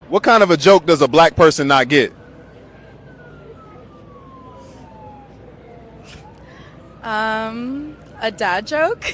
What kind of a joke does a black person not get? A dad joke?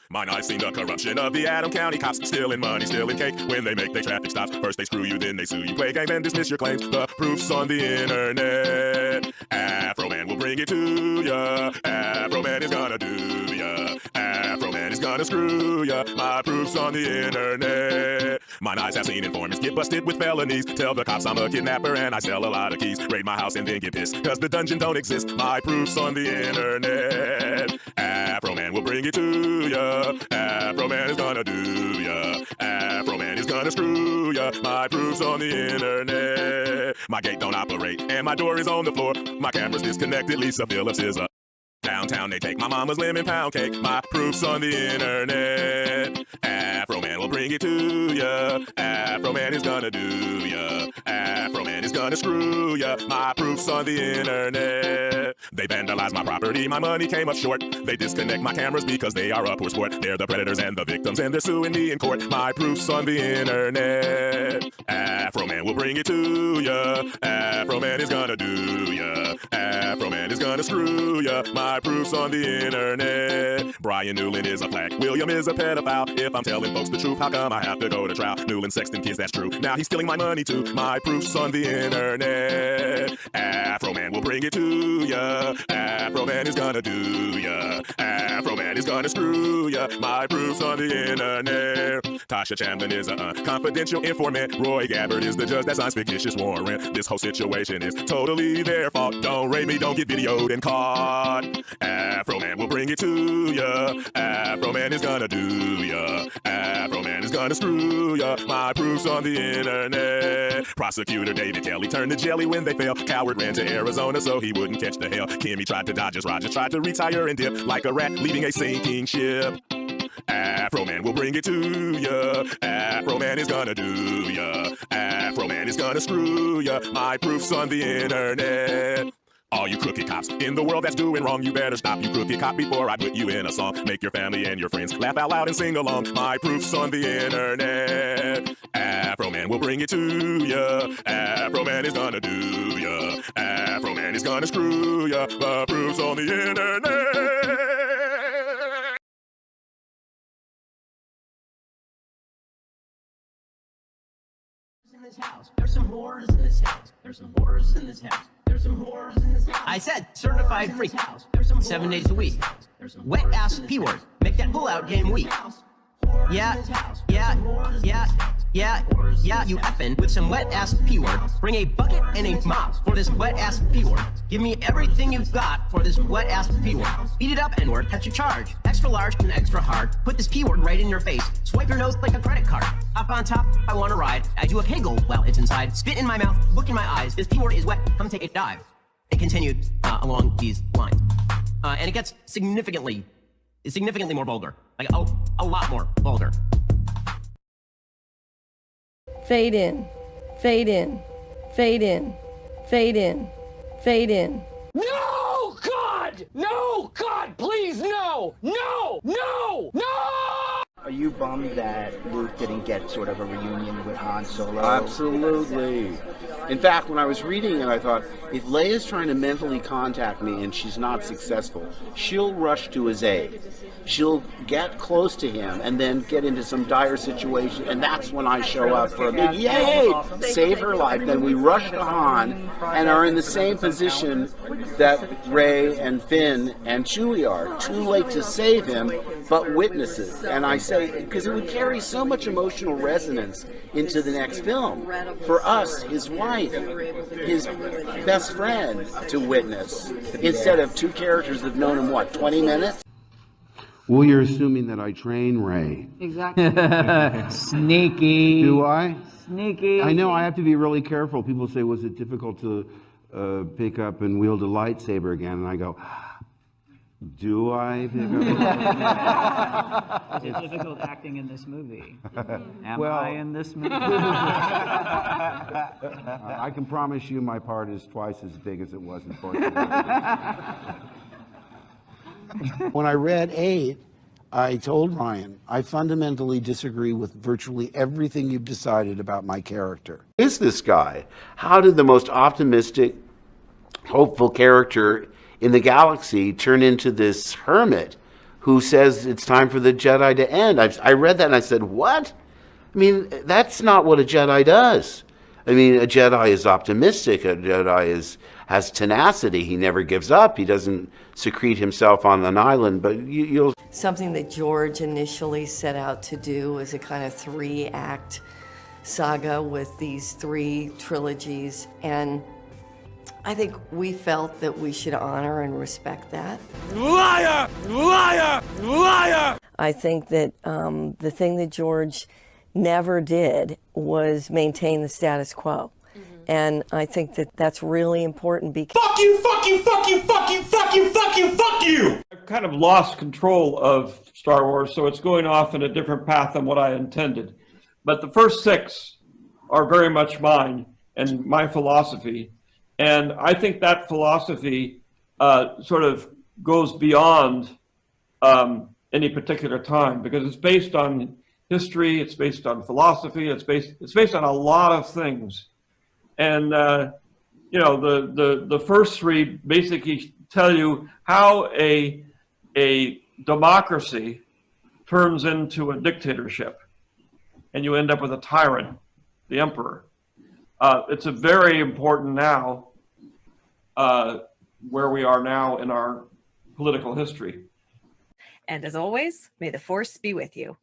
Mine eyes seen the corruption of the Adam County cops, stealing money, stealing cake. When they make their traffic stops, first they screw you, then they sue you. Play game, then dismiss your claims. The proof's on the internet. Afro Man will bring it to ya. Afro Man is gonna do ya. Afro Man is gonna screw ya. My proof's on the internet. Mine eyes have seen informants get busted with felonies. Tell the cops I'm a kidnapper and I sell a lot of keys. Raid my house and then get pissed, cause the dungeon don't exist. My proof's on the internet. Afro Man will bring it to ya. Afro Man is gonna do ya. Afro Man is gonna screw ya. My proof's on the internet. My gate don't operate and my door is on the floor. My camera's disconnected, Lisa Phillips is a downtown. They take my mama's lemon pound cake. My proof's on the internet. Afro Man will bring it to ya. Afro Man is gonna do ya. Afro Man is gonna screw ya. My proof's on the internet. They vandalize my property, my money came up short. They disconnect my cameras because they are a poor sport. They're the predators and the victims and they're suing me in court. My proof's on the internet. Afro Man will bring it to ya. Afro Man is gonna do ya. Afro Man is gonna screw ya. My proof's on the internet. Brian Newland is a flag. William is a pedophile. If I'm telling folks the truth, how come I have to go to trial? Newland sexting kids, that's true. Now he's stealing my money too. My proof's on the internet. Afro Man will bring it to ya. Afro Man is gonna do ya. Afro Man is gonna screw ya. My proof's on the internet. Tasha Chamberlain is a confidential informant. Roy Gabbard is the judge that signs fictitious warrant. This whole situation is totally their fault. Don't raid me, don't get videoed and caught. Afro Man will bring it to ya. Afro Man is gonna do ya. Afro Man is gonna screw ya. My proof's on the internet. Prosecutor David Kelly turned to jelly when they fell. Coward ran to Arizona so he wouldn't catch the hell. Kimmy tried to dodge us. Rogers tried to retire and dip like a rat leaving a sinking ship. Afro Man will bring it to ya. Afro Man is gonna do ya. Afro Man is gonna screw ya. My proof's on the internet. All you crooked cops in the world that's doing wrong, you better stop, you crooked cop, before I put you in a song. Make your family and your friends laugh out loud and sing along. My proof's on the internet. Afro Man will bring it to ya. Afro Man is gonna do ya. Afro Man is gonna screw ya. My proof's on the internet. In this house. There's some whores in this house. There's some whores in this house. There's some whores in this house. I said certified freak. 7 days a week. Wet ass P-word. Make that pull-out game weak. Yeah, you effing with some wet ass P-word. Bring a bucket and a mop for this wet ass P-word. Give me everything you've got for this wet ass P-word. Beat it up, N-word, catch your charge. Extra large and extra hard. Put this P-word right in your face. Swipe your nose like a credit card. Hop on top, I wanna ride. I do a kegel while it's inside. Spit in my mouth, look in my eyes. This P-word is wet, come take a dive. It continued along these lines. And it gets significantly more vulgar. Like, a lot more vulgar. Fade in, fade in, fade in, fade in, fade in. No, God! No, God, please, no! No! No! No! Are you bummed that Luke didn't get sort of a reunion with Han Solo? Absolutely. In fact, when I was reading it, I thought, if Leia's trying to mentally contact me and she's not successful, she'll rush to his aid. She'll get close to him and then get into some dire situation, and that's when I show up for a big yay! Save her life. Then we rush to Han and are in the same position that Rey and Finn and Chewie are. Too late to save him, but witnesses. And I say, because it would carry so much emotional resonance into the next film. For us, his wife, his best friend, to witness, instead of two characters that have known him, what, 20 minutes? Well, you're assuming that I train Rey. Exactly. Sneaky. Do I? Sneaky. I know, I have to be really careful. People say, was it difficult to pick up and wield a lightsaber again? And I go, Do I pick up? Is it difficult acting in this movie? Am Well- I in this movie? I can promise you my part is twice as big as it was in Fortune. When I read 8, I told Ryan, I fundamentally disagree with virtually everything you've decided about my character. Who is this guy? How did the most optimistic, hopeful character in the galaxy turn into this hermit who says it's time for the Jedi to end? I read that and I said, what? I mean, that's not what a Jedi does. I mean, a Jedi is optimistic. A Jedi has tenacity. He never gives up. He doesn't secrete himself on an island. But you'll... Something that George initially set out to do was a kind of 3-act saga with these 3 trilogies. And I think we felt that we should honor and respect that. Liar! Liar! Liar! I think that the thing that George never did was maintain the status quo. And I think that that's really important because... Fuck you, fuck you, fuck you, fuck you, fuck you, fuck you, fuck you! I've kind of lost control of Star Wars, so it's going off in a different path than what I intended. But the first 6 are very much mine and my philosophy. And I think that philosophy sort of goes beyond any particular time, because it's based on history, it's based on philosophy, it's based on a lot of things. And you know, the first 3 basically tell you how a democracy turns into a dictatorship, and you end up with a tyrant, the emperor. It's a very important now, where we are now in our political history. And as always, may the force be with you.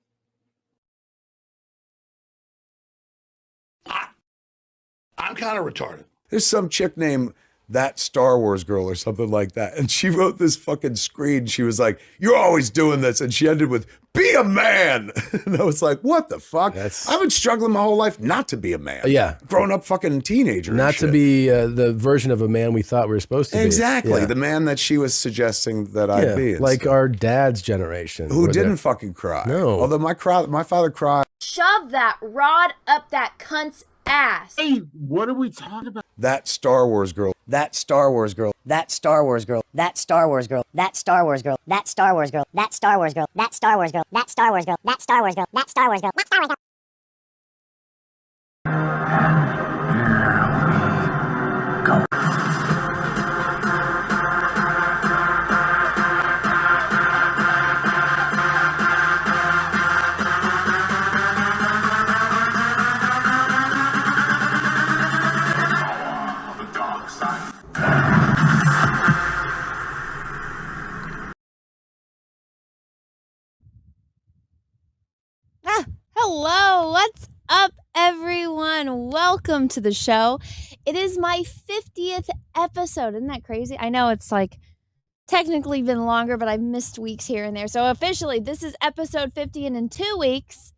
I'm kind of retarded. There's some chick named That Star Wars Girl or something like that. And she wrote this fucking screen. She was like, you're always doing this. And she ended with, be a man. And I was like, what the fuck? I've been struggling my whole life not to be a man. Yeah. Grown up fucking teenager. Not to be the version of a man we thought we were supposed to be. Exactly. Yeah. The man that she was suggesting that I'd be. Like our dad's generation. Who didn't fucking cry. No. Although my father cried. Shove that rod up that cunt's ass. Hey, what are we talking about? That Star Wars Girl. That Star Wars Girl. That Star Wars Girl. That Star Wars Girl. That Star Wars Girl. That Star Wars Girl. That Star Wars Girl. That Star Wars Girl. That Star Wars Girl. That Star Wars Girl. That Star Wars Girl. That Star Wars Girl. Hello, what's up, everyone? Welcome to the show. It is my 50th episode. Isn't that crazy? I know it's like technically been longer, but I've missed weeks here and there. So officially, this is episode 50, and in 2 weeks,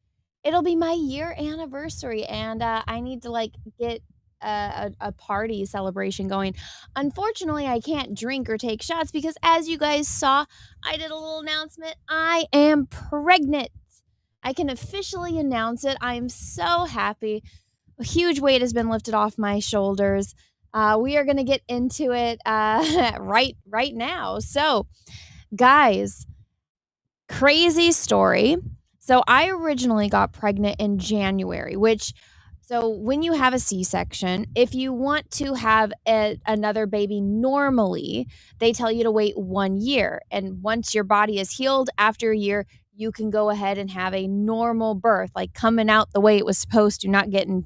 it'll be my year anniversary, and I need to like get a party celebration going. Unfortunately, I can't drink or take shots because, as you guys saw, I did a little announcement. I am pregnant. I can officially announce it. I am so happy. A huge weight has been lifted off my shoulders. We are going to get into it right now. So, guys, crazy story. So I originally got pregnant in January, so when you have a C-section, if you want to have another baby normally, they tell you to wait 1 year. And once your body is healed after a year, you can go ahead and have a normal birth, like coming out the way it was supposed to, not getting,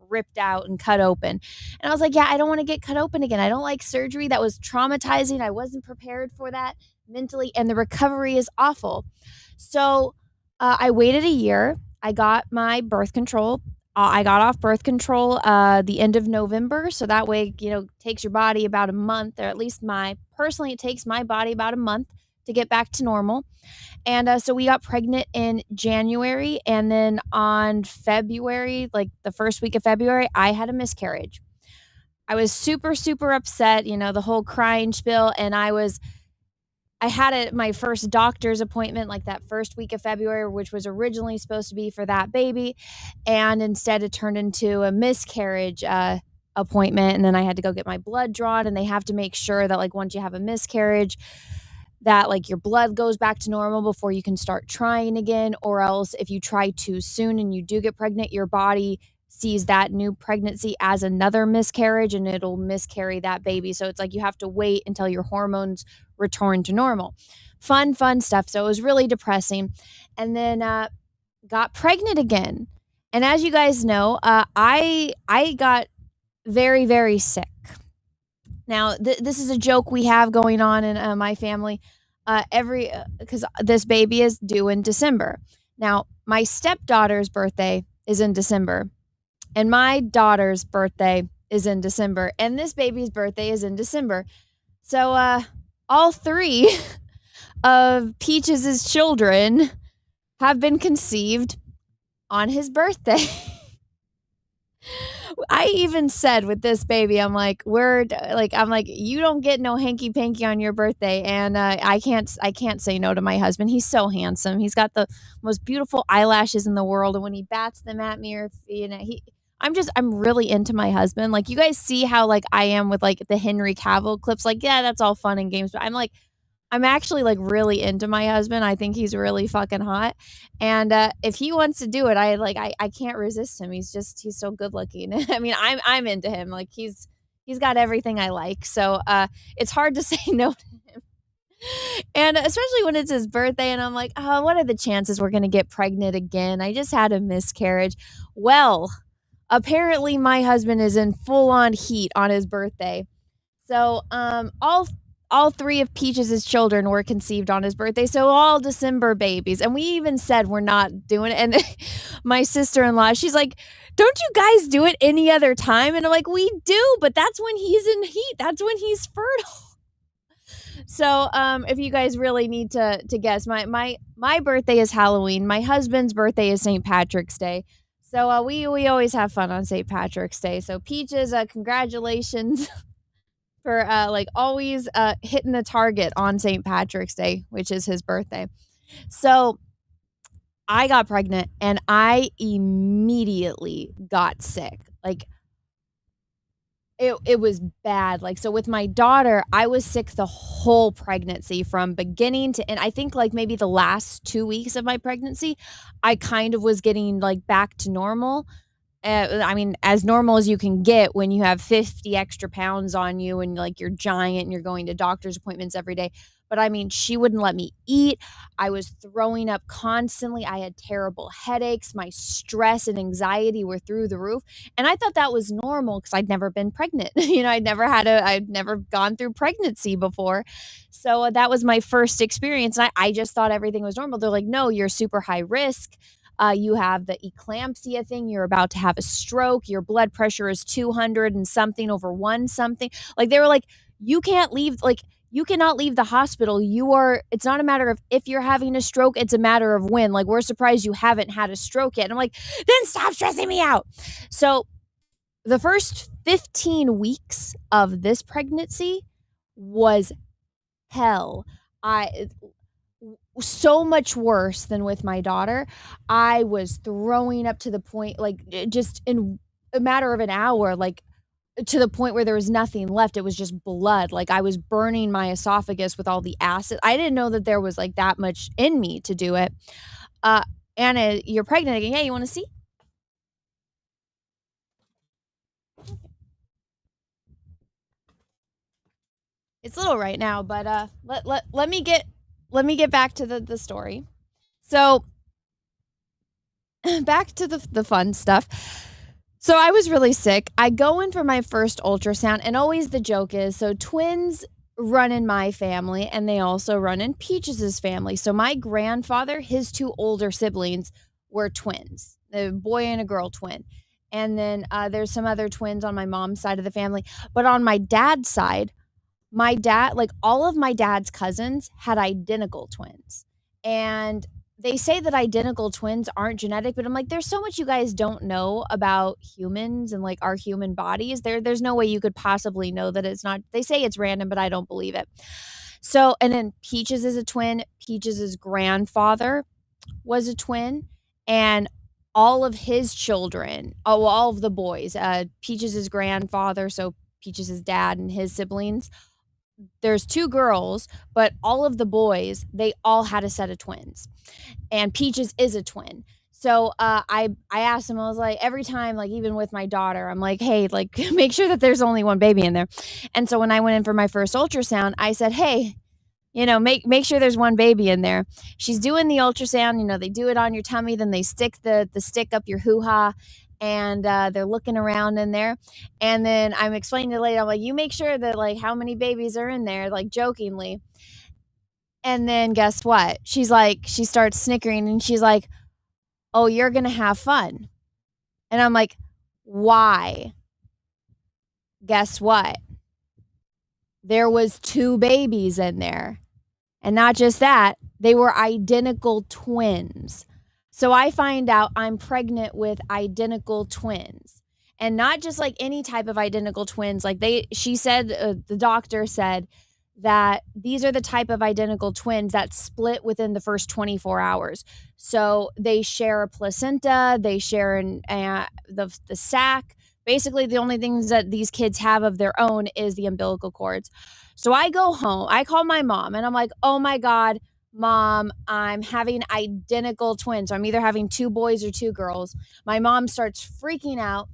ripped out and cut open. And I was like, yeah, I don't want to get cut open again. I don't like surgery. That was traumatizing. I wasn't prepared for that mentally, and the recovery is awful. So I waited a year. I got my birth control. I got off birth control the end of November. So that way, takes your body about a month, or at least it takes my body about a month to get back to normal. And so we got pregnant in January, and then on February, like the first week of February, I had a miscarriage. I was super, super upset, the whole crying spiel, and I was I had my first doctor's appointment like that first week of February, which was originally supposed to be for that baby. And instead it turned into a miscarriage appointment. And then I had to go get my blood drawn, and they have to make sure that like once you have a miscarriage, that like your blood goes back to normal before you can start trying again, or else if you try too soon and you do get pregnant, your body sees that new pregnancy as another miscarriage and it'll miscarry that baby. So it's like you have to wait until your hormones return to normal. Fun stuff. So it was really depressing. And then got pregnant again. And as you guys know, I got very, very sick. Now, this is a joke we have going on in my family. Because this baby is due in December. Now, my stepdaughter's birthday is in December, and my daughter's birthday is in December, and this baby's birthday is in December. So, all three of Peaches' children have been conceived on his birthday. I even said with this baby, I'm like, you don't get no hanky panky on your birthday, and I can't say no to my husband. He's so handsome. He's got the most beautiful eyelashes in the world, and when he bats them at me, or I'm really into my husband. Like, you guys see how like I am with like the Henry Cavill clips. Like, yeah, that's all fun and games, but I'm actually like really into my husband. I think he's really fucking hot. And if he wants to do it, I can't resist him. He's so good looking. I mean, I'm into him. Like he's got everything I like. So it's hard to say no to him. And especially when it's his birthday and I'm like, oh, what are the chances we're going to get pregnant again? I just had a miscarriage. Well, apparently my husband is in full on heat on his birthday. So all three of Peaches' children were conceived on his birthday, so all December babies. And we even said we're not doing it. And my sister-in-law, she's like, don't you guys do it any other time? And I'm like, we do, but that's when he's in heat. That's when he's fertile. So if you guys really need to guess, my birthday is Halloween. My husband's birthday is St. Patrick's Day. So we always have fun on St. Patrick's Day. So Peaches, congratulations. For always hitting the target on St. Patrick's Day, which is his birthday. So I got pregnant and I immediately got sick. Like it was bad. Like, so with my daughter, I was sick the whole pregnancy from beginning to end. I think like maybe the last 2 weeks of my pregnancy, I kind of was getting like back to normal. I mean, as normal as you can get when you have 50 extra pounds on you and like you're giant and you're going to doctor's appointments every day. But I mean, she wouldn't let me eat. I was throwing up constantly. I had terrible headaches. My stress and anxiety were through the roof. And I thought that was normal because I'd never been pregnant. I'd never gone through pregnancy before. So that was my first experience. And I just thought everything was normal. They're like, no, you're super high risk. You have the eclampsia thing. You're about to have a stroke. Your blood pressure is 200 and something over 1 something. Like they were like, you cannot leave the hospital. It's not a matter of if you're having a stroke. It's a matter of when. Like, we're surprised you haven't had a stroke yet. And I'm like, then stop stressing me out. So the first 15 weeks of this pregnancy was hell. So much worse than with my daughter. I was throwing up to the point, like just in a matter of an hour, like to the point where there was nothing left. It was just blood. Like I was burning my esophagus with all the acid. I didn't know that there was like that much in me to do it. Anna, you're pregnant again. Hey, you want to see? It's little right now, but let me get back to the story. So back to the fun stuff. So I was really sick. I go in for my first ultrasound, and always the joke is, so twins run in my family, and they also run in Peaches' family. So my grandfather, his 2 older siblings were twins, a boy and a girl twin. And then there's some other twins on my mom's side of the family. But on my dad's side, my dad, like all of my dad's cousins had identical twins. And they say that identical twins aren't genetic, but I'm like, there's so much you guys don't know about humans and like our human bodies. There's no way you could possibly know that it's not. They say it's random, but I don't believe it. So, and then Peaches is a twin. Peaches' grandfather was a twin, and all of his children, all of the boys, Peaches' grandfather, so Peaches' dad and his siblings, there's 2 girls, but all of the boys, they all had a set of twins. And Peaches is a twin. So I asked him, I was like, every time, like even with my daughter, I'm like, hey, like make sure that there's only one baby in there. And so when I went in for my first ultrasound, I said, hey, you know, make sure there's one baby in there. She's doing the ultrasound, you know, they do it on your tummy, then they stick the stick up your hoo-ha, and they're looking around in there. And then I'm explaining to the lady, I'm like, you make sure that like how many babies are in there, like jokingly. And then guess what? She's like, she starts snickering and she's like, oh, you're going to have fun. And I'm like, why? Guess what? There was 2 babies in there. And not just that, they were identical twins. So I find out I'm pregnant with identical twins. And not just like any type of identical twins. Like she said, the doctor said that these are the type of identical twins that split within the first 24 hours. So they share a placenta, they share the sac. Basically, the only things that these kids have of their own is the umbilical cords. So I go home, I call my mom, and I'm like, oh my God, Mom, I'm having identical twins. So I'm either having 2 boys or 2 girls. My mom starts freaking out.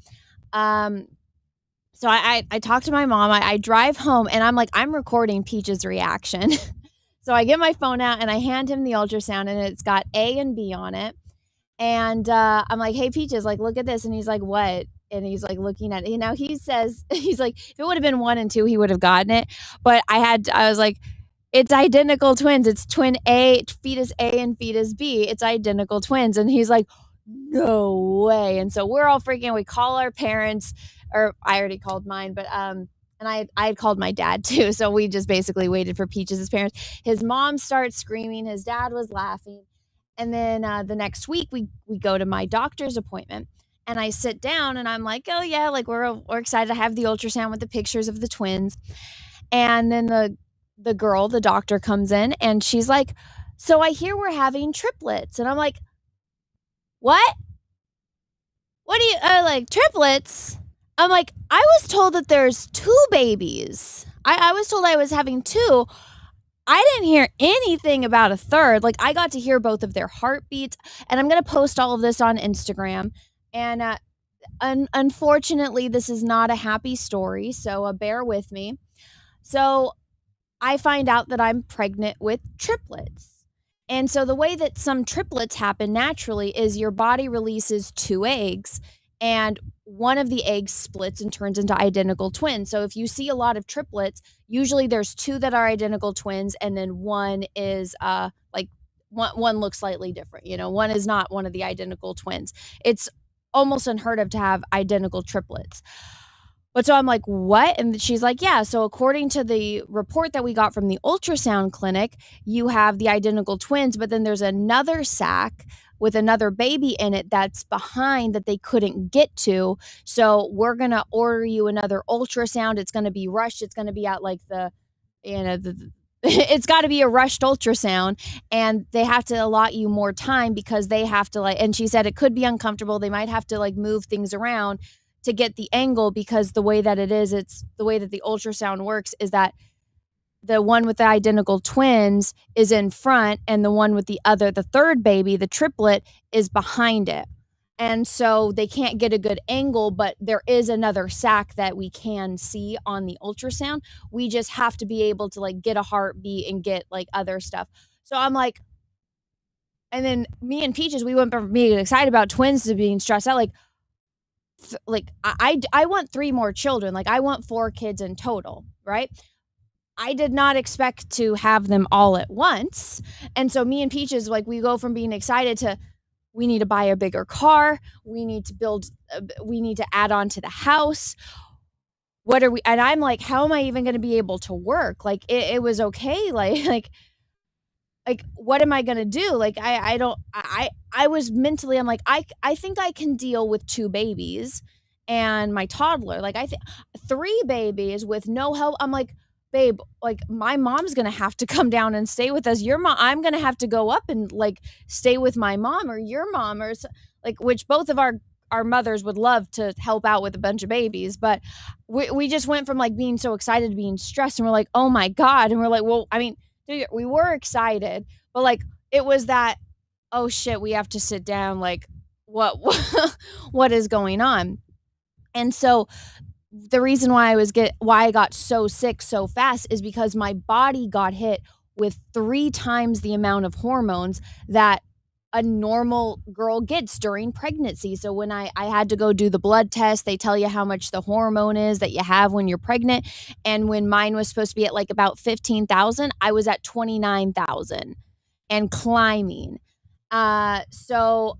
So I talk to my mom, I drive home, and I'm like, I'm recording Peach's reaction. So I get my phone out and I hand him the ultrasound, and it's got A and B on it. And I'm like, hey, Peaches, like, look at this. And he's like, what? And he's like looking at it. You know, he says, he's like, if it would have been 1 and 2, he would have gotten it. But I was like, it's identical twins. It's twin A, fetus A and fetus B. It's identical twins. And he's like, no way. And so we're all freaking, we call our parents, or I already called mine, but, and I had called my dad too. So we just basically waited for Peaches' parents. His mom starts screaming. His dad was laughing. And then the next week we go to my doctor's appointment, and I sit down and I'm like, oh yeah, like we're excited to have the ultrasound with the pictures of the twins. And then the girl, the doctor, comes in and she's like, so I hear we're having triplets. And I'm like, what? What do you, like triplets? I'm like, I was told that there's 2 babies. I was told I was having 2. I didn't hear anything about a third. Like, I got to hear both of their heartbeats, and I'm going to post all of this on Instagram. And unfortunately, this is not a happy story, so bear with me. So I find out that I'm pregnant with triplets. And so the way that some triplets happen naturally is your body releases 2 eggs, and one of the eggs splits and turns into identical twins. So if you see a lot of triplets, usually there's 2 that are identical twins, and then one is like one looks slightly different. You know, one is not one of the identical twins. It's almost unheard of to have identical triplets. But so I'm like, what? And she's like, yeah. So according to the report that we got from the ultrasound clinic, you have the identical twins, but then there's another sac with another baby in it that's behind that they couldn't get to. So we're going to order you another ultrasound. It's going to be rushed. It's going to be at like it's got to be a rushed ultrasound, and they have to allot you more time because they have to and she said it could be uncomfortable. They might have to move things around to get the angle, because the way that it's the way that the ultrasound works is that the one with the identical twins is in front, and the one with the third baby, the triplet, is behind it. And so they can't get a good angle, but there is another sac that we can see on the ultrasound. We just have to be able to get a heartbeat and get other stuff. So I'm like, and then me and Peaches, we went from being excited about twins to being stressed out. I want 3 more children. I want 4 kids in total, right? I did not expect to have them all at once. And so me and Peaches, we go from being excited to, we need to buy a bigger car. We need to add on to the house. And I'm like, how am I even going to be able to work? It was okay. What am I going to do? I was mentally, I'm like, I think I can deal with 2 babies and my toddler. I think 3 babies with no help. I'm like, babe, like my mom's gonna have to come down and stay with us. Your mom, I'm gonna have to go up and like stay with my mom or your mom or like, which both of our mothers would love to help out with a bunch of babies, but we just went from like being so excited to being stressed, and we're like, oh my God. And we're like, well, I mean, we were excited, but like it was that, oh shit, we have to sit down, like what what is going on? And so the reason why I got so sick so fast is because my body got hit with 3 times the amount of hormones that a normal girl gets during pregnancy. So when I had to go do the blood test, they tell you how much the hormone is that you have when you're pregnant. And when mine was supposed to be at like about 15,000, I was at 29,000 and climbing. So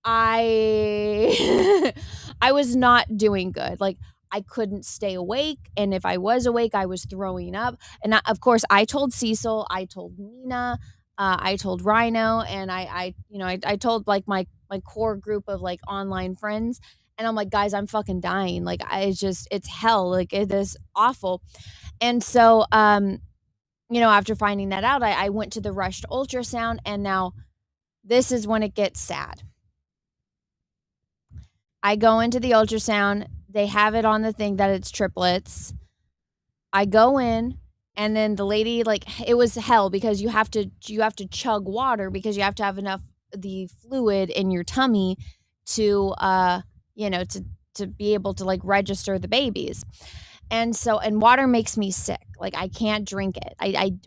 I I was not doing good. Like I couldn't stay awake, and if I was awake, I was throwing up. And of course, I told Cecil, I told Nina, I told Rhino, and I told like my core group of like online friends, and I'm like, guys, I'm fucking dying. Like it's hell. Like it is awful. And so, after finding that out, I went to the rushed ultrasound, and now this is when it gets sad. I go into the ultrasound. They have it on the thing that it's triplets. I go in, and then the lady, like, it was hell because you have to chug water because you have to have enough the fluid in your tummy to to be able to like register the babies. And water makes me sick. Like I can't drink it.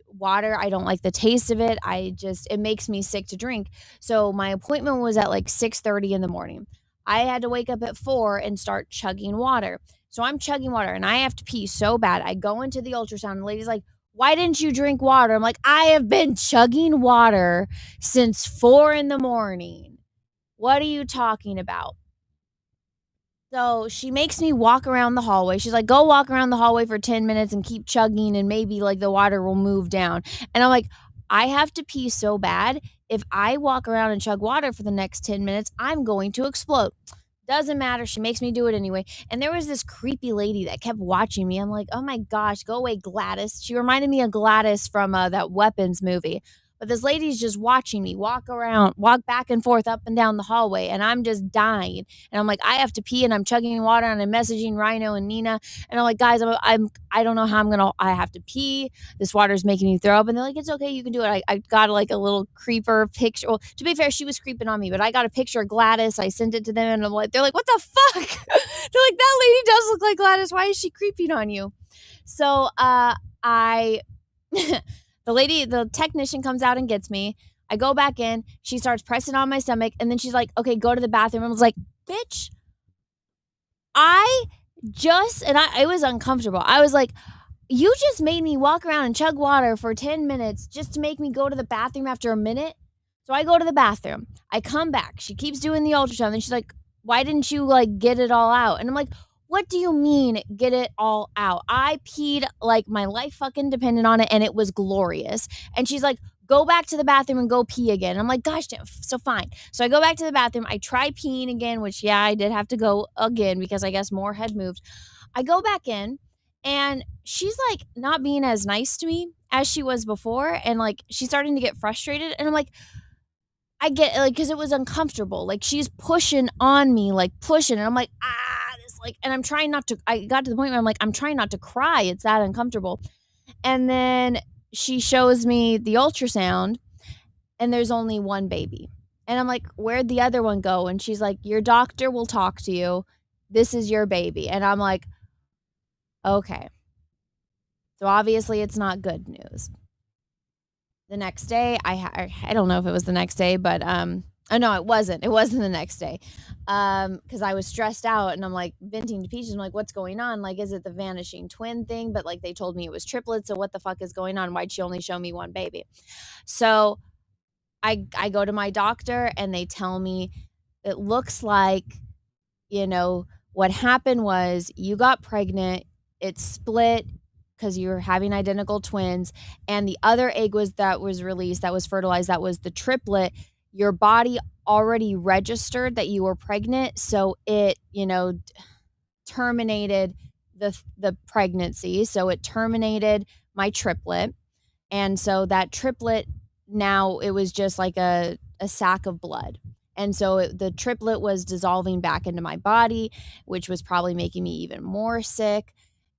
Water, I don't like the taste of it. It makes me sick to drink. So my appointment was at like 6:30 in the morning. I had to wake up at 4 and start chugging water. So I'm chugging water and I have to pee so bad. I go into the ultrasound and the lady's like, why didn't you drink water? I'm like, I have been chugging water since 4 in the morning. What are you talking about? So she makes me walk around the hallway. She's like, go walk around the hallway for 10 minutes and keep chugging and maybe like the water will move down. And I'm like, I have to pee so bad. If I walk around and chug water for the next 10 minutes, I'm going to explode. Doesn't matter. She makes me do it anyway. And there was this creepy lady that kept watching me. I'm like, oh my gosh, go away, Gladys. She reminded me of Gladys from that Weapons movie. But this lady's just watching me walk back and forth up and down the hallway, and I'm just dying. And I'm like, I have to pee, and I'm chugging water, and I'm messaging Rhino and Nina, and I'm like, guys, I don't know how I have to pee. This water's making me throw up. And they're like, it's okay, you can do it. I got like a little creeper picture. Well, to be fair, she was creeping on me, but I got a picture of Gladys. I sent it to them, and they're like, what the fuck? They're like, that lady does look like Gladys. Why is she creeping on you? So the technician comes out and gets me. I go back in. She starts pressing on my stomach. And then she's like, okay, go to the bathroom. I was like, bitch, it was uncomfortable. I was like, you just made me walk around and chug water for 10 minutes just to make me go to the bathroom after a minute. So I go to the bathroom. I come back. She keeps doing the ultrasound. And she's like, why didn't you like get it all out? And I'm like, what do you mean get it all out? I peed like my life fucking depended on it, and it was glorious. And she's like, go back to the bathroom and go pee again. I'm like, gosh damn, so fine. So I go back to the bathroom. I try peeing again, which, yeah, I did have to go again because I guess more had moved. I go back in, and she's like not being as nice to me as she was before. And like she's starting to get frustrated. And I'm like, I get like, because it was uncomfortable. Like she's pushing on me, like pushing. And I'm like, and I'm trying not to, I got to the point where I'm like, I'm trying not to cry. It's that uncomfortable. And then she shows me the ultrasound, and there's only one baby. And I'm like, where'd the other one go? And she's like, your doctor will talk to you. This is your baby. And I'm like, okay. So obviously it's not good news. The next day, I don't know if it was the next day, but oh no, it wasn't. It wasn't the next day. Because I was stressed out, and I'm like venting to Peaches. I'm like, what's going on? Like, is it the vanishing twin thing? But like they told me it was triplets. So what the fuck is going on? Why'd she only show me one baby? So I go to my doctor, and they tell me it looks like, what happened was you got pregnant. It split because you were having identical twins, and the other egg that was released, that was fertilized, that was the triplet. Your body already registered that you were pregnant, so it, terminated the pregnancy. So it terminated my triplet. And so that triplet, now it was just like a sack of blood. And so the triplet was dissolving back into my body, which was probably making me even more sick.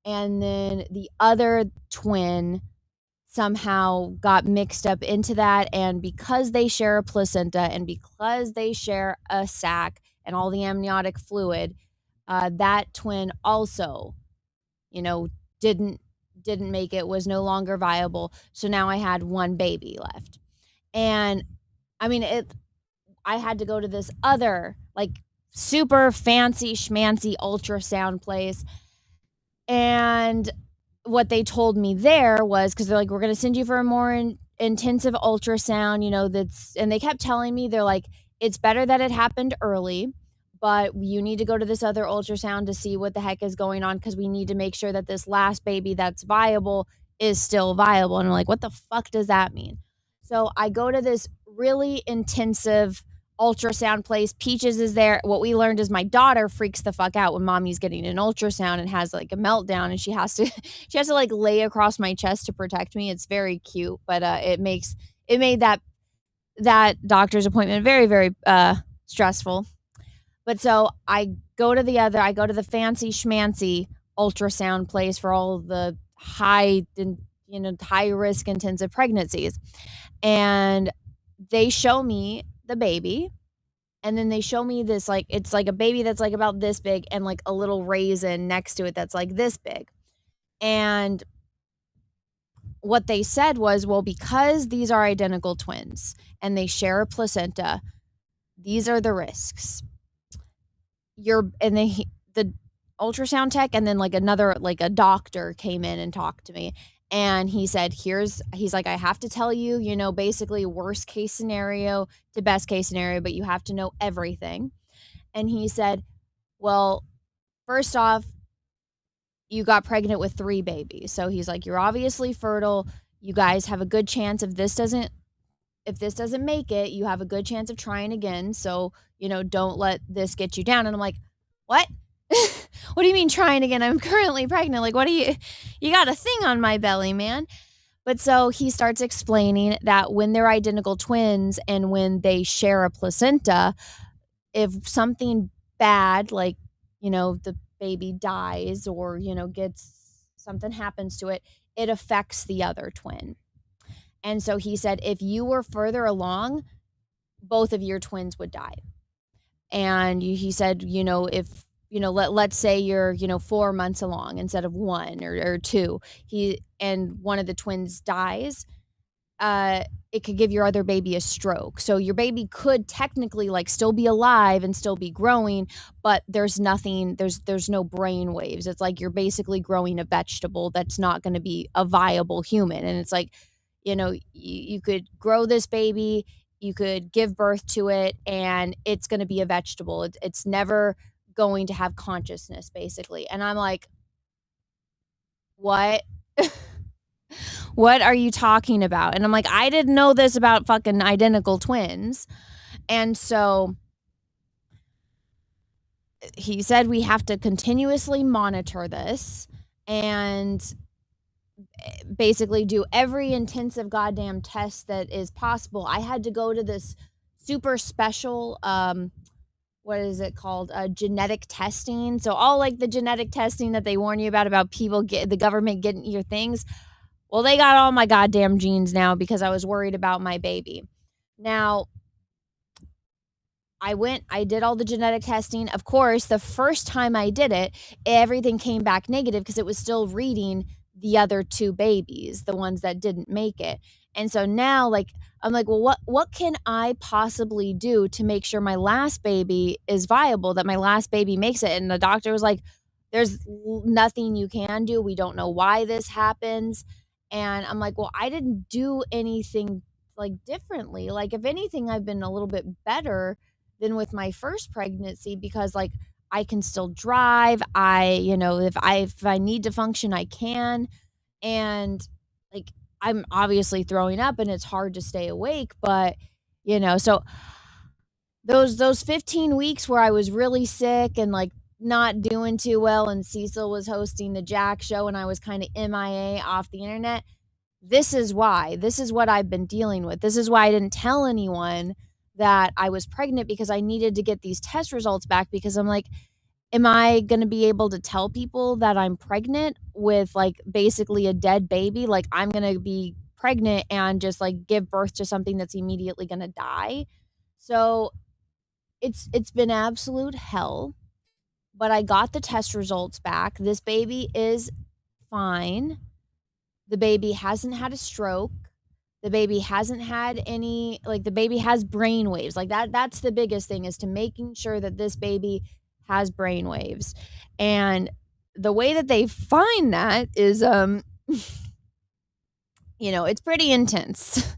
And then the other twin somehow got mixed up into that. And because they share a placenta and because they share a sac and all the amniotic fluid, that twin also, didn't make it, was no longer viable. So now I had one baby left. And I mean, I had to go to this other, like, super fancy schmancy ultrasound place. And what they told me there was, because they're like, we're going to send you for a more intensive ultrasound, and they kept telling me, they're like, it's better that it happened early, but you need to go to this other ultrasound to see what the heck is going on, because we need to make sure that this last baby that's viable is still viable. And I'm like, what the fuck does that mean? So I go to this really intensive ultrasound place. Peaches is there. What we learned is my daughter freaks the fuck out when mommy's getting an ultrasound and has like a meltdown, and she has to like lay across my chest to protect me. It's very cute, but it made that doctor's appointment very, very stressful. But so I go to the fancy schmancy ultrasound place for all the high risk intensive pregnancies. And they show me the baby, and then they show me this, like, it's like a baby that's like about this big and like a little raisin next to it that's like this big. And what they said was, well, because these are identical twins and they share a placenta, these are the risks. The ultrasound tech and then like another, like a doctor came in and talked to me. And he said, he's like, I have to tell you, basically worst case scenario to best case scenario, but you have to know everything. And he said, well, first off, you got pregnant with 3 babies. So he's like, you're obviously fertile. You guys have a good chance if this doesn't make it, you have a good chance of trying again. So, don't let this get you down. And I'm like, what? What do you mean trying again? I'm currently pregnant. Like, what do you got a thing on my belly, man? But so he starts explaining that when they're identical twins and when they share a placenta, if something bad, like, the baby dies or, something happens to it, it affects the other twin. And so he said, if you were further along, both of your twins would die. And he said, if, let's say you're, 4 months along instead of 1 or 2, and one of the twins dies, it could give your other baby a stroke. So your baby could technically like still be alive and still be growing, but there's no brain waves. It's like you're basically growing a vegetable that's not going to be a viable human. And it's like, you could grow this baby, you could give birth to it, and it's going to be a vegetable. It's never going to have consciousness, basically. And I'm like, what? What are you talking about? And I'm like, I didn't know this about fucking identical twins. And so he said we have to continuously monitor this and basically do every intensive goddamn test that is possible. I had to go to this super special, what is it called? Genetic testing. So all like the genetic testing that they warn you about people the government getting your things. Well, they got all my goddamn genes now because I was worried about my baby. Now, I did all the genetic testing. Of course, the first time I did it, everything came back negative because it was still reading the other 2 babies, the ones that didn't make it. And so now, like, I'm like, well, what can I possibly do to make sure my last baby is viable, that my last baby makes it? And the doctor was like, there's nothing you can do. We don't know why this happens. And I'm like, well, I didn't do anything like differently. Like, if anything, I've been a little bit better than with my first pregnancy because like I can still drive. If I need to function, I can. And like, I'm obviously throwing up and it's hard to stay awake, but so those 15 weeks where I was really sick and like, not doing too well and Cecil was hosting the Jack show and I was kind of MIA off the internet. This is why. This is what I've been dealing with. This is why I didn't tell anyone that I was pregnant, because I needed to get these test results back, because I'm like, am I going to be able to tell people that I'm pregnant with like basically a dead baby? Like I'm going to be pregnant and just like give birth to something that's immediately going to die. So it's been absolute hell, but I got the test results back. This baby is fine. The baby hasn't had a stroke. The baby hasn't had any, like the baby has brain waves. Like that's the biggest thing, is to making sure that this baby has brain waves. And the way that they find that is, it's pretty intense.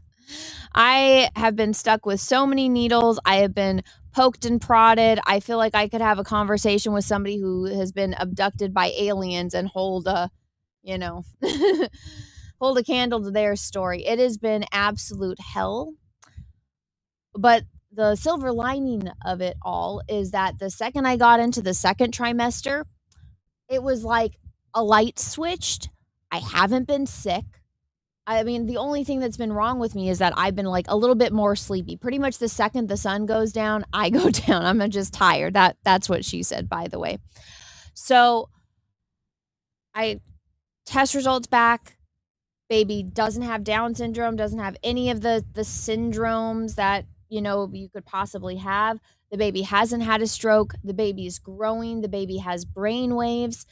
I have been stuck with so many needles. I have been poked and prodded. I feel like I could have a conversation with somebody who has been abducted by aliens and hold a hold a candle to their story. It has been absolute hell. But the silver lining of it all is that the second I got into the second trimester, it was like a light switched. I haven't been sick. I mean, the only thing that's been wrong with me is that I've been like a little bit more sleepy. Pretty much the second the sun goes down, I go down. I'm just tired. That's what she said, by the way. So I test results back. Baby doesn't have Down syndrome, doesn't have any of the syndromes that, you could possibly have. The baby hasn't had a stroke. The baby is growing. The baby has brain waves.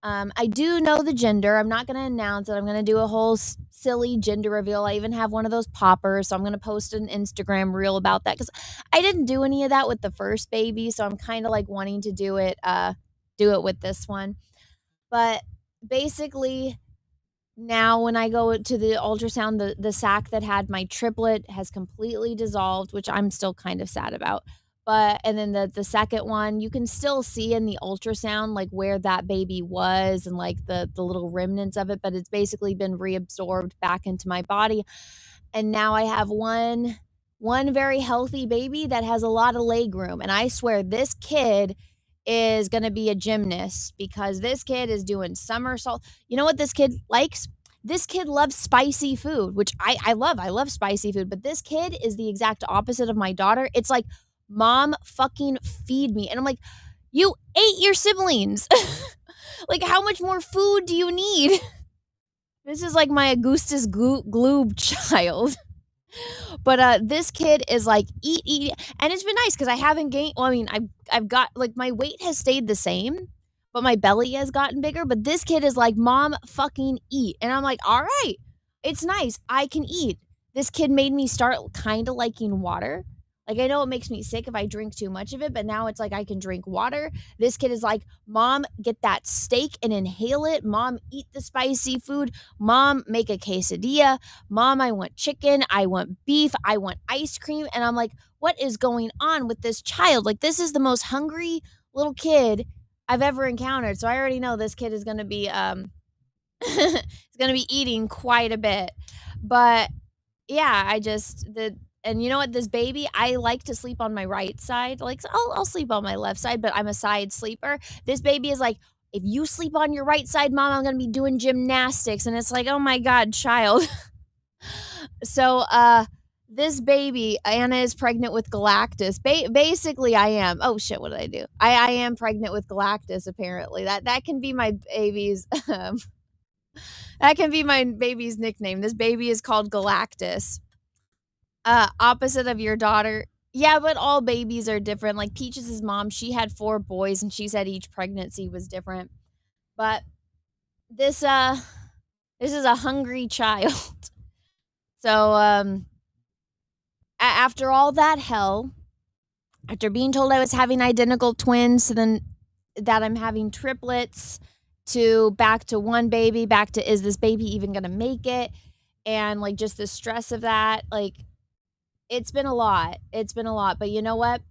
I do know the gender. I'm not going to announce it. I'm going to do a whole silly gender reveal. I even have one of those poppers, so I'm going to post an Instagram reel about that, because I didn't do any of that with the first baby, so I'm kind of like wanting to do it with this one. But basically, now when I go to the ultrasound, the sac that had my triplet has completely dissolved, which I'm still kind of sad about. And then the second one, you can still see in the ultrasound like where that baby was and like the little remnants of it, but it's basically been reabsorbed back into my body. And now I have one very healthy baby that has a lot of leg room. And I swear this kid is going to be a gymnast, because this kid is doing somersault. You know what this kid likes? This kid loves spicy food, which I love. I love spicy food, but this kid is the exact opposite of my daughter. It's like, Mom, fucking feed me. And I'm like, you ate your siblings. Like, how much more food do you need? This is like my Augustus Gloob child. But this kid is like, eat. And it's been nice because I haven't gained. Well, I mean, I've got, like, my weight has stayed the same, but my belly has gotten bigger. But this kid is like, Mom, fucking eat. And I'm like, all right, it's nice. I can eat. This kid made me start kind of liking water. Like, I know it makes me sick if I drink too much of it, but now it's like I can drink water. This kid is like, Mom, get that steak and inhale it. Mom, eat the spicy food. Mom, make a quesadilla. Mom, I want chicken. I want beef. I want ice cream. And I'm like, what is going on with this child? Like, this is the most hungry little kid I've ever encountered. So I already know this kid is going to be, is going to be eating quite a bit. But yeah, and you know what, this baby, I like to sleep on my right side. Like, I'll sleep on my left side, but I'm a side sleeper. This baby is like, if you sleep on your right side, Mom, I'm going to be doing gymnastics. And it's like, oh my God, child. So, this baby, Anna is pregnant with Galactus. Basically, I am. Oh shit, what did I do? I am pregnant with Galactus, apparently. That can be my baby's, that can be my baby's nickname. This baby is called Galactus. Opposite of your daughter. Yeah, but all babies are different. Like Peaches' mom, she had 4 boys and she said each pregnancy was different. But this is a hungry child. So after all that hell, after being told I was having identical twins, to then that I'm having triplets, to back to one baby, back to, is this baby even gonna make it? And like just the stress of that, like, it's been a lot. It's been a lot. But you know what?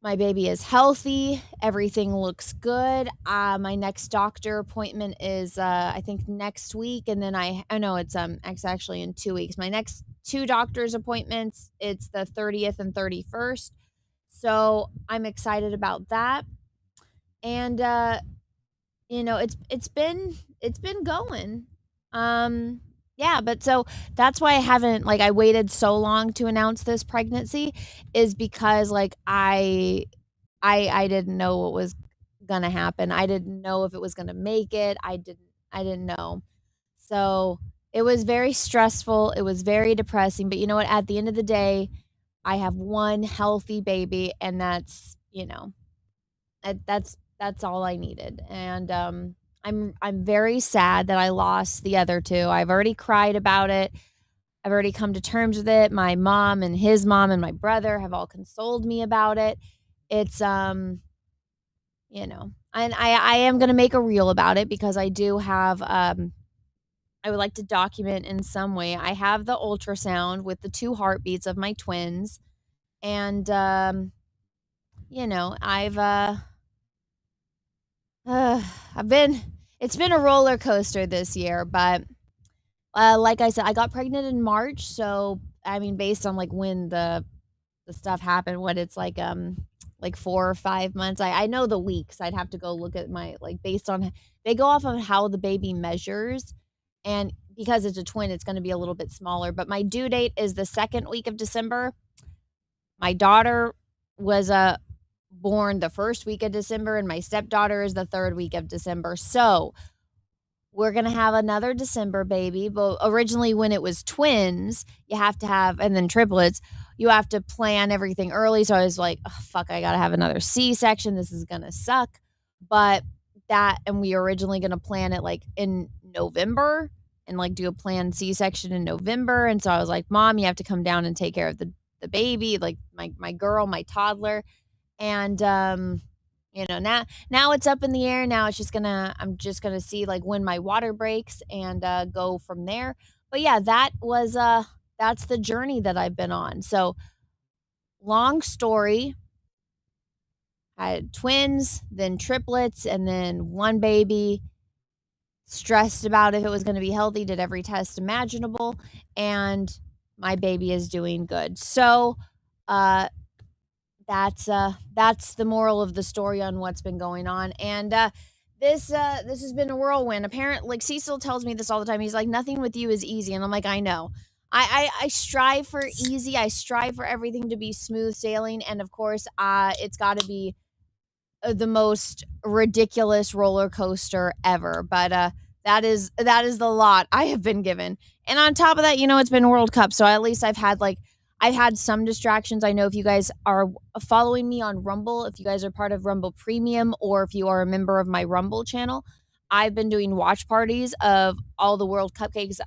My baby is healthy. Everything looks good. My next doctor appointment is, I think, next week. And then I know it's actually in 2 weeks. My next 2 doctor's appointments, it's the 30th and 31st. So I'm excited about that. And it's been going. Yeah, but so that's why I waited so long to announce this pregnancy, is because like I didn't know what was gonna happen. I didn't know if it was gonna make it. I didn't know. So it was very stressful. It was very depressing. But you know what? At the end of the day, I have one healthy baby, and that's all I needed. And I'm very sad that I lost the other two. I've already cried about it. I've already come to terms with it. My mom and his mom and my brother have all consoled me about it. It's and I am gonna make a reel about it because I do have I would like to document in some way. I have the ultrasound with the 2 heartbeats of my twins, and I've been it's been a roller coaster this year, but like I said, I got pregnant in March, so I mean, based on like when the stuff happened, what it's like 4 or 5 months. I know the weeks. I'd have to go look at my like based on they go off of how the baby measures, and because it's a twin, it's going to be a little bit smaller. But my due date is the 2nd week of December. My daughter was born the 1st week of December, and my stepdaughter is the 3rd week of December. So we're going to have another December baby. But originally, when it was twins, you have to have, and then triplets, you have to plan everything early. So I was like, oh, fuck, I got to have another C-section. This is going to suck. But and we were originally going to plan it like in November and like do a planned C-section in November. And so I was like, Mom, you have to come down and take care of the baby, like my girl, my toddler. And, now it's up in the air. Now I'm just gonna see like when my water breaks and go from there. But yeah, that's the journey that I've been on. So long story. I had twins, then triplets, and then one baby. Stressed about if it was going to be healthy, did every test imaginable, and my baby is doing good. So that's the moral of the story on what's been going on. And this has been a whirlwind. Apparently, like Cecil tells me this all the time. He's like, nothing with you is easy, and I'm like, I know. I strive for easy. I strive for everything to be smooth sailing, and of course, it's got to be the most ridiculous roller coaster ever. But that is the lot I have been given. And on top of that, it's been World Cup, so at least I've had some distractions. I know if you guys are following me on Rumble, if you guys are part of Rumble Premium, or if you are a member of my Rumble channel, I've been doing watch parties of all the World Cup games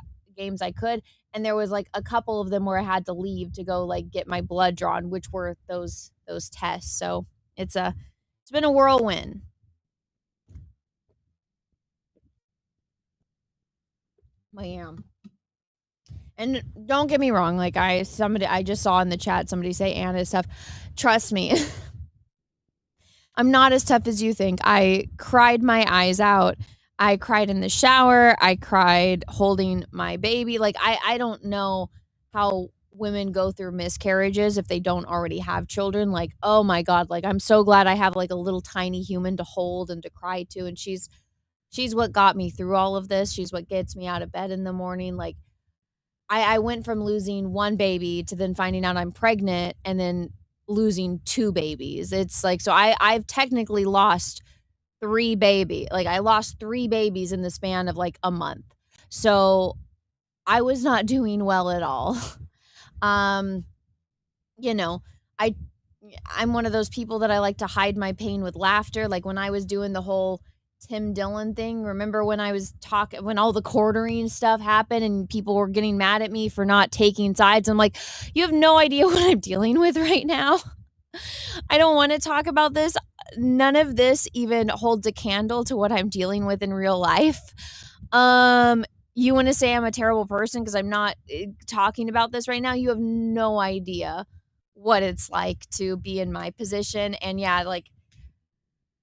I could. And there was like a couple of them where I had to leave to go like get my blood drawn, which were those tests. So it's been a whirlwind. I am. And don't get me wrong, like I just saw in the chat somebody say Anna is tough. Trust me. I'm not as tough as you think. I cried my eyes out. I cried in the shower. I cried holding my baby. Like I don't know how women go through miscarriages if they don't already have children. Like, oh my God, like I'm so glad I have like a little tiny human to hold and to cry to. And she's what got me through all of this. She's what gets me out of bed in the morning. Like I went from losing one baby to then finding out I'm pregnant and then losing 2 babies. It's like, so I've technically lost 3 babies. Like I lost 3 babies in the span of like a month. So I was not doing well at all. I'm one of those people that I like to hide my pain with laughter. Like when I was doing the whole Tim Dillon thing, remember when I was when all the quartering stuff happened and people were getting mad at me for not taking sides? I'm like, you have no idea what I'm dealing with right now. I don't want to talk about this. None of this even holds a candle to what I'm dealing with in real life. You want to say I'm a terrible person because I'm not talking about this right now? You have no idea what it's like to be in my position. And yeah, like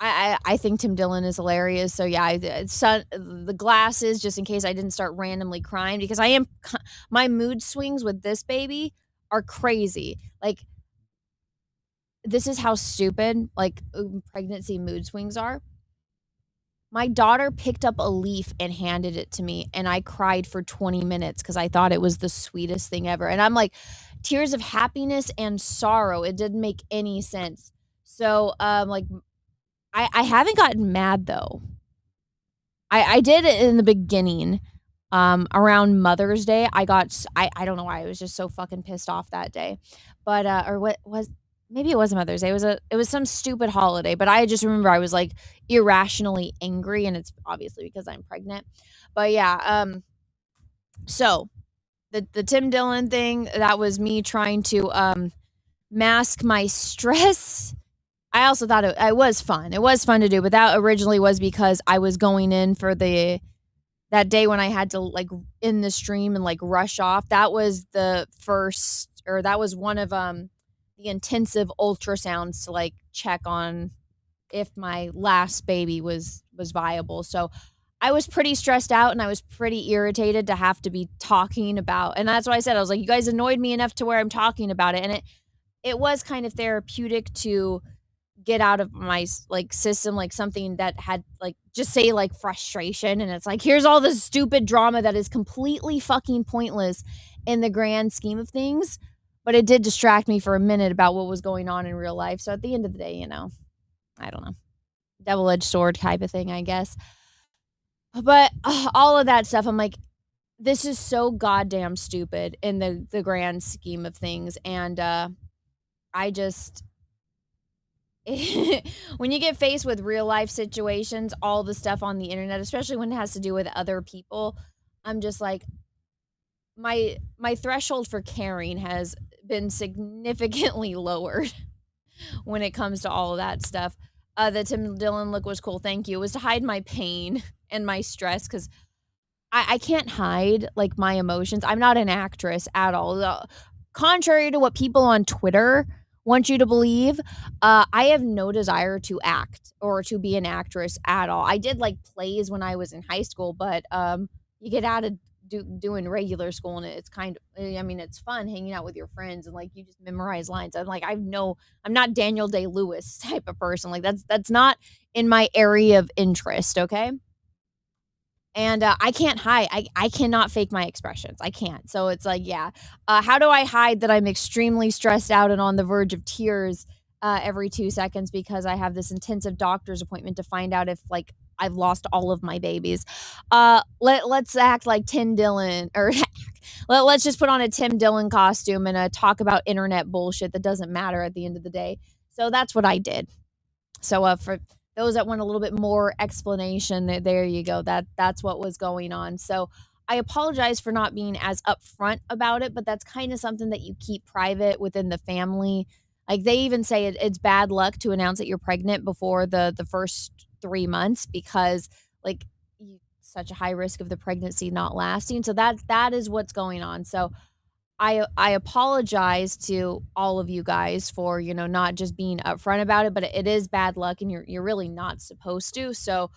I think Tim Dillon is hilarious. So yeah, the glasses, just in case I didn't start randomly crying, because my mood swings with this baby are crazy. Like this is how stupid like pregnancy mood swings are. My daughter picked up a leaf and handed it to me, and I cried for 20 minutes because I thought it was the sweetest thing ever. And I'm like, tears of happiness and sorrow. It didn't make any sense. So, like, I haven't gotten mad though. I did it in the beginning. Around Mother's Day, I don't know why I was just so fucking pissed off that day, but or what was maybe it wasn't Mother's Day. It was some stupid holiday, but I just remember I was like irrationally angry, and it's obviously because I'm pregnant. But yeah, so the Tim Dillon thing, that was me trying to mask my stress. I also thought it was fun. It was fun to do, but that originally was because I was going in for that day when I had to like in the stream and like rush off. That was the first, or that was one of the intensive ultrasounds to like check on if my last baby was viable. So I was pretty stressed out and I was pretty irritated to have to be talking about, and that's why I said, I was like, you guys annoyed me enough to where I'm talking about it. And it was kind of therapeutic to get out of my like system, like something that had like just say like frustration, and it's like, here's all this stupid drama that is completely fucking pointless in the grand scheme of things, but it did distract me for a minute about what was going on in real life. So at the end of the day, I don't know, double-edged sword type of thing, I guess. But all of that stuff, I'm like, this is so goddamn stupid in the grand scheme of things. And I just when you get faced with real life situations, all the stuff on the internet, especially when it has to do with other people, I'm just like, my threshold for caring has been significantly lowered when it comes to all of that stuff. The Tim Dillon look was cool. Thank you. It was to hide my pain and my stress, because I can't hide like my emotions. I'm not an actress at all. Contrary to what people on Twitter want you to believe, I have no desire to act or to be an actress at all. I did like plays when I was in high school, but you get out of doing regular school, and it's kind of, I mean, it's fun hanging out with your friends and like you just memorize lines. I'm like, I'm not Daniel Day-Lewis type of person. Like that's not in my area of interest. Okay. And I can't hide. I cannot fake my expressions. I can't. So it's like, yeah. How do I hide that I'm extremely stressed out and on the verge of tears every 2 seconds because I have this intensive doctor's appointment to find out if like I've lost all of my babies? Let's act like Tim Dillon, or let's just put on a Tim Dillon costume and talk about internet bullshit that doesn't matter at the end of the day. So that's what I did. So for those that want a little bit more explanation, there you go. That's what was going on. So I apologize for not being as upfront about it, but that's kind of something that you keep private within the family. Like they even say it's bad luck to announce that you're pregnant before the first 3 months, because like such a high risk of the pregnancy not lasting. So that is what's going on. So I apologize to all of you guys for, not just being upfront about it, but it is bad luck and you're really not supposed to. So,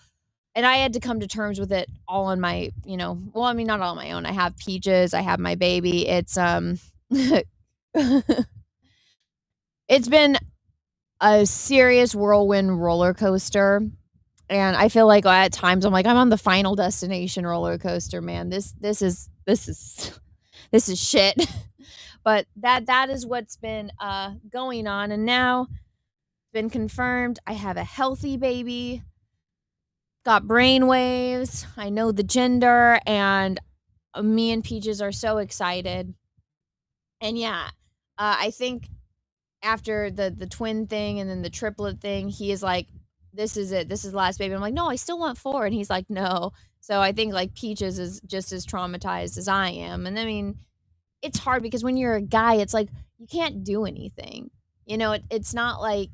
and I had to come to terms with it all on my, well, I mean, not all on my own. I have Peaches, I have my baby. It's, it's been a serious whirlwind roller coaster. And I feel like at times I'm like, I'm on the Final Destination roller coaster, man. This is shit. But that is what's been going on. And now it's been confirmed I have a healthy baby, got brain waves, I know the gender, and me and Peaches are so excited. And yeah, I think after the twin thing and then the triplet thing, he is like, this is it, this is the last baby. I'm like, no, I still want 4. And he's like, no. So I think like Peaches is just as traumatized as I am. And I mean, it's hard because when you're a guy, it's like you can't do anything. It's not like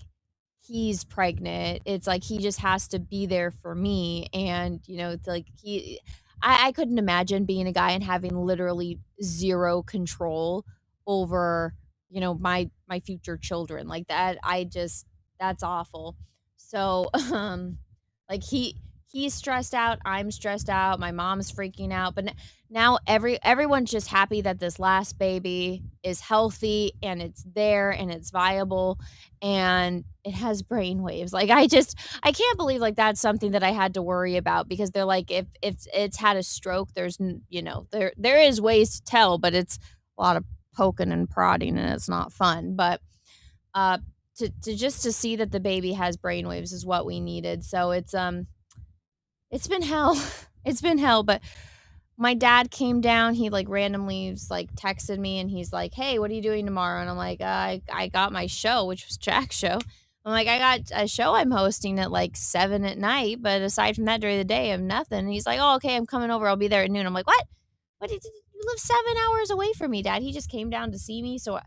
he's pregnant. It's like he just has to be there for me. And, it's like I couldn't imagine being a guy and having literally zero control over, my future children like that. That's awful. So, like he he's stressed out, I'm stressed out, my mom's freaking out, but now everyone's just happy that this last baby is healthy and it's there and it's viable and it has brain waves. Like I can't believe like that's something that I had to worry about, because they're like, if it's had a stroke, there's there is ways to tell, but it's a lot of poking and prodding and it's not fun. But to see that the baby has brainwaves is what we needed. So it's been hell. It's been hell. But my dad came down. He like randomly like texted me and he's like, "Hey, what are you doing tomorrow?" And I'm like, I got my show, which was Jack's show. I'm like, I got a show I'm hosting at like 7 at night, but aside from that, during the day, I'm nothing. And he's like, "Oh, okay, I'm coming over. I'll be there at noon." I'm like, "What? What did you live 7 hours away from me, Dad?" He just came down to see me. So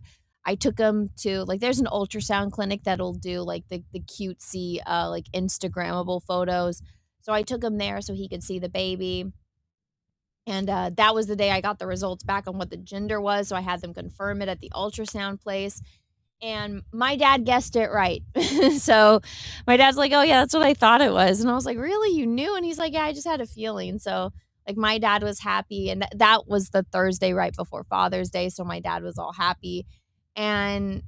I took him to like, there's an ultrasound clinic that'll do like the cutesy like Instagrammable photos. So I took him there so he could see the baby. And that was the day I got the results back on what the gender was. So I had them confirm it at the ultrasound place. And my dad guessed it right. So my dad's like, "Oh, yeah, that's what I thought it was." And I was like, "Really? You knew?" And he's like, "Yeah, I just had a feeling." So like my dad was happy. And that was the Thursday right before Father's Day. So my dad was all happy. And,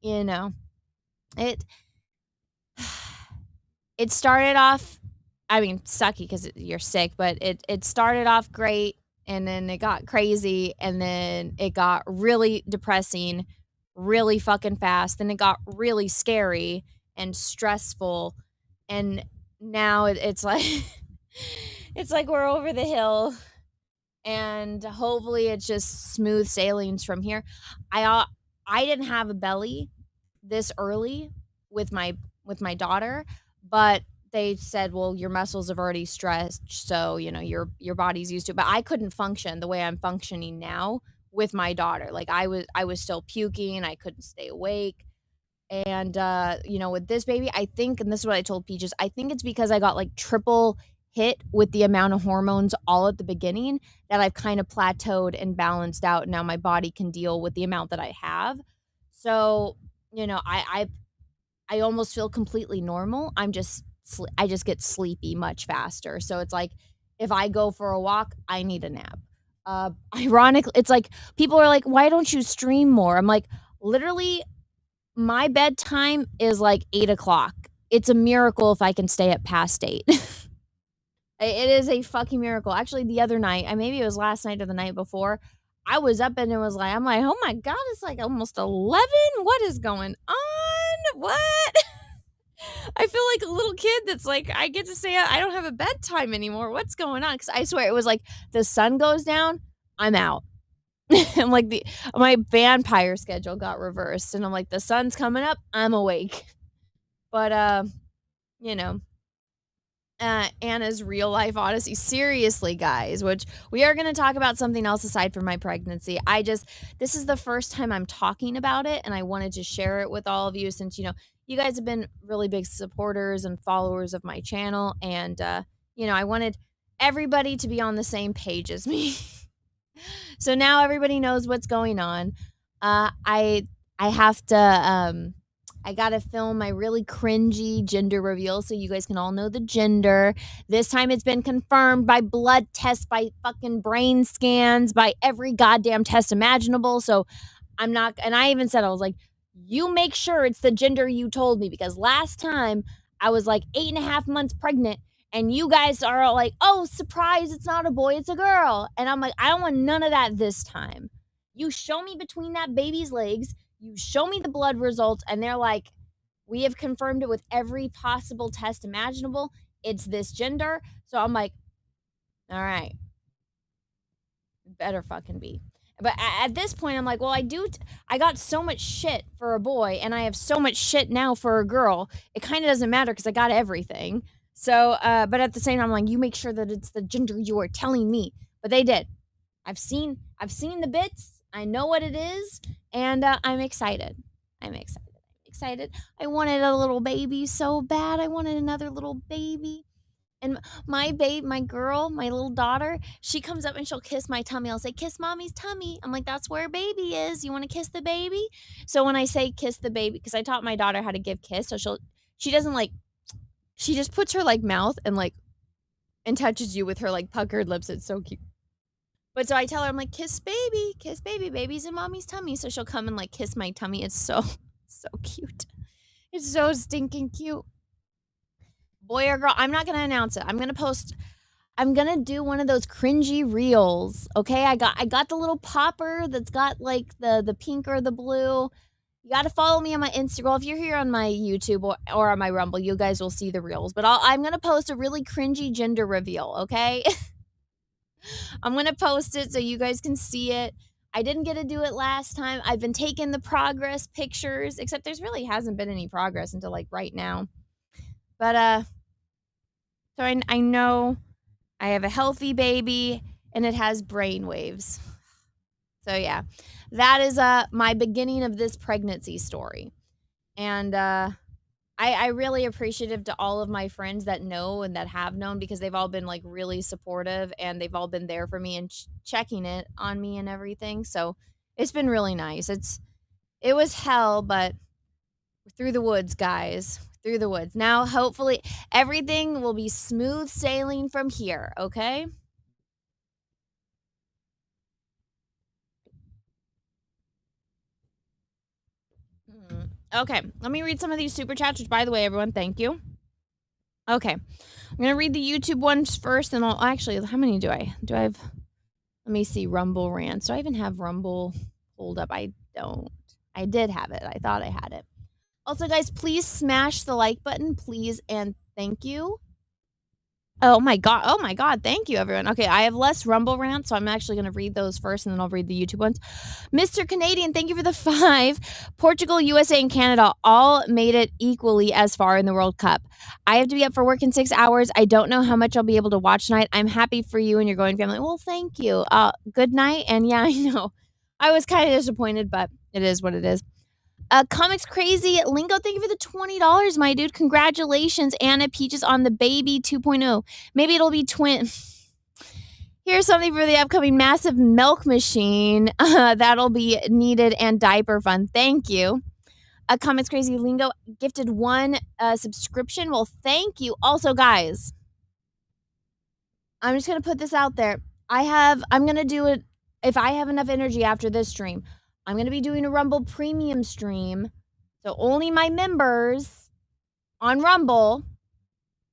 you know, it started off, I mean, sucky because you're sick, but it started off great, and then it got crazy, and then it got really depressing really fucking fast. Then it got really scary and stressful, and now it's like it's like we're over the hill, and hopefully it's just smooth sailings from here. I didn't have a belly this early with my daughter, but they said, "Well, your muscles have already stretched, so your body's used to it." But I couldn't function the way I'm functioning now with my daughter. Like I was still puking, I couldn't stay awake. And with this baby, I think, and this is what I told Peaches, I think it's because I got like triple hit with the amount of hormones all at the beginning that I've kind of plateaued and balanced out. Now my body can deal with the amount that I have. So, I almost feel completely normal. I just get sleepy much faster. So it's like if I go for a walk, I need a nap. Ironically, it's like people are like, "Why don't you stream more?" I'm like, literally, my bedtime is like 8:00. It's a miracle if I can stay up past 8. It is a fucking miracle. Actually, the other night, maybe it was last night or the night before, I was up and I'm like, "Oh my God, it's like almost 11. What is going on? What?" I feel like a little kid that's like, I get to stay out. I don't have a bedtime anymore. What's going on? Because I swear it was like the sun goes down, I'm out. I'm like my vampire schedule got reversed, and I'm like, the sun's coming up, I'm awake. But Anna's real life Odyssey. Seriously, guys, which we are going to talk about something else aside from my pregnancy. This is the first time I'm talking about it, and I wanted to share it with all of you since, you guys have been really big supporters and followers of my channel. And, I wanted everybody to be on the same page as me. So now everybody knows what's going on. I have to, I got to film my really cringy gender reveal so you guys can all know the gender. This time it's been confirmed by blood tests, by fucking brain scans, by every goddamn test imaginable. So I'm not, and I even said, I was like, "You make sure it's the gender you told me," because last time I was like 8.5 months pregnant and you guys are all like, "Oh, surprise, it's not a boy, it's a girl." And I'm like, I don't want none of that this time. You show me between that baby's legs, you show me the blood results, and they're like, "We have confirmed it with every possible test imaginable. It's this gender." So I'm like, all right, better fucking be. But at this point, I'm like, well, I got so much shit for a boy, and I have so much shit now for a girl. It kind of doesn't matter because I got everything. So, but at the same time, I'm like, you make sure that it's the gender you are telling me. But they did. I've seen the bits. I know what it is, and I'm excited. I'm excited. I wanted a little baby so bad. I wanted another little baby. And my girl, my little daughter, she comes up and she'll kiss my tummy. I'll say, "Kiss mommy's tummy." I'm like, "That's where baby is. You want to kiss the baby?" So when I say kiss the baby, because I taught my daughter how to give kiss, so she doesn't like, she just puts her like mouth and like and touches you with her like puckered lips. It's so cute. But so I tell her, I'm like, kiss baby, baby's in mommy's tummy. So she'll come and like kiss my tummy. It's so cute. It's so stinking cute. Boy or girl, I'm not gonna announce it. I'm gonna do one of those cringy reels. Okay, I got the little popper that's got like the pink or the blue. You got to follow me on my Instagram. If you're here on my YouTube or on my Rumble, you guys will see the reels. But I'm gonna post a really cringy gender reveal. Okay, I'm gonna post it so you guys can see it. I didn't get to do it last time. I've been taking the progress pictures, except there's really hasn't been any progress until like right now. But so I know I have a healthy baby and it has brain waves. So yeah, that is my beginning of this pregnancy story. And I really appreciative to all of my friends that know and that have known, because they've all been like really supportive and they've all been there for me and checking it on me and everything. So it's been really nice. It was hell, but we're through the woods, guys. Through the woods. Now, hopefully, everything will be smooth sailing from here, okay? Okay, let me read some of these super chats, which, by the way, everyone, thank you. Okay, I'm going to read the YouTube ones first, and I'll actually, how many do I have? Let me see, Rumble rants. Do I even have Rumble pulled up? I don't. I did have it. I thought I had it. Also, guys, please smash the like button, please, and thank you. Oh my god, thank you, everyone. Okay, I have less Rumble rants, so I'm actually going to read those first, and then I'll read the YouTube ones. Mr. Canadian, thank you for the 5. Portugal, USA, and Canada all made it equally as far in the World Cup. I have to be up for work in 6 hours. I don't know how much I'll be able to watch tonight. I'm happy for you and your growing family. Well, thank you. Good night, and yeah, I know. I was kind of disappointed, but it is what it is. Comics Crazy Lingo, thank you for the $20, my dude. Congratulations, Anna Peaches on the baby 2.0. Maybe it'll be twin. Here's something for the upcoming massive milk machine that'll be needed, and diaper fun. Thank you. Comics Crazy Lingo gifted 1 subscription. Well, thank you. Also, guys, I'm just going to put this out there. I'm going to do it if I have enough energy after this stream. I'm going to be doing a Rumble premium stream. So only my members on Rumble.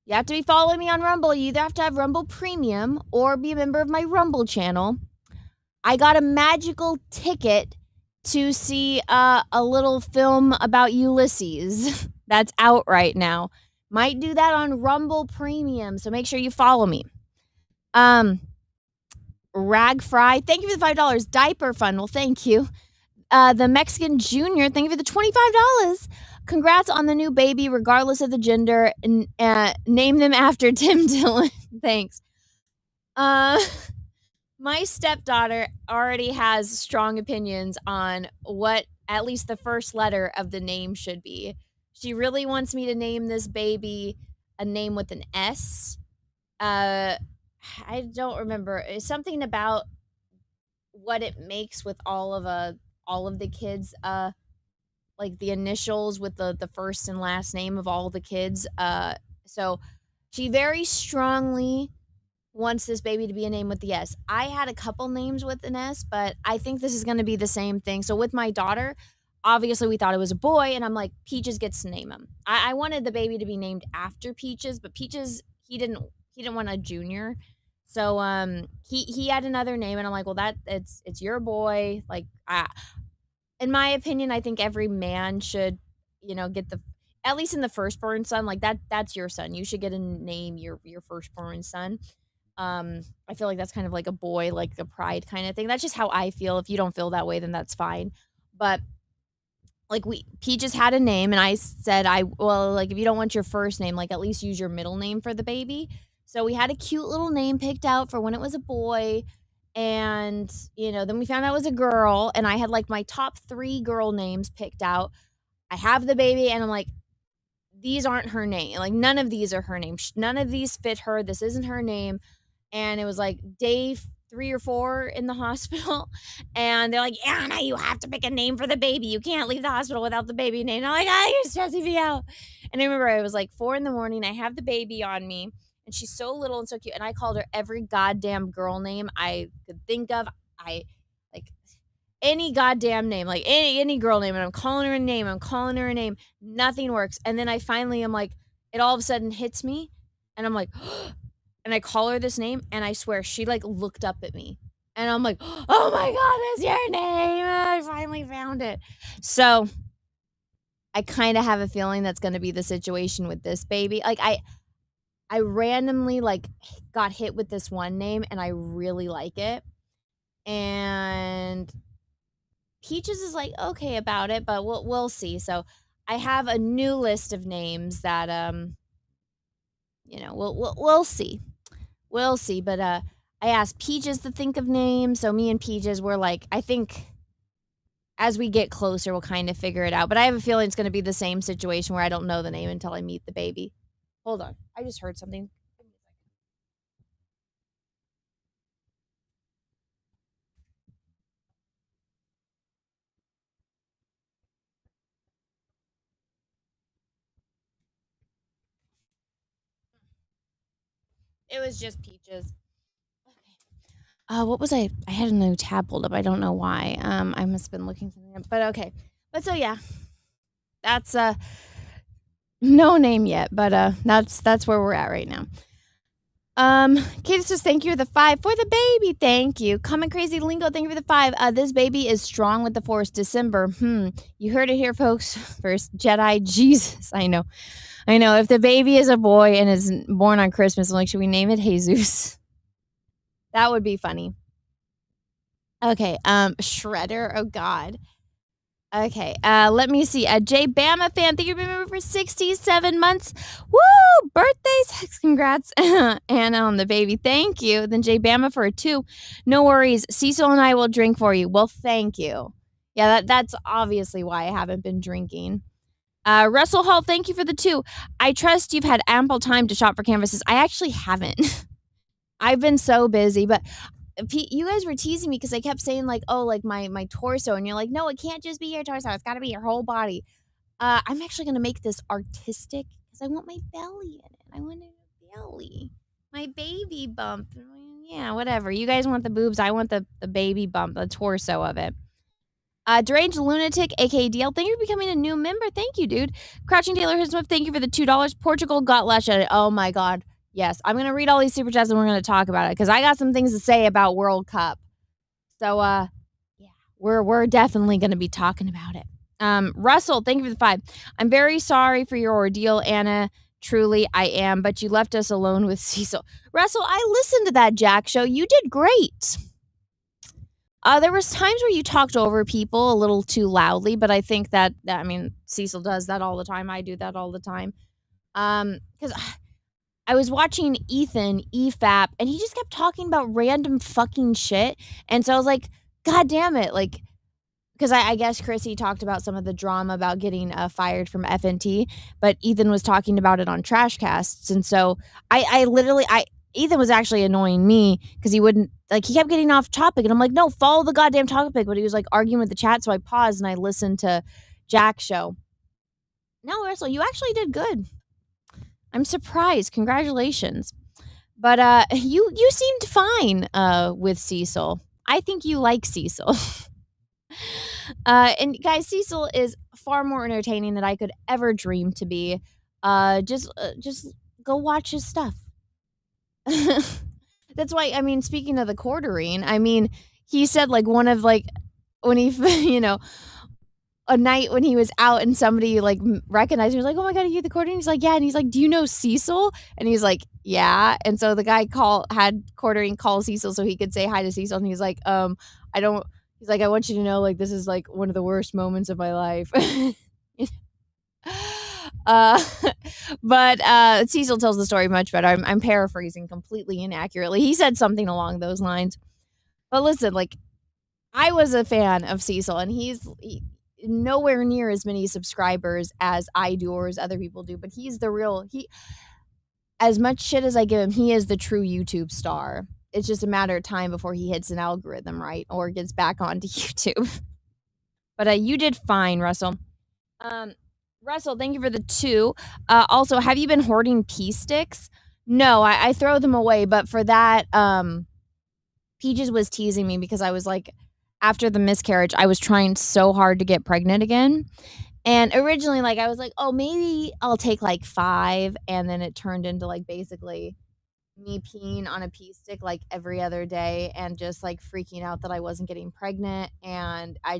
You have to be following me on Rumble. You either have to have Rumble Premium or be a member of my Rumble channel. I got a magical ticket to see a little film about Ulysses that's out right now. Might do that on Rumble Premium, so make sure you follow me. Rag Fry, thank you for the $5. Diaper Fun, well, thank you. The Mexican Junior, thank you for the $25. Congrats on the new baby, regardless of the gender. Name them after Tim Dillon. Thanks. My stepdaughter already has strong opinions on what at least the first letter of the name should be. She really wants me to name this baby a name with an S. I don't remember. It's something about what it makes with all of the kids, like the initials with the first and last name of all the kids. So she very strongly wants this baby to be a name with the S. I had a couple names with an S, but I think this is going to be the same thing. So with my daughter, obviously we thought it was a boy, and I'm like, Peaches gets to name him. I wanted the baby to be named after Peaches, but Peaches, he didn't want a junior. So he had another name, and I'm like, well, it's your boy. Like, in my opinion, I think every man should, get at least in the firstborn son, like that's your son. You should get a name your firstborn son. I feel like that's kind of like a boy, like a pride kind of thing. That's just how I feel. If you don't feel that way, then that's fine. But like Peaches had a name, and I said, if you don't want your first name, like at least use your middle name for the baby. So we had a cute little name picked out for when it was a boy. And, then we found out it was a girl, and I had like my top 3 girl names picked out. I have the baby, and I'm like, these aren't her name. Like, none of these are her name. None of these fit her. This isn't her name. And it was like day 3 or 4 in the hospital. And they're like, Anna, you have to pick a name for the baby. You can't leave the hospital without the baby name. And I'm like, you're stressing me out. And I remember it was like 4 a.m. I have the baby on me. and she's so little and so cute. And I called her every goddamn girl name I could think of. I like any goddamn name, like any girl name, and I'm calling her a name. I'm calling her a name. Nothing works. And then I finally am like, it all of a sudden hits me, and I'm like, and I call her this name, and I swear she like looked up at me, and I'm like, oh my god, that's your name! I finally found it. So I kind of have a feeling that's going to be the situation with this baby. Like I randomly like got hit with this one name, and I really like it, and Peaches is like okay about it, but we'll see. So I have a new list of names that we'll see. We'll see, but I asked Peaches to think of names, so me and Peaches were like, I think as we get closer we'll kind of figure it out. But I have a feeling it's going to be the same situation where I don't know the name until I meet the baby. Hold on. I just heard something. It was just Peaches. What was I had a new tab pulled up. I don't know why. I must have been looking something up. But okay. But so yeah. That's no name yet, but that's where we're at right now. Katie says thank you for the 5 for the baby. Thank you. Coming Crazy Lingo, thank you for the 5. This baby is strong with the Force. December. You heard it here, folks. First Jedi Jesus. I know. If the baby is a boy and is born on Christmas, I'm like, should we name it Jesus? That would be funny. Okay, Shredder. Oh God. Okay, let me see. Jay Bama fan, thank you for 67 months. Woo! Birthdays. Congrats, Anna, on the baby. Thank you. Then Jay Bama for a 2. No worries. Cecil and I will drink for you. Well, thank you. Yeah, that's obviously why I haven't been drinking. Russell Hall, thank you for the 2. I trust you've had ample time to shop for canvases. I actually haven't. I've been so busy, but you guys were teasing me because I kept saying like, oh, like my torso, and you're like, no, it can't just be your torso. It's got to be your whole body. I'm actually going to make this artistic because I want my belly in it. I want a belly. My baby bump. Yeah, whatever. You guys want the boobs. I want the baby bump, the torso of it. Deranged Lunatic, aka DL, thank you for becoming a new member. Thank you, dude. Crouching Taylor Hismith, thank you for the $2. Portugal got lashed at it. Oh my God. Yes, I'm going to read all these super chats and we're going to talk about it because I got some things to say about World Cup. So, yeah, we're definitely going to be talking about it. Russell, thank you for the 5. I'm very sorry for your ordeal, Anna. Truly, I am, but you left us alone with Cecil. Russell, I listened to that Jack show. You did great. There was times where you talked over people a little too loudly, but I think that Cecil does that all the time. I do that all the time. Because I was watching Ethan, EFAP, and he just kept talking about random fucking shit. And so I was like, God damn it. Like, because I guess Chrissy talked about some of the drama about getting fired from FNT, but Ethan was talking about it on Trashcasts. And so Ethan was actually annoying me because he wouldn't, like, he kept getting off topic. And I'm like, no, follow the goddamn topic. But he was like arguing with the chat. So I paused and I listened to Jack's show. No, Russell, you actually did good. I'm surprised. Congratulations. But you seemed fine with Cecil. I think you like Cecil. And guys, Cecil is far more entertaining than I could ever dream to be. Just go watch his stuff. That's why, speaking of the quartering, he said like one of like when he, a night when he was out and somebody like recognized him, was like, oh my God, are you the quartering? He's like, yeah. And he's like, do you know Cecil? And he's like, yeah. And so the guy had quartering call Cecil so he could say hi to Cecil. And he's like, he's like, I want you to know, like, this is like one of the worst moments of my life. But Cecil tells the story much better. I'm paraphrasing completely inaccurately. He said something along those lines. But listen, like, I was a fan of Cecil, and he's nowhere near as many subscribers as I do or as other people do, but he's the real, as much shit as I give him, he is the true YouTube star. It's just a matter of time before he hits an algorithm, right? Or gets back onto YouTube. But you did fine, Russell. Russell, thank you for the 2. Also, have you been hoarding pee sticks? No, I throw them away, but for that, Peaches was teasing me because I was like, after the miscarriage, I was trying so hard to get pregnant again. And originally, like, I was like, oh, maybe I'll take like 5. And then it turned into like basically me peeing on a pee stick like every other day and just like freaking out that I wasn't getting pregnant. And I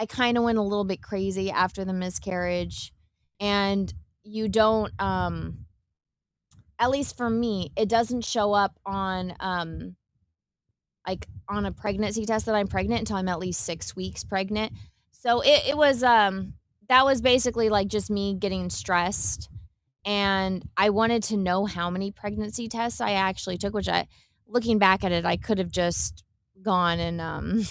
kind of went a little bit crazy after the miscarriage. And you don't, at least for me, it doesn't show up on, like on a pregnancy test that I'm pregnant until I'm at least 6 weeks pregnant. So it was, that was basically like just me getting stressed. And I wanted to know how many pregnancy tests I actually took, which looking back at it, I could have just gone and,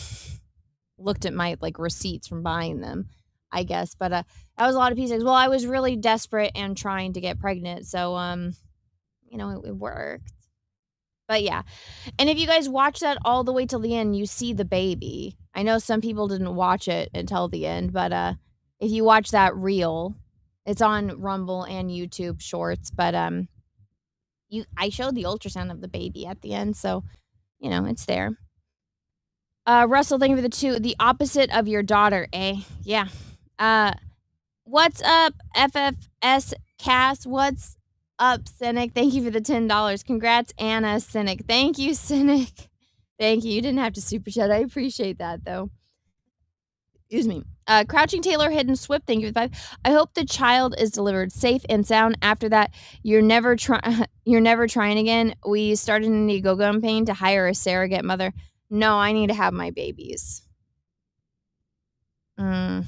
looked at my like receipts from buying them, I guess. But, that was a lot of pieces. Well, I was really desperate and trying to get pregnant. So, it worked. But yeah. And if you guys watch that all the way till the end, you see the baby. I know some people didn't watch it until the end, but if you watch that reel, it's on Rumble and YouTube Shorts, but I showed the ultrasound of the baby at the end, so it's there. Russell, thank you for the opposite of your daughter, eh? Yeah. What's up, FFS Cass? What's up, Cynic? Thank you for the $10. Congrats, Anna Cynic. Thank you, Cynic. Thank you. You didn't have to super chat. I appreciate that, though. Excuse me. Crouching Taylor, Hidden Swift, thank you for the 5. I hope the child is delivered safe and sound. After that, you're never trying again. We started in the go-go campaign to hire a surrogate mother. No, I need to have my babies. I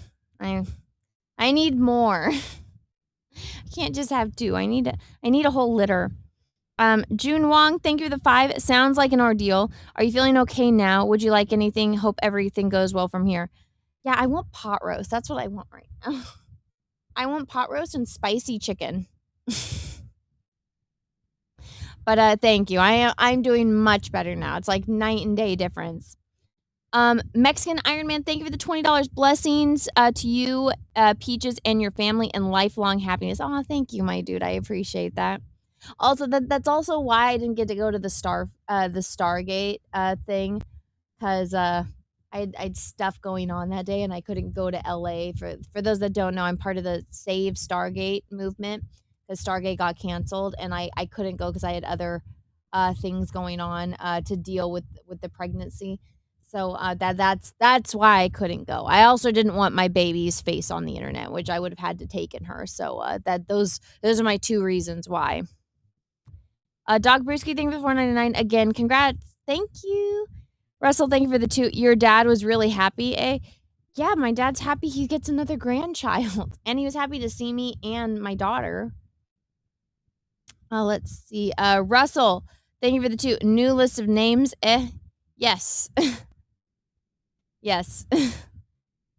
need more. I can't just have 2. I need a whole litter. June Wong, thank you for the 5. It sounds like an ordeal. Are you feeling okay now? Would you like anything? Hope everything goes well from here. Yeah, I want pot roast. That's what I want right now. I want pot roast and spicy chicken. But thank you. I'm doing much better now. It's like night and day difference. Mexican Iron Man, thank you for the $20. Blessings to you, Peaches, and your family, and lifelong happiness. Oh, thank you, my dude. I appreciate that. Also, that's also why I didn't get to go to the Stargate thing, because I had stuff going on that day, and I couldn't go to LA. For those that don't know, I'm part of the Save Stargate movement, because Stargate got canceled, and I couldn't go because I had other things going on to deal with the pregnancy. So that's why I couldn't go. I also didn't want my baby's face on the internet, which I would have had to taken her. So those are my 2 reasons why. Dog Brewski, thank you for $4.99 again. Congrats, thank you. Russell, thank you for the 2. Your dad was really happy, eh? Yeah, my dad's happy he gets another grandchild, and he was happy to see me and my daughter. Let's see. Russell, thank you for the 2. New list of names, eh? Yes. Yes.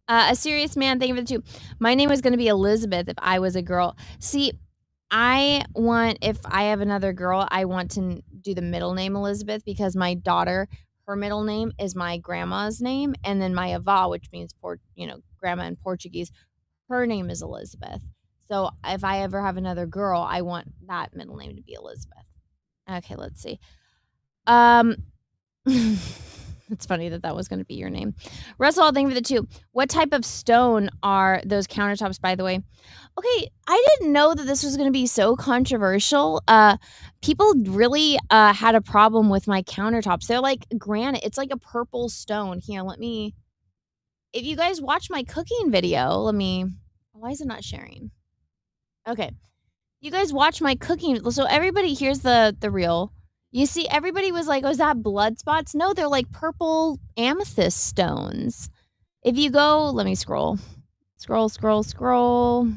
A serious man, thank you for the 2. My name was going to be Elizabeth if I was a girl. See, if I have another girl, I want to do the middle name Elizabeth, because my daughter, her middle name is my grandma's name, and then my Ava, which means grandma in Portuguese, her name is Elizabeth. So if I ever have another girl, I want that middle name to be Elizabeth. Okay, let's see. It's funny that was going to be your name. Russell, thank you for the 2. What type of stone are those countertops, by the way? Okay, I didn't know that this was going to be so controversial. People really had a problem with my countertops. They're like granite. It's like a purple stone. Here, if you guys watch my cooking video, why is it not sharing? Okay. You guys watch my cooking. So everybody, here's the reel. You see, everybody was like, oh, is that blood spots? No, they're like purple amethyst stones. If you go, let me scroll. Scroll.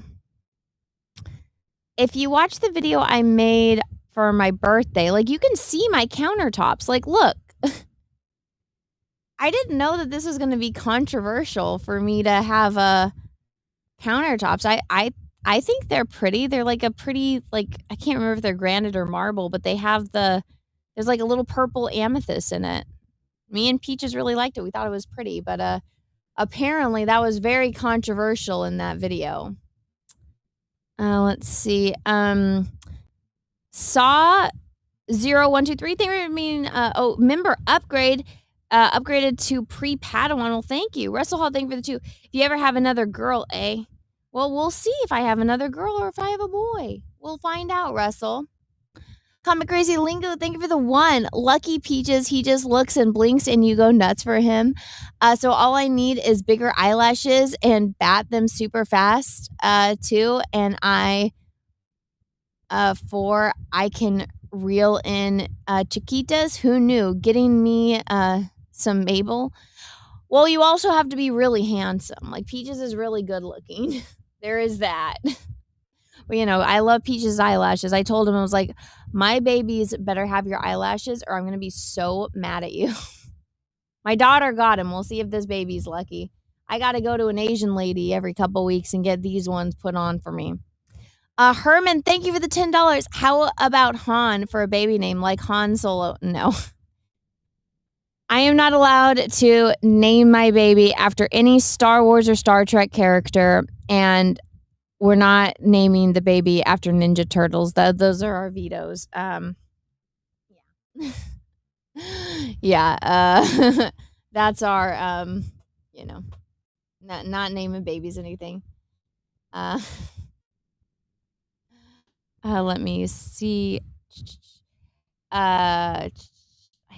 If you watch the video I made for my birthday, you can see my countertops. Look. I didn't know that this was going to be controversial for me to have countertops. I think they're pretty. They're like a pretty, I can't remember if they're granite or marble, but they have there's like a little purple amethyst in it. Me and Peaches really liked it. We thought it was pretty, but apparently that was very controversial in that video. Let's see. Saw 0123. Member upgrade. Upgraded to pre-Padawan. Well, thank you. Russell Hall, thank you for the 2. If you ever have another girl, well, we'll see if I have another girl or if I have a boy. We'll find out, Russell. Comic Crazy Lingo, thank you for the 1. Lucky Peaches, he just looks and blinks and you go nuts for him. So all I need is bigger eyelashes and bat them super fast, too. And I can reel in Chiquitas. Who knew? Getting me some Mabel. Well, you also have to be really handsome. Like, Peaches is really good looking. There is that. But, I love Peaches' eyelashes. I told him, I was like, my babies better have your eyelashes or I'm going to be so mad at you. My daughter got him. We'll see if this baby's lucky. I got to go to an Asian lady every couple weeks and get these ones put on for me. Herman, thank you for the $10. How about Han for a baby name like Han Solo? No. I am not allowed to name my baby after any Star Wars or Star Trek character, and we're not naming the baby after Ninja Turtles. Those are our vetoes. Yeah. That's our, not naming babies anything. Let me see. I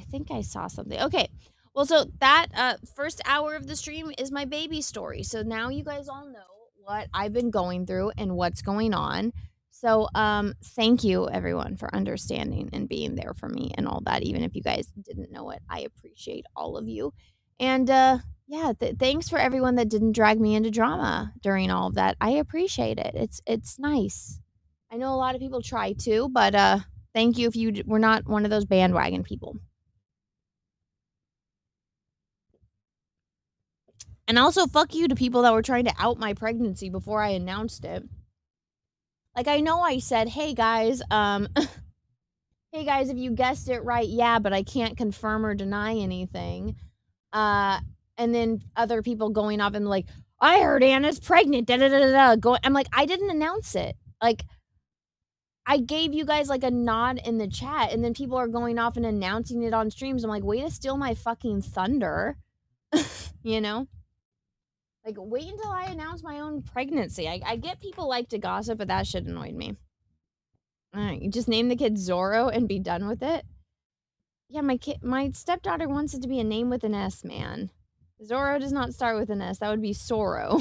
think I saw something. Okay. Well, so that first hour of the stream is my baby story. So now you guys all know what I've been going through and what's going on. So thank you, everyone, for understanding and being there for me and all that. Even if you guys didn't know it, I appreciate all of you. And thanks for everyone that didn't drag me into drama during all of that. I appreciate it. It's nice. I know a lot of people try to, but thank you if you were not one of those bandwagon people. And also, fuck you to people that were trying to out my pregnancy before I announced it. Like, I know I said, hey guys, if you guessed it right, yeah, but I can't confirm or deny anything. And then other people going off and like, I heard Anna's pregnant, I'm like, I didn't announce it. Like, I gave you guys like a nod in the chat, and then people are going off and announcing it on streams. I'm like, way to steal my fucking thunder. Like, wait until I announce my own pregnancy. I get people like to gossip, but that shit annoyed me. All right, you just name the kid Zorro and be done with it. Yeah, my stepdaughter wants it to be a name with an S, man. Zorro does not start with an S. That would be Sorrow.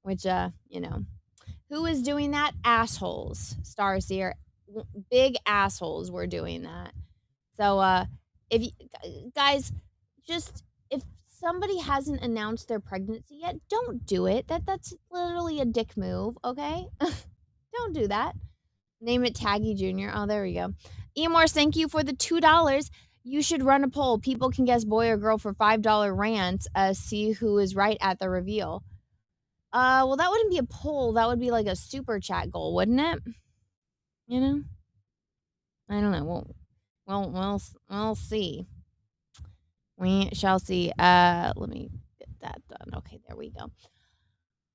Which, who is doing that? Assholes. Starseer. Big assholes were doing that. So, if you guys, just, if somebody hasn't announced their pregnancy yet, don't do it. That's literally a dick move, okay? Don't do that. Name it Taggy Jr. Oh, there we go. Emors, thank you for the $2. You should run a poll. People can guess boy or girl for $5 rants. See who is right at the reveal. Well, that wouldn't be a poll. That would be like a super chat goal, wouldn't it? I don't know. We'll see. We shall see. Let me get that done. Okay, there we go.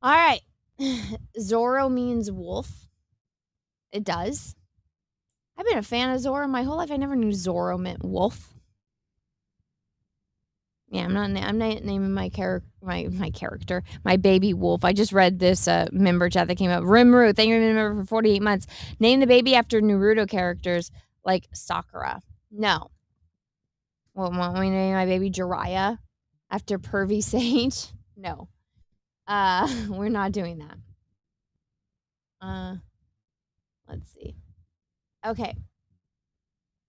All right. Zorro means wolf. It does. I've been a fan of Zorro my whole life. I never knew Zorro meant wolf. Yeah, I'm not naming my character, my baby wolf. I just read this member chat that came up. Rimuru, thank you for member for 48 months. Name the baby after Naruto characters like Sakura. No. Well, want me to name my baby Jiraiya after Pervy Sage? No. We're not doing that. Let's see. Okay.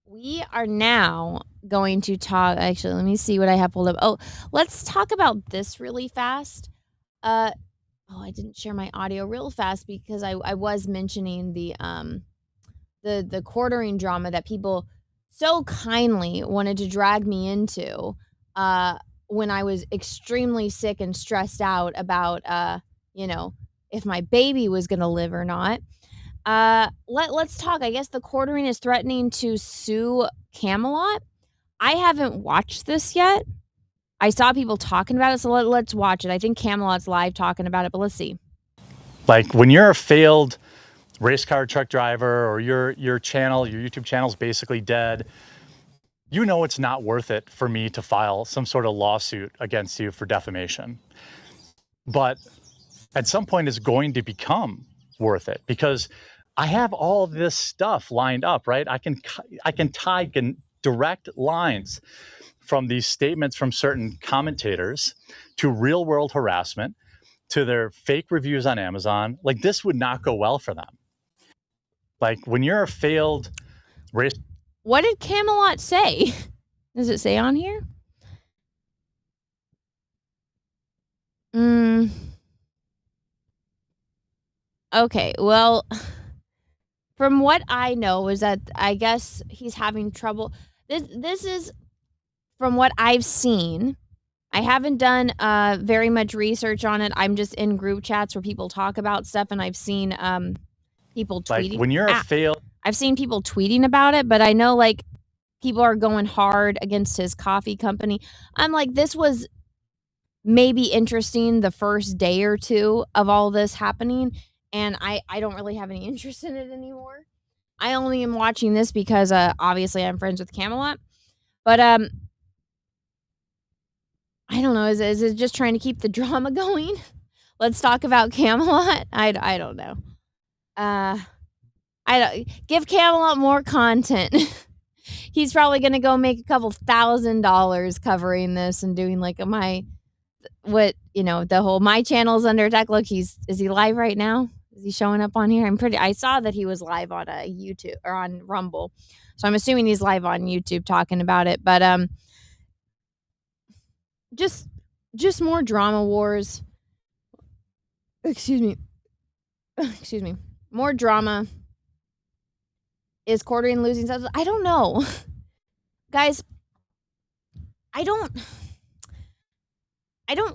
We are now going to talk. Actually, let me see what I have pulled up. Oh, let's talk about this really fast. I didn't share my audio real fast because I was mentioning the quartering drama that people so kindly wanted to drag me into when I was extremely sick and stressed out about if my baby was going to live or not. Let's talk. I guess the quartering is threatening to sue Camelot. I haven't watched this yet. I saw people talking about it, so let's watch it. I think Camelot's live talking about it, but let's see. Like, when you're a failed race car truck driver, or your channel, your YouTube channel is basically dead, you know it's not worth it for me to file some sort of lawsuit against you for defamation. But at some point it's going to become worth it, because I have all this stuff lined up, right? I can tie direct lines from these statements from certain commentators to real world harassment to their fake reviews on Amazon. Like, this would not go well for them. Like, when you're a failed race. What did Camelot say? Does it say on here? Okay, well, from what I know is that I guess he's having trouble. This is from what I've seen. I haven't done very much research on it. I'm just in group chats where people talk about stuff, and I've seen people tweeting. Like, when you're a failed. I've seen people tweeting about it, but I know, like, people are going hard against his coffee company. I'm like, this was maybe interesting the first day or two of all this happening, and I don't really have any interest in it anymore. I only am watching this because obviously I'm friends with Camelot. But I don't know, is it just trying to keep the drama going? Let's talk about Camelot. I don't know. I don't give Camelot more content. He's probably gonna go make a couple $1,000 covering this and doing like the whole my channel's under attack. Look, is he live right now? Is he showing up on here? I saw that he was live on YouTube or on Rumble, so I'm assuming he's live on YouTube talking about it. But just more drama wars. Excuse me. More drama. Is Quartering losing subs? I don't know. Guys, I don't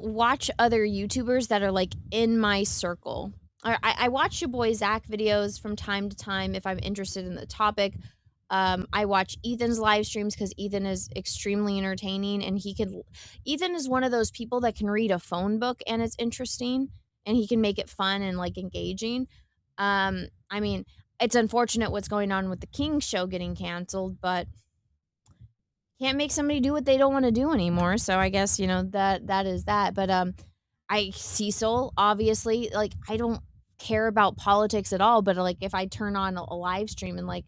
watch other YouTubers that are like in my circle. I watch your boy Zach videos from time to time if I'm interested in the topic. I watch Ethan's live streams because Ethan is extremely entertaining, and Ethan is one of those people that can read a phone book and it's interesting, and he can make it fun and like engaging. I mean, it's unfortunate what's going on with the King show getting canceled, but can't make somebody do what they don't want to do anymore. So I guess, that is that. But Cecil, obviously, like, I don't care about politics at all, but like if I turn on a live stream and like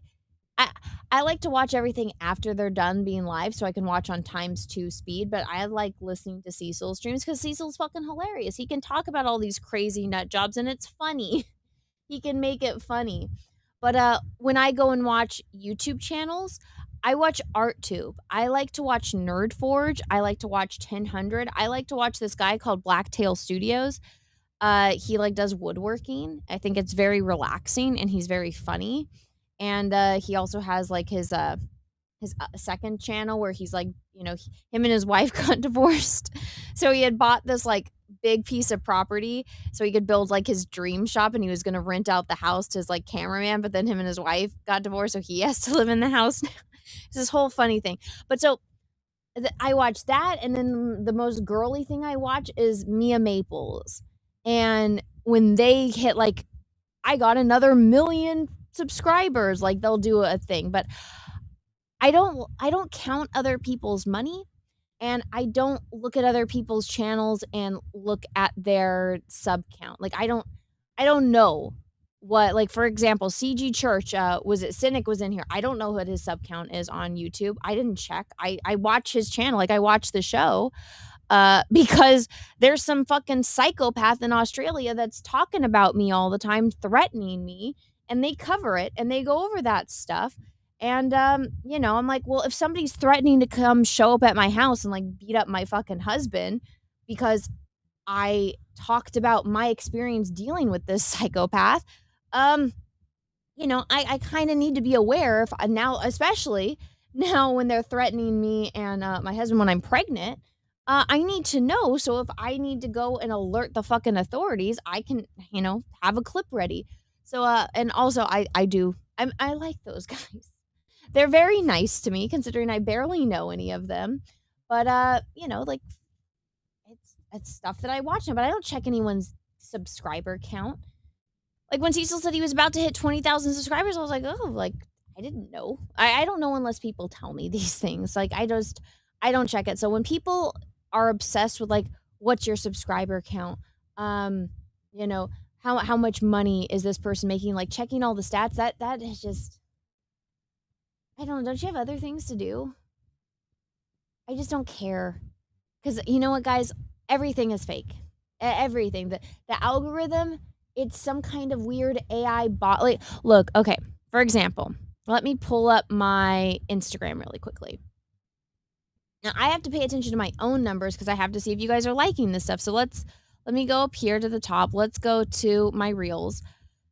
I like to watch everything after they're done being live so I can watch on ×2 speed, but I like listening to Cecil's streams because Cecil's fucking hilarious. He can talk about all these crazy nut jobs and it's funny. He can make it funny. But when I go and watch YouTube channels, I watch ArtTube. I like to watch NerdForge. I like to watch 1000. I like to watch this guy called Blacktail Studios. He like does woodworking. I think it's very relaxing and he's very funny. And he also has like his second channel where he's like, him and his wife got divorced. So he had bought this like big piece of property so he could build like his dream shop, and he was going to rent out the house to his like cameraman, but then him and his wife got divorced, so he has to live in the house now. It's this whole funny thing. But so I watch that, and then the most girly thing I watch is Mia Maples. And when they hit like, I got another 1 million subscribers, like they'll do a thing. But I don't count other people's money. And I don't look at other people's channels and look at their sub count. Like I don't know what, like, for example, CG Church, was it Cynic was in here. I don't know what his sub count is on YouTube. I didn't check. I watch his channel. Like I watch the show because there's some fucking psychopath in Australia that's talking about me all the time, threatening me, and they cover it and they go over that stuff. And, I'm like, well, if somebody's threatening to come show up at my house and like beat up my fucking husband because I talked about my experience dealing with this psychopath, I kind of need to be aware if now, especially now when they're threatening me and my husband when I'm pregnant, I need to know. So if I need to go and alert the fucking authorities, I can, have a clip ready. So, and also I like those guys. They're very nice to me, considering I barely know any of them. But, like, it's stuff that I watch now, but I don't check anyone's subscriber count. Like when Cecil said he was about to hit 20,000 subscribers, I was like, oh, like I didn't know. I don't know unless people tell me these things. Like I don't check it. So when people are obsessed with like, what's your subscriber count? You know, how much money is this person making? Like checking all the stats, that is just, I don't know. Don't you have other things to do? I just don't care. Because you know what, guys? Everything is fake. Everything. The algorithm, it's some kind of weird AI bot. Like, look, okay, for example, let me pull up my Instagram really quickly. Now, I have to pay attention to my own numbers because I have to see if you guys are liking this stuff. So let me go up here to the top. Let's go to my reels.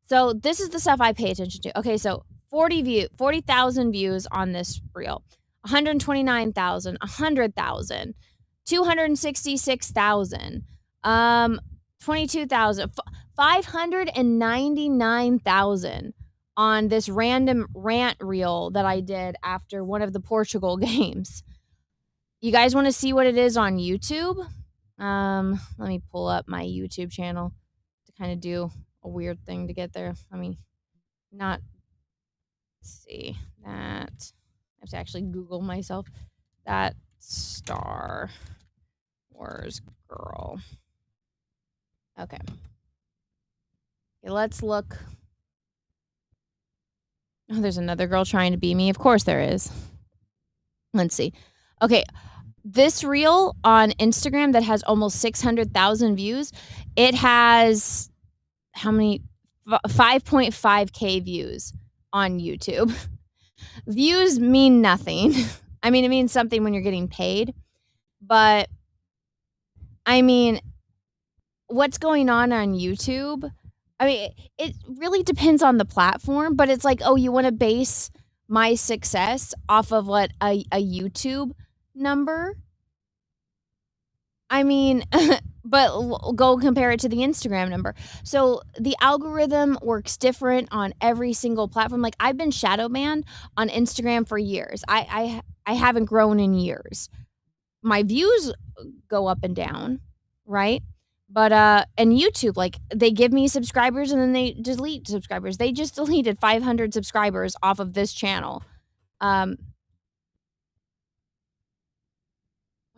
So this is the stuff I pay attention to. Okay, so 40,000 views on this reel. 129,000, 100,000, 266,000, 22,000, 599,000 on this random rant reel that I did after one of the Portugal games. You guys want to see what it is on YouTube? Let me pull up my YouTube channel to kind of do a weird thing to get there. I mean, not see that. I have to actually Google myself. That Star Wars girl. Okay. Let's look. Oh, there's another girl trying to be me. Of course there is. Let's see. Okay. This reel on Instagram that has almost 600,000 views, it has how many? 5.5K views on YouTube. Views mean nothing. I mean, it means something when you're getting paid. But, I mean, what's going on YouTube? I mean, it really depends on the platform. But it's like, oh, you want to base my success off of what a YouTube number? I mean, but go compare it to the Instagram number. So the algorithm works different on every single platform. Like I've been shadow banned on Instagram for years. I haven't grown in years. My views go up and down, right? But and YouTube, like they give me subscribers and then they delete subscribers. They just deleted 500 subscribers off of this channel.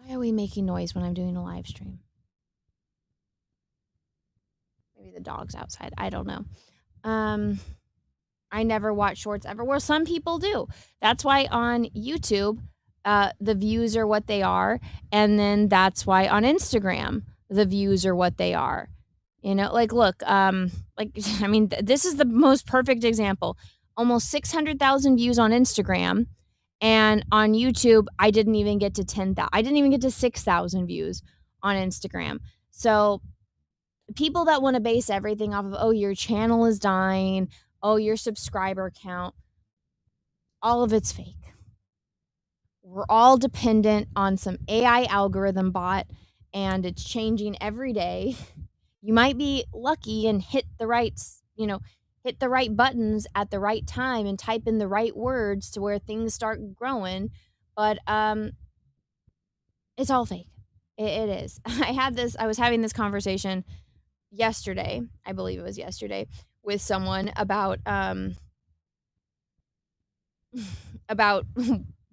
Why are we making noise when I'm doing a live stream? Maybe the dog's outside. I don't know. I never watch shorts ever. Well, some people do. That's why on YouTube, the views are what they are. And then that's why on Instagram, the views are what they are. You know, like, look, like, I mean, this is the most perfect example. Almost 600,000 views on Instagram. And on YouTube, I didn't even get to 10,000. I didn't even get to 6,000 views on Instagram. So people that want to base everything off of, oh, your channel is dying, oh, your subscriber count, all of it's fake. We're all dependent on some AI algorithm bot, and it's changing every day. You might be lucky and hit the right, hit the right buttons at the right time and type in the right words to where things start growing. But it's all fake. It is. I was having this conversation yesterday, I believe it was yesterday, with someone about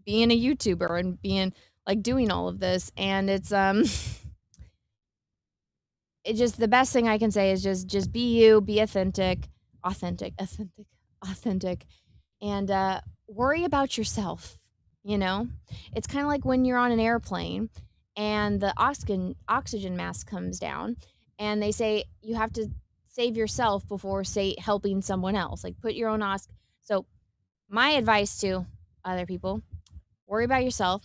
being a YouTuber and being like doing all of this. And it's it just, the best thing I can say is just be you, be authentic, and worry about yourself. You know, it's kind of like when you're on an airplane and the oxygen mask comes down and they say you have to save yourself before helping someone else. Like put your own mask. So my advice to other people, worry about yourself,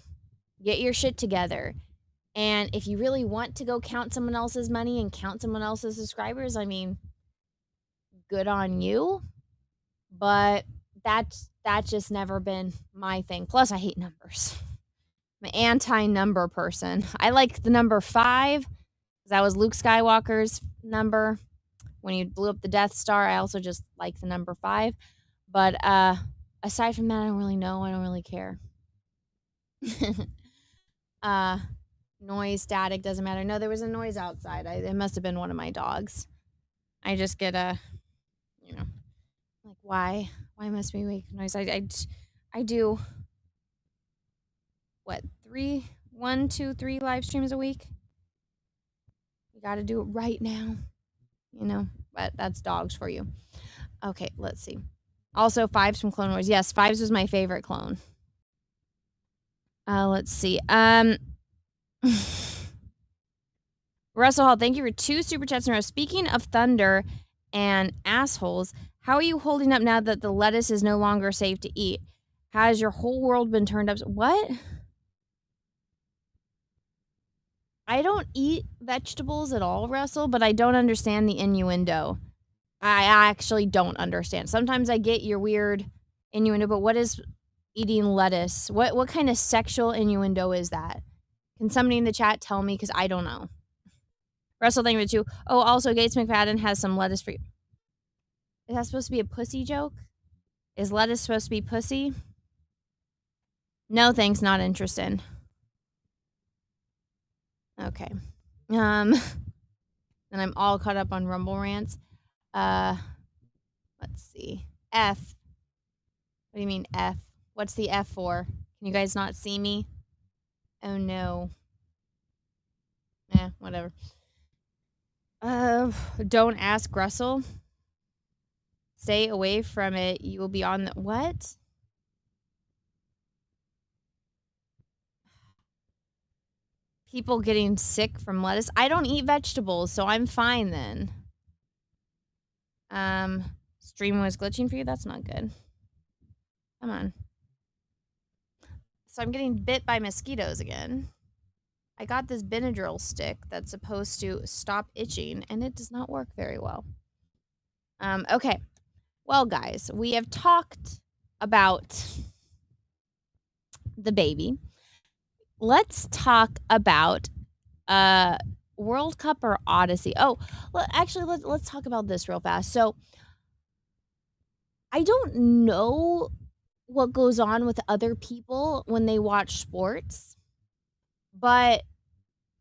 get your shit together. And if you really want to go count someone else's money and count someone else's subscribers, I mean, good on you. But that's just never been my thing. Plus, I hate numbers. I'm an anti-number person. I like the number 5 because that was Luke Skywalker's number when he blew up the Death Star. I also just like the number 5. But aside from that, I don't really know. I don't really care. Noise, static, doesn't matter. No, there was a noise outside. It must have been one of my dogs. I just get Like, why? Why must we make noise? I do, what, 1, 2, 3 live streams a week? You gotta do it right now, you know? But that's dogs for you. Okay, let's see. Also, Fives from Clone Wars. Yes, Fives was my favorite clone. Let's see. Russell Hall, thank you for 2 super chats in a row. Speaking of thunder and assholes, how are you holding up now that the lettuce is no longer safe to eat? Has your whole world been turned up? What? I don't eat vegetables at all, Russell, but I don't understand the innuendo. I actually don't understand. Sometimes I get your weird innuendo, but what is eating lettuce? What kind of sexual innuendo is that? Can somebody in the chat tell me? Because I don't know. Russell, thank you too. Oh, also, Gates McFadden has some lettuce for you. Is that supposed to be a pussy joke? Is lettuce supposed to be pussy? No, thanks. Not interested. Okay. And I'm all caught up on Rumble rants. Let's see. F. What do you mean F? What's the F for? Can you guys not see me? Oh no. Whatever. Don't ask Russell. Stay away from it. You will be on the what? People getting sick from lettuce. I don't eat vegetables, so I'm fine then. Stream was glitching for you? That's not good. Come on. So I'm getting bit by mosquitoes again. I got this Benadryl stick that's supposed to stop itching, and it does not work very well. Okay. Well, guys, we have talked about the baby. Let's talk about World Cup or Odyssey. Oh, well, actually, let's talk about this real fast. So, I don't know what goes on with other people when they watch sports, but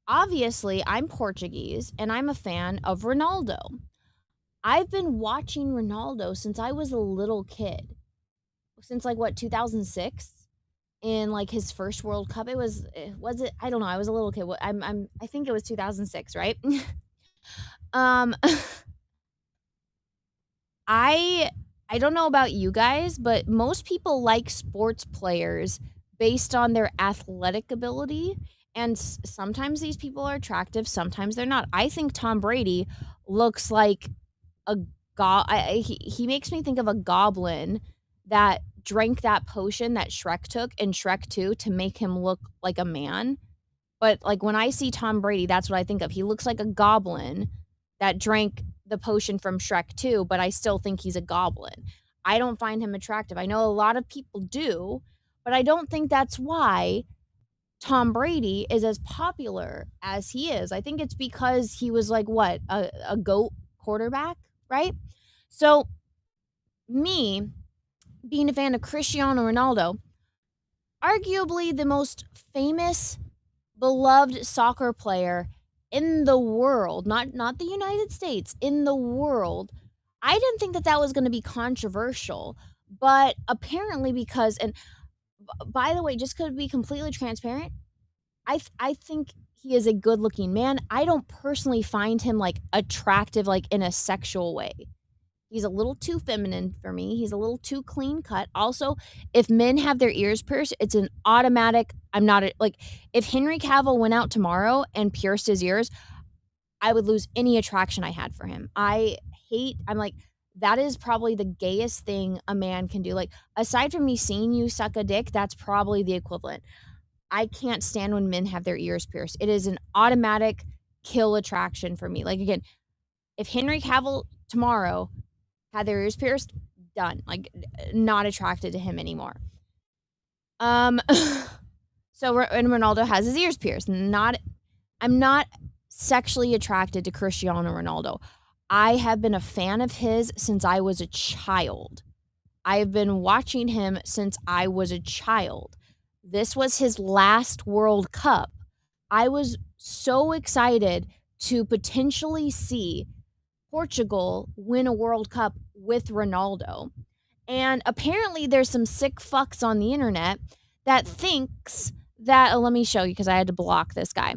obviously, I'm Portuguese and I'm a fan of Ronaldo. I've been watching Ronaldo since I was a little kid. Since like what, 2006? In like his first World Cup. Was it? I don't know. I was a little kid. I think it was 2006, right? I don't know about you guys, but most people like sports players based on their athletic ability, and sometimes these people are attractive, sometimes they're not. I think Tom Brady looks like a he makes me think of a goblin that drank that potion that Shrek took in Shrek 2 to make him look like a man. But like when I see Tom Brady, that's what I think of. He looks like a goblin that drank the potion from Shrek 2, but I still think he's a goblin. I don't find him attractive. I know a lot of people do, but I don't think that's why Tom Brady is as popular as he is. I think it's because he was like what, a GOAT quarterback, right? So me being a fan of Cristiano Ronaldo, arguably the most famous, beloved soccer player in the world, not the United States, in the world, I didn't think that was going to be controversial, but apparently because, and by the way, just to be completely transparent, I think he is a good-looking man. I don't personally find him like attractive, like in a sexual way. He's a little too feminine for me. He's a little too clean cut. Also, if men have their ears pierced, it's an automatic. I'm not like, if Henry Cavill went out tomorrow and pierced his ears, I would lose any attraction I had for him. I'm like, that is probably the gayest thing a man can do. Like, aside from me seeing you suck a dick, that's probably the equivalent. I can't stand when men have their ears pierced. It is an automatic kill attraction for me. Like, again, if Henry Cavill tomorrow had their ears pierced, done. Like, not attracted to him anymore. So and Ronaldo has his ears pierced. I'm not sexually attracted to Cristiano Ronaldo. I have been a fan of his since I was a child. I have been watching him since I was a child. This was his last World Cup. I was so excited to potentially see Portugal win a World Cup with Ronaldo. And apparently there's some sick fucks on the internet that thinks that, let me show you because I had to block this guy.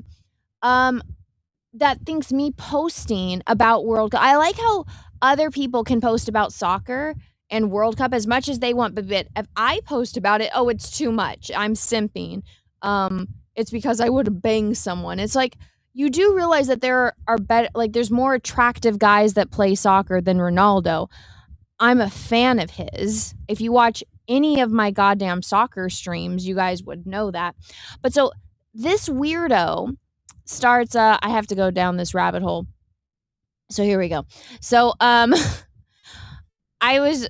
That thinks me posting about World Cup. I like how other people can post about soccer and World Cup as much as they want, but if I post about it, oh, it's too much. I'm simping. It's because I would bang someone. It's like, you do realize that there are better, like there's more attractive guys that play soccer than Ronaldo. I'm a fan of his. If you watch any of my goddamn soccer streams, you guys would know that. But so this weirdo starts, I have to go down this rabbit hole. So here we go. So I was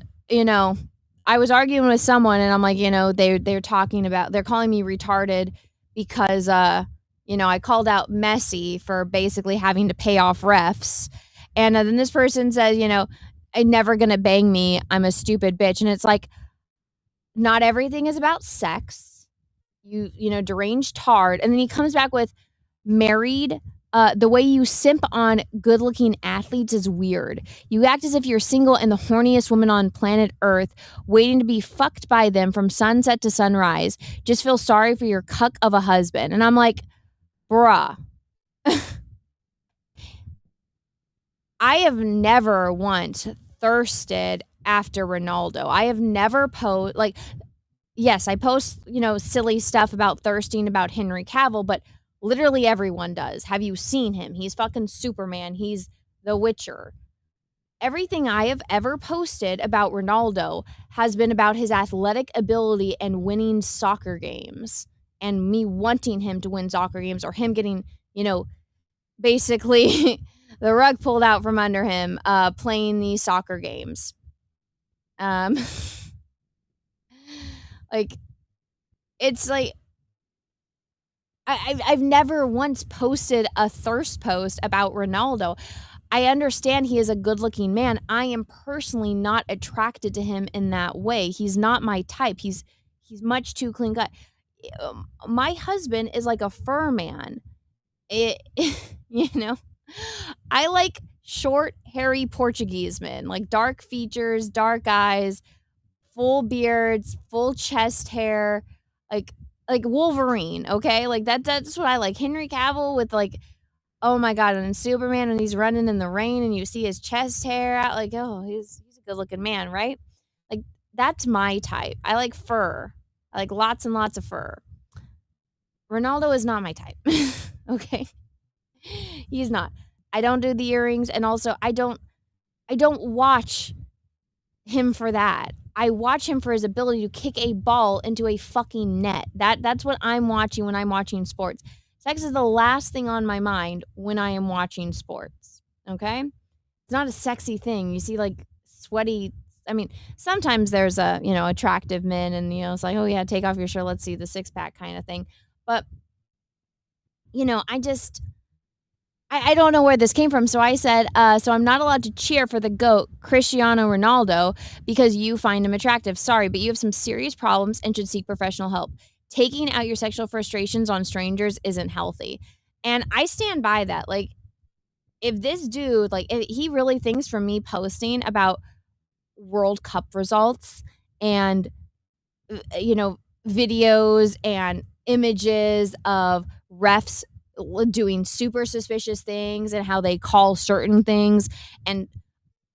arguing with someone and I'm like, they're talking about, they're calling me retarded because I called out Messi for basically having to pay off refs. And then this person says, I'm never gonna bang me. I'm a stupid bitch. And it's like, not everything is about sex. Deranged hard. And then he comes back with married. The way you simp on good-looking athletes is weird. You act as if you're single and the horniest woman on planet Earth, waiting to be fucked by them from sunset to sunrise. Just feel sorry for your cuck of a husband. And I'm like, bruh. I have never once thirsted after Ronaldo. I have never yes, I post, silly stuff about thirsting about Henry Cavill, but literally everyone does. Have you seen him? He's fucking Superman. He's The Witcher. Everything I have ever posted about Ronaldo has been about his athletic ability and winning soccer games and me wanting him to win soccer games or him getting, basically the rug pulled out from under him playing these soccer games. It's like, I've never once posted a thirst post about Ronaldo. I understand he is a good-looking man. I am personally not attracted to him in that way. He's not my type. He's much too clean cut. My husband is like a fur man. I like short, hairy Portuguese men, like dark features, dark eyes, full beards, full chest hair, like Wolverine, okay? Like that's what I like. Henry Cavill with oh my God, and Superman when he's running in the rain and you see his chest hair out, he's a good looking man, right? Like that's my type. I like fur. I like lots and lots of fur. Ronaldo is not my type. Okay? He's not. I don't do the earrings, and also I don't watch him for that. I watch him for his ability to kick a ball into a fucking net. That's what I'm watching when I'm watching sports. Sex is the last thing on my mind when I am watching sports. Okay? It's not a sexy thing. You see sweaty, sometimes there's attractive men and it's like, oh yeah, take off your shirt, let's see the six pack kind of thing. But I don't know where this came from. So I said, so I'm not allowed to cheer for the GOAT, Cristiano Ronaldo, because you find him attractive. Sorry, but you have some serious problems and should seek professional help. Taking out your sexual frustrations on strangers isn't healthy. And I stand by that. If this dude, if he really thinks from me posting about World Cup results and, videos and images of refs doing super suspicious things and how they call certain things and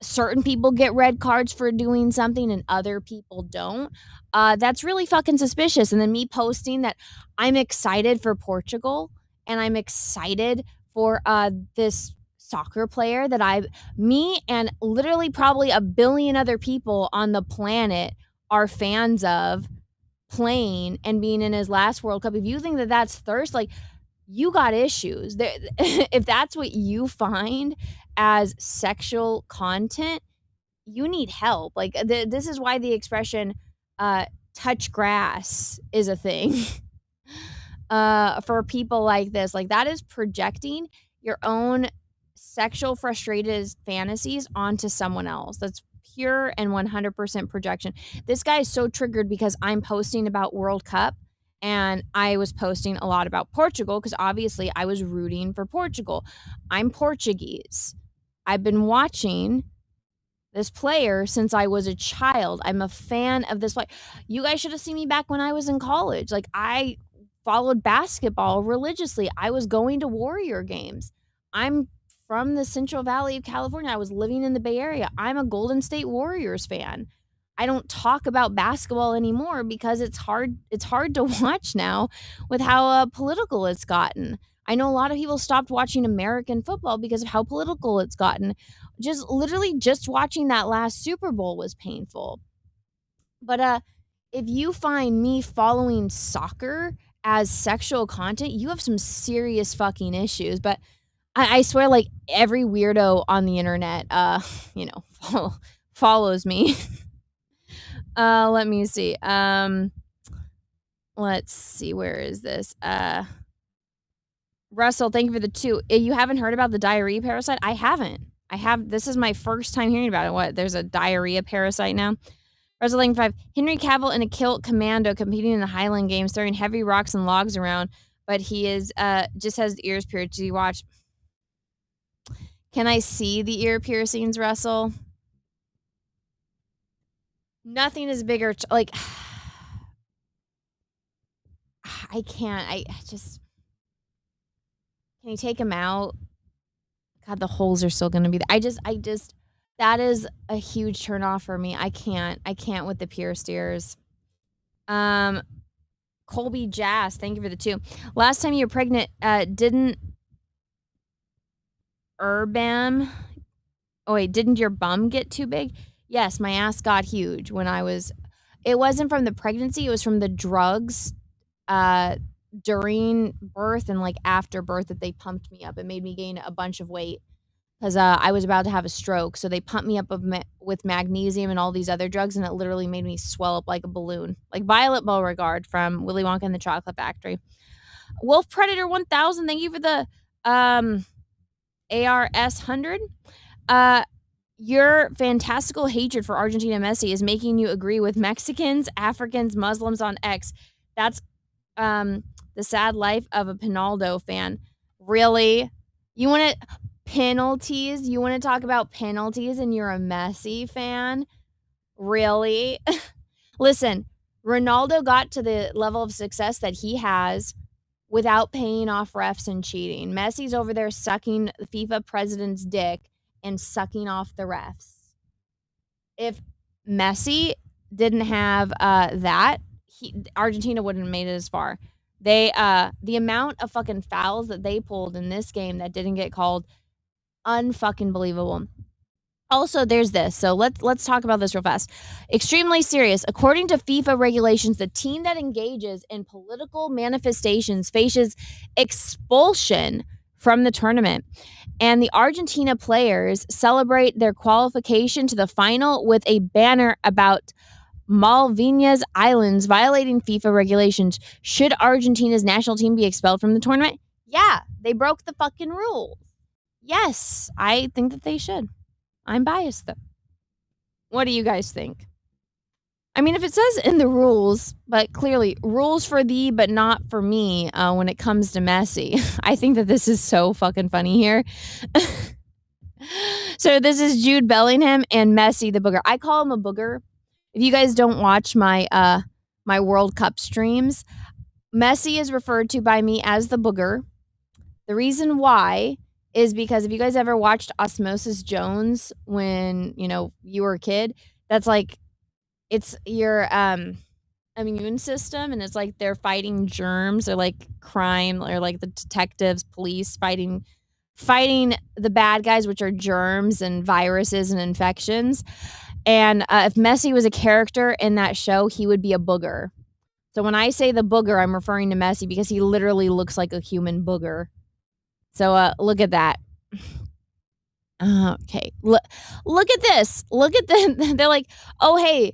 certain people get red cards for doing something and other people don't, that's really fucking suspicious. And then me posting that I'm excited for Portugal and I'm excited for this soccer player that me and literally probably a billion other people on the planet are fans of playing and being in his last World Cup. If you think that that's thirst, you got issues. If that's what you find as sexual content, you need help. This is why the expression touch grass is a thing for people like this. That is projecting your own sexual frustrated fantasies onto someone else. That's pure and 100% projection. This guy is so triggered because I'm posting about World Cup. And I was posting a lot about Portugal because obviously I was rooting for Portugal. I'm Portuguese. I've been watching this player since I was a child. I'm a fan of this player. You guys should have seen me back when I was in college. Like, I followed basketball religiously. I was going to Warrior games. I'm from the Central Valley of California. I was living in the Bay Area. I'm a Golden State Warriors fan. I don't talk about basketball anymore because it's hard to watch now with how political it's gotten. I know a lot of people stopped watching American football because of how political it's gotten. Just watching that last Super Bowl was painful. But if you find me following soccer as sexual content, you have some serious fucking issues. But I swear, like, every weirdo on the internet, follows me. Let me see. Let's see. Where is this? Russell, thank you for the 2. You haven't heard about the diarrhea parasite? I haven't. This is my first time hearing about it. What? There's a diarrhea parasite now? Russell, thank you for 5. Henry Cavill in a kilt commando competing in the Highland Games, throwing heavy rocks and logs around, but he is just has the ears pierced. Do you watch? Can I see the ear piercings, Russell? Nothing is bigger. Like, I can't. I just. Can you take them out? God, the holes are still going to be there. I just, that is a huge turnoff for me. I can't with the pierced ears. Colby Jazz, thank you for the 2. Last time you were pregnant, didn't your bum get too big? Yes, my ass got huge when it wasn't from the pregnancy, it was from the drugs, during birth and like after birth that they pumped me up. It made me gain a bunch of weight because I was about to have a stroke. So they pumped me up with magnesium and all these other drugs, and it literally made me swell up like a balloon. Like Violet Beauregard from Willy Wonka and the Chocolate Factory. Wolf Predator 1000, thank you for the ARS 100. Your fantastical hatred for Argentina Messi is making you agree with Mexicans, Africans, Muslims on X. That's the sad life of a Pinaldo fan. Really? You want penalties? You want to talk about penalties and you're a Messi fan? Really? Listen, Ronaldo got to the level of success that he has without paying off refs and cheating. Messi's over there sucking the FIFA president's dick and sucking off the refs. If Messi didn't have that, Argentina wouldn't have made it as far. They the amount of fucking fouls that they pulled in this game that didn't get called, unfucking believable. Also, there's this. So let's talk about this real fast. Extremely serious. According to FIFA regulations, the team that engages in political manifestations faces expulsion from the tournament. And the Argentina players celebrate their qualification to the final with a banner about Malvinas Islands violating FIFA regulations. Should Argentina's national team be expelled from the tournament? Yeah, they broke the fucking rules. Yes, I think that they should. I'm biased though. What do you guys think? I mean, if it says in the rules, but clearly rules for thee, but not for me when it comes to Messi, I think that this is so fucking funny here. So this is Jude Bellingham and Messi the booger. I call him a booger. If you guys don't watch my my World Cup streams, Messi is referred to by me as the booger. The reason why is because if you guys ever watched Osmosis Jones when, you were a kid, that's like, it's your immune system, and it's like they're fighting germs or like crime, or like the detectives, police fighting the bad guys, which are germs and viruses and infections. And if Messi was a character in that show, he would be a booger. So when I say the booger, I'm referring to Messi because he literally looks like a human booger. So look at that. Okay. Look at this. Look at they're like, oh, hey,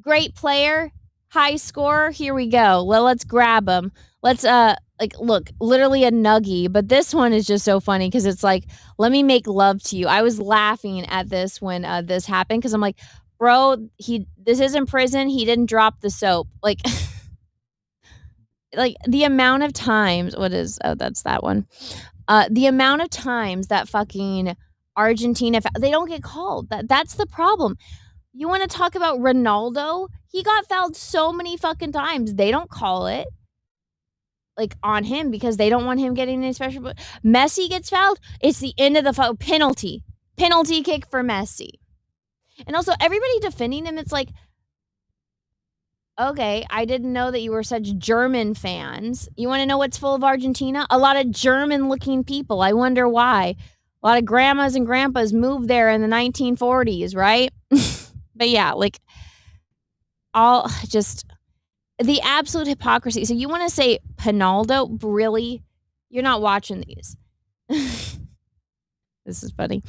great player, high scorer. Here we go. Well, let's grab him. Let's look, literally a nuggie. But this one is just so funny because it's like, let me make love to you. I was laughing at this when this happened because I'm like, bro, this isn't prison. He didn't drop the soap. Like, like the amount of times, that's that one. The amount of times that fucking Argentina, they don't get called. That's the problem. You want to talk about Ronaldo? He got fouled so many fucking times. They don't call it like on him because they don't want him getting any special. Messi gets fouled. It's the end of the foul. Penalty kick for Messi. And also everybody defending him. It's like, okay, I didn't know that you were such German fans. You want to know what's full of Argentina? A lot of German-looking people. I wonder why. A lot of grandmas and grandpas moved there in the 1940s, right? But yeah, like, all just the absolute hypocrisy. So you want to say Pinaldo? Really? You're not watching these. This is funny.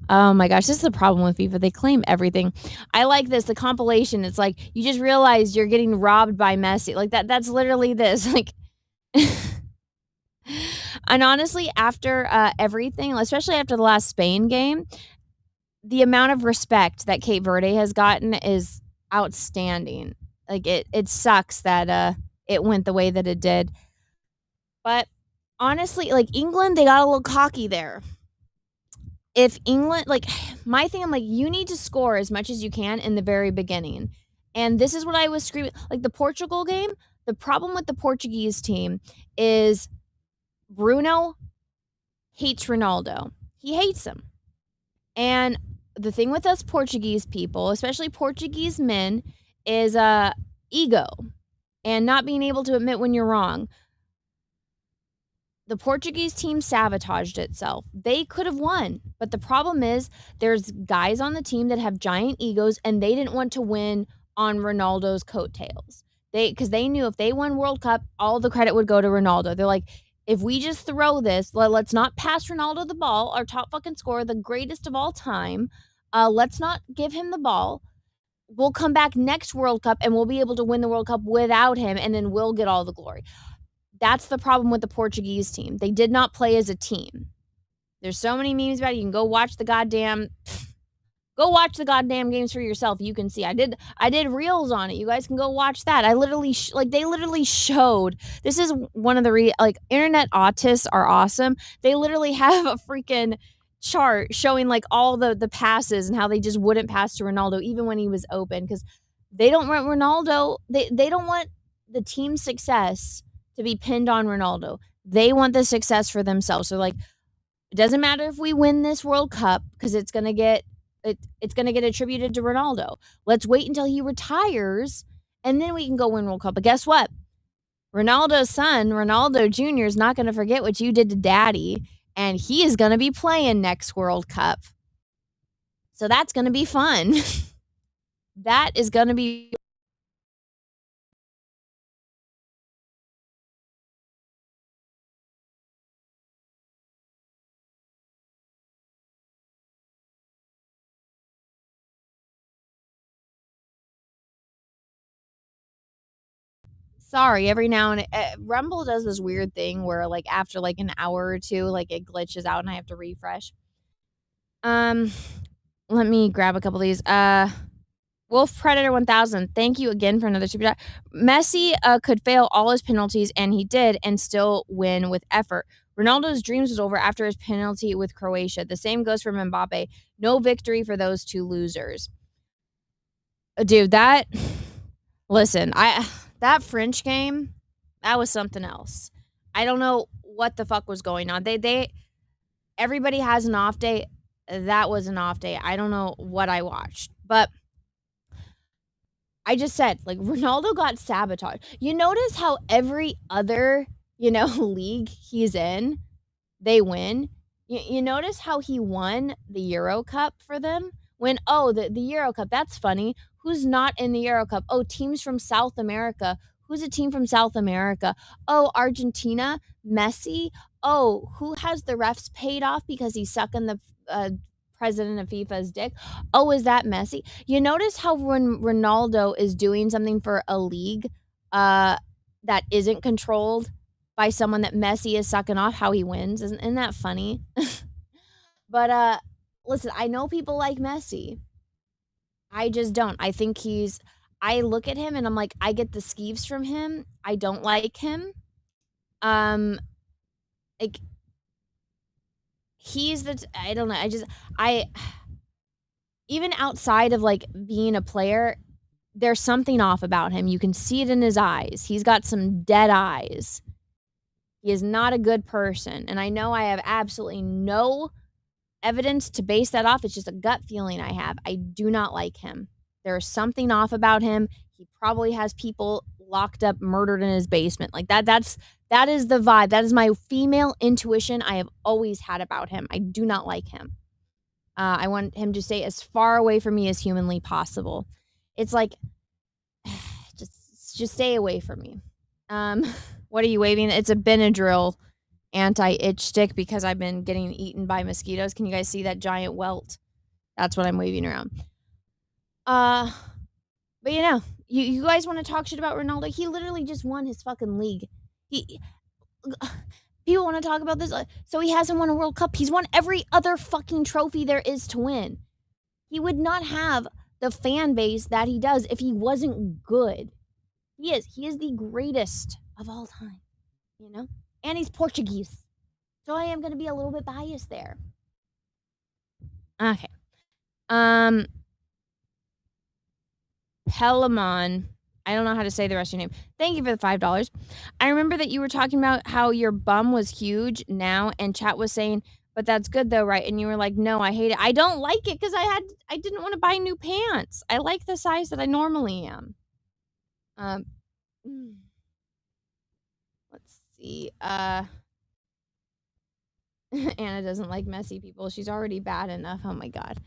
Oh my gosh, this is the problem with FIFA. They claim everything. I like this, the compilation. It's like, you just realize you're getting robbed by Messi. Like, that's literally this. Like, and honestly, after everything, especially after the last Spain game, the amount of respect that Cape Verde has gotten is outstanding. Like, it sucks that it went the way that it did. But honestly, like, England, they got a little cocky there. If England, like, my thing, I'm like, you need to score as much as you can in the very beginning. And this is what I was screaming. Like, the Portugal game, the problem with the Portuguese team is Bruno hates Ronaldo. He hates him. And the thing with us Portuguese people, especially Portuguese men, is ego and not being able to admit when you're wrong. The Portuguese team sabotaged itself. They could have won, but the problem is there's guys on the team that have giant egos, and they didn't want to win on Ronaldo's coattails. Because they knew if they won World Cup, all the credit would go to Ronaldo. They're like, if we just throw this, let's not pass Ronaldo the ball, our top fucking scorer, the greatest of all time. Let's not give him the ball. We'll come back next World Cup, and we'll be able to win the World Cup without him, and then we'll get all the glory. That's the problem with the Portuguese team. They did not play as a team. There's so many memes about it. You can go watch the goddamn games for yourself. You can see. I did reels on it. You guys can go watch that. I literally they literally showed. This is one of the internet autists are awesome. They literally have a freaking chart showing like all the passes and how they just wouldn't pass to Ronaldo even when he was open, because they don't want Ronaldo. They don't want the team's success to be pinned on Ronaldo. They want the success for themselves. So like, it doesn't matter if we win this World Cup because it's gonna get attributed to Ronaldo. Let's wait until he retires and then we can go win World Cup. But guess what? Ronaldo's son, Ronaldo Jr., is not gonna forget what you did to daddy, and he is gonna be playing next World Cup. So that's gonna be fun. That is gonna be sorry, every now and Rumble does this weird thing where like after like an hour or two, like it glitches out and I have to refresh. Let me grab a couple of these. Wolf Predator 1000, thank you again for another super chat. Messi could fail all his penalties, and he did, and still win with effort. Ronaldo's dreams was over after his penalty with Croatia. The same goes for Mbappe. No victory for those two losers. Dude, listen, that French game, that was something else. I don't know what the fuck was going on. Everybody has an off day. That was an off day. I don't know what I watched, but I just said, like, Ronaldo got sabotaged. You notice how every other, league he's in, they win. You notice how he won the Euro Cup for them? The Euro Cup, that's funny. Who's not in the Euro Cup? Oh, teams from South America. Who's a team from South America? Oh, Argentina, Messi. Oh, who has the refs paid off because he's sucking the president of FIFA's dick? Oh, is that Messi? You notice how when Ronaldo is doing something for a league that isn't controlled by someone that Messi is sucking off, how he wins? Isn't that funny? But listen, I know people like Messi. I just don't. I think I look at him and I'm like, I get the skeeves from him. I don't like him. Like, I don't know. Even outside of like being a player, there's something off about him. You can see it in his eyes. He's got some dead eyes. He is not a good person. And I know I have absolutely no evidence to base that off. It's just a gut feeling I have. I do not like him. There's something off about him. He probably has people locked up, murdered in his basement. Like that is the vibe. That is my female intuition I have always had about him. I do not like him. I want him to stay as far away from me as humanly possible. It's like, just stay away from me. What are you waving? It's a Benadryl anti-itch stick because I've been getting eaten by mosquitoes. Can you guys see that giant welt? That's what I'm waving around. But you know, you guys want to talk shit about Ronaldo? He literally just won his fucking league. People want to talk about this. So he hasn't won a World Cup. He's won every other fucking trophy there is to win. He would not have the fan base that he does if he wasn't good. He is the greatest of all time, you know? And he's Portuguese. So I am going to be a little bit biased there. Okay. Pelamon. I don't know how to say the rest of your name. Thank you for the $5. I remember that you were talking about how your bum was huge now, and chat was saying, but that's good though, right? And you were like, no, I hate it. I don't like it because I didn't want to buy new pants. I like the size that I normally am. Let's see. Anna doesn't like messy people. She's already bad enough. Oh my god.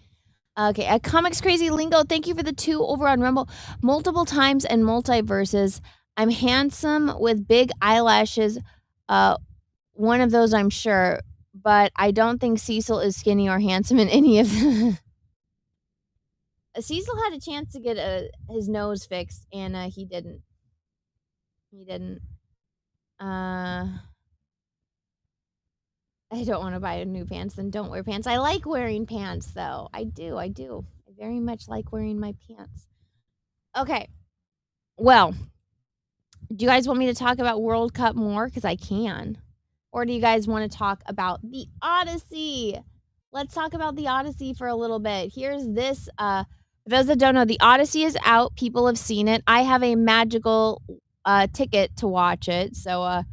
Okay, Comics Crazy Lingo, thank you for the 2 over on Rumble. Multiple times and multiverses. I'm handsome with big eyelashes. One of those I'm sure, but I don't think Cecil is skinny or handsome in any of them. Cecil had a chance to get his nose fixed, and he didn't. He didn't. I don't want to buy new pants, then don't wear pants. I like wearing pants, though. I do. I very much like wearing my pants. Okay. Well, do you guys want me to talk about World Cup more? Because I can. Or do you guys want to talk about the Odyssey? Let's talk about the Odyssey for a little bit. Here's this. For those that don't know, the Odyssey is out. People have seen it. I have a magical ticket to watch it. So,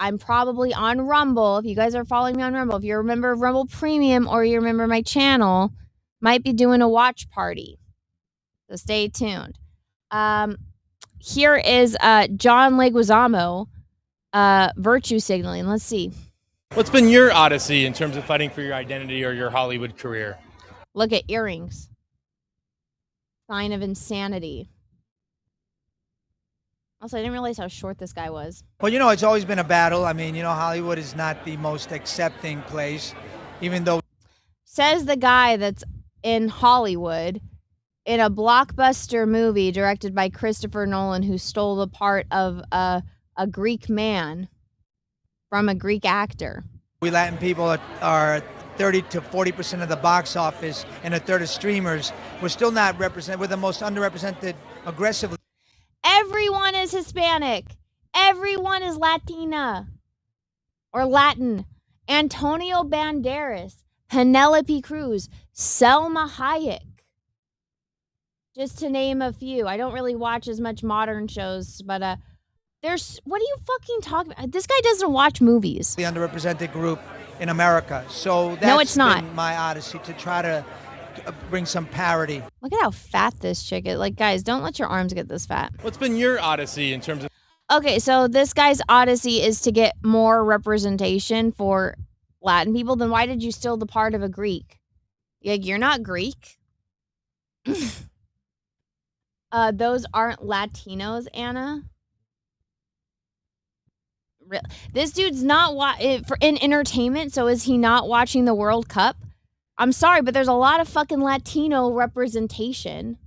I'm probably on Rumble. If you guys are following me on Rumble, if you're a member of Rumble Premium or you remember my channel, might be doing a watch party. So stay tuned. Here is John Leguizamo, virtue signaling. Let's see. What's been your Odyssey in terms of fighting for your identity or your Hollywood career? Look at earrings. Sign of insanity. Also, I didn't realize how short this guy was. Well, you know, it's always been a battle. I mean, you know, Hollywood is not the most accepting place, even though... Says the guy that's in Hollywood in a blockbuster movie directed by Christopher Nolan, who stole the part of a Greek man from a Greek actor. We Latin people are 30 to 40% of the box office and a third of streamers. We're still not represented. We're the most underrepresented aggressively. Everyone is Hispanic. Everyone is Latina or Latin. Antonio Banderas, Penelope Cruz, Selma Hayek. Just to name a few. I don't really watch as much modern shows, but there's, what are you fucking talking about? This guy doesn't watch movies. The underrepresented group in America. So that's no, it's not. Been my odyssey to try to bring some parity. Look at how fat this chick is. Like, guys, don't let your arms get this fat. What's been your Odyssey in terms of... Okay, so this guy's Odyssey is to get more representation for Latin people. Then why did you steal the part of a Greek? Like, you're not Greek. Those aren't Latinos, Anna. This dude's not in entertainment, so is he not watching the World Cup? I'm sorry, but there's a lot of fucking Latino representation.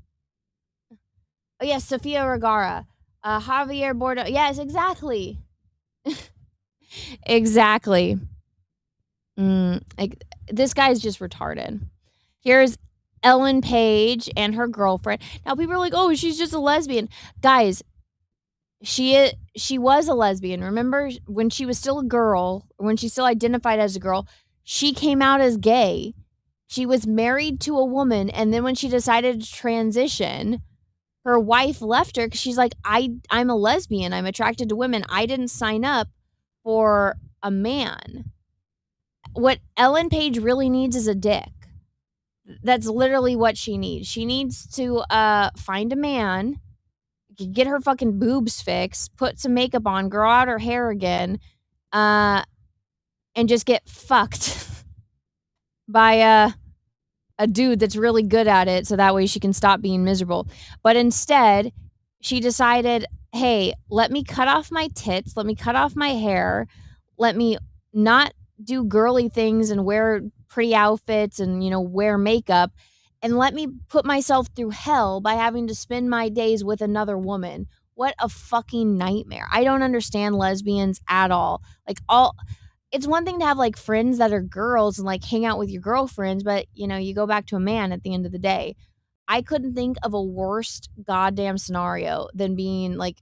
Oh, yes, Sofia Vergara. Javier Bordeaux. Yes, exactly. Exactly. This guy's just retarded. Here's Ellen Page and her girlfriend. Now, people are like, oh, she's just a lesbian. Guys, she was a lesbian. Remember when she was still a girl, when she still identified as a girl, she came out as gay. She was married to a woman, and then when she decided to transition, her wife left her because she's like, I'm a lesbian. I'm attracted to women. I didn't sign up for a man. What Ellen Page really needs is a dick. That's literally what she needs. She needs to find a man, get her fucking boobs fixed, put some makeup on, grow out her hair again, and just get fucked by a dude that's really good at it, so that way she can stop being miserable. But instead, she decided, hey, let me cut off my tits, let me cut off my hair, let me not do girly things and wear pretty outfits and, wear makeup, and let me put myself through hell by having to spend my days with another woman. What a fucking nightmare. I don't understand lesbians at all. It's one thing to have like friends that are girls and like hang out with your girlfriends, but you go back to a man at the end of the day. I couldn't think of a worst goddamn scenario than being like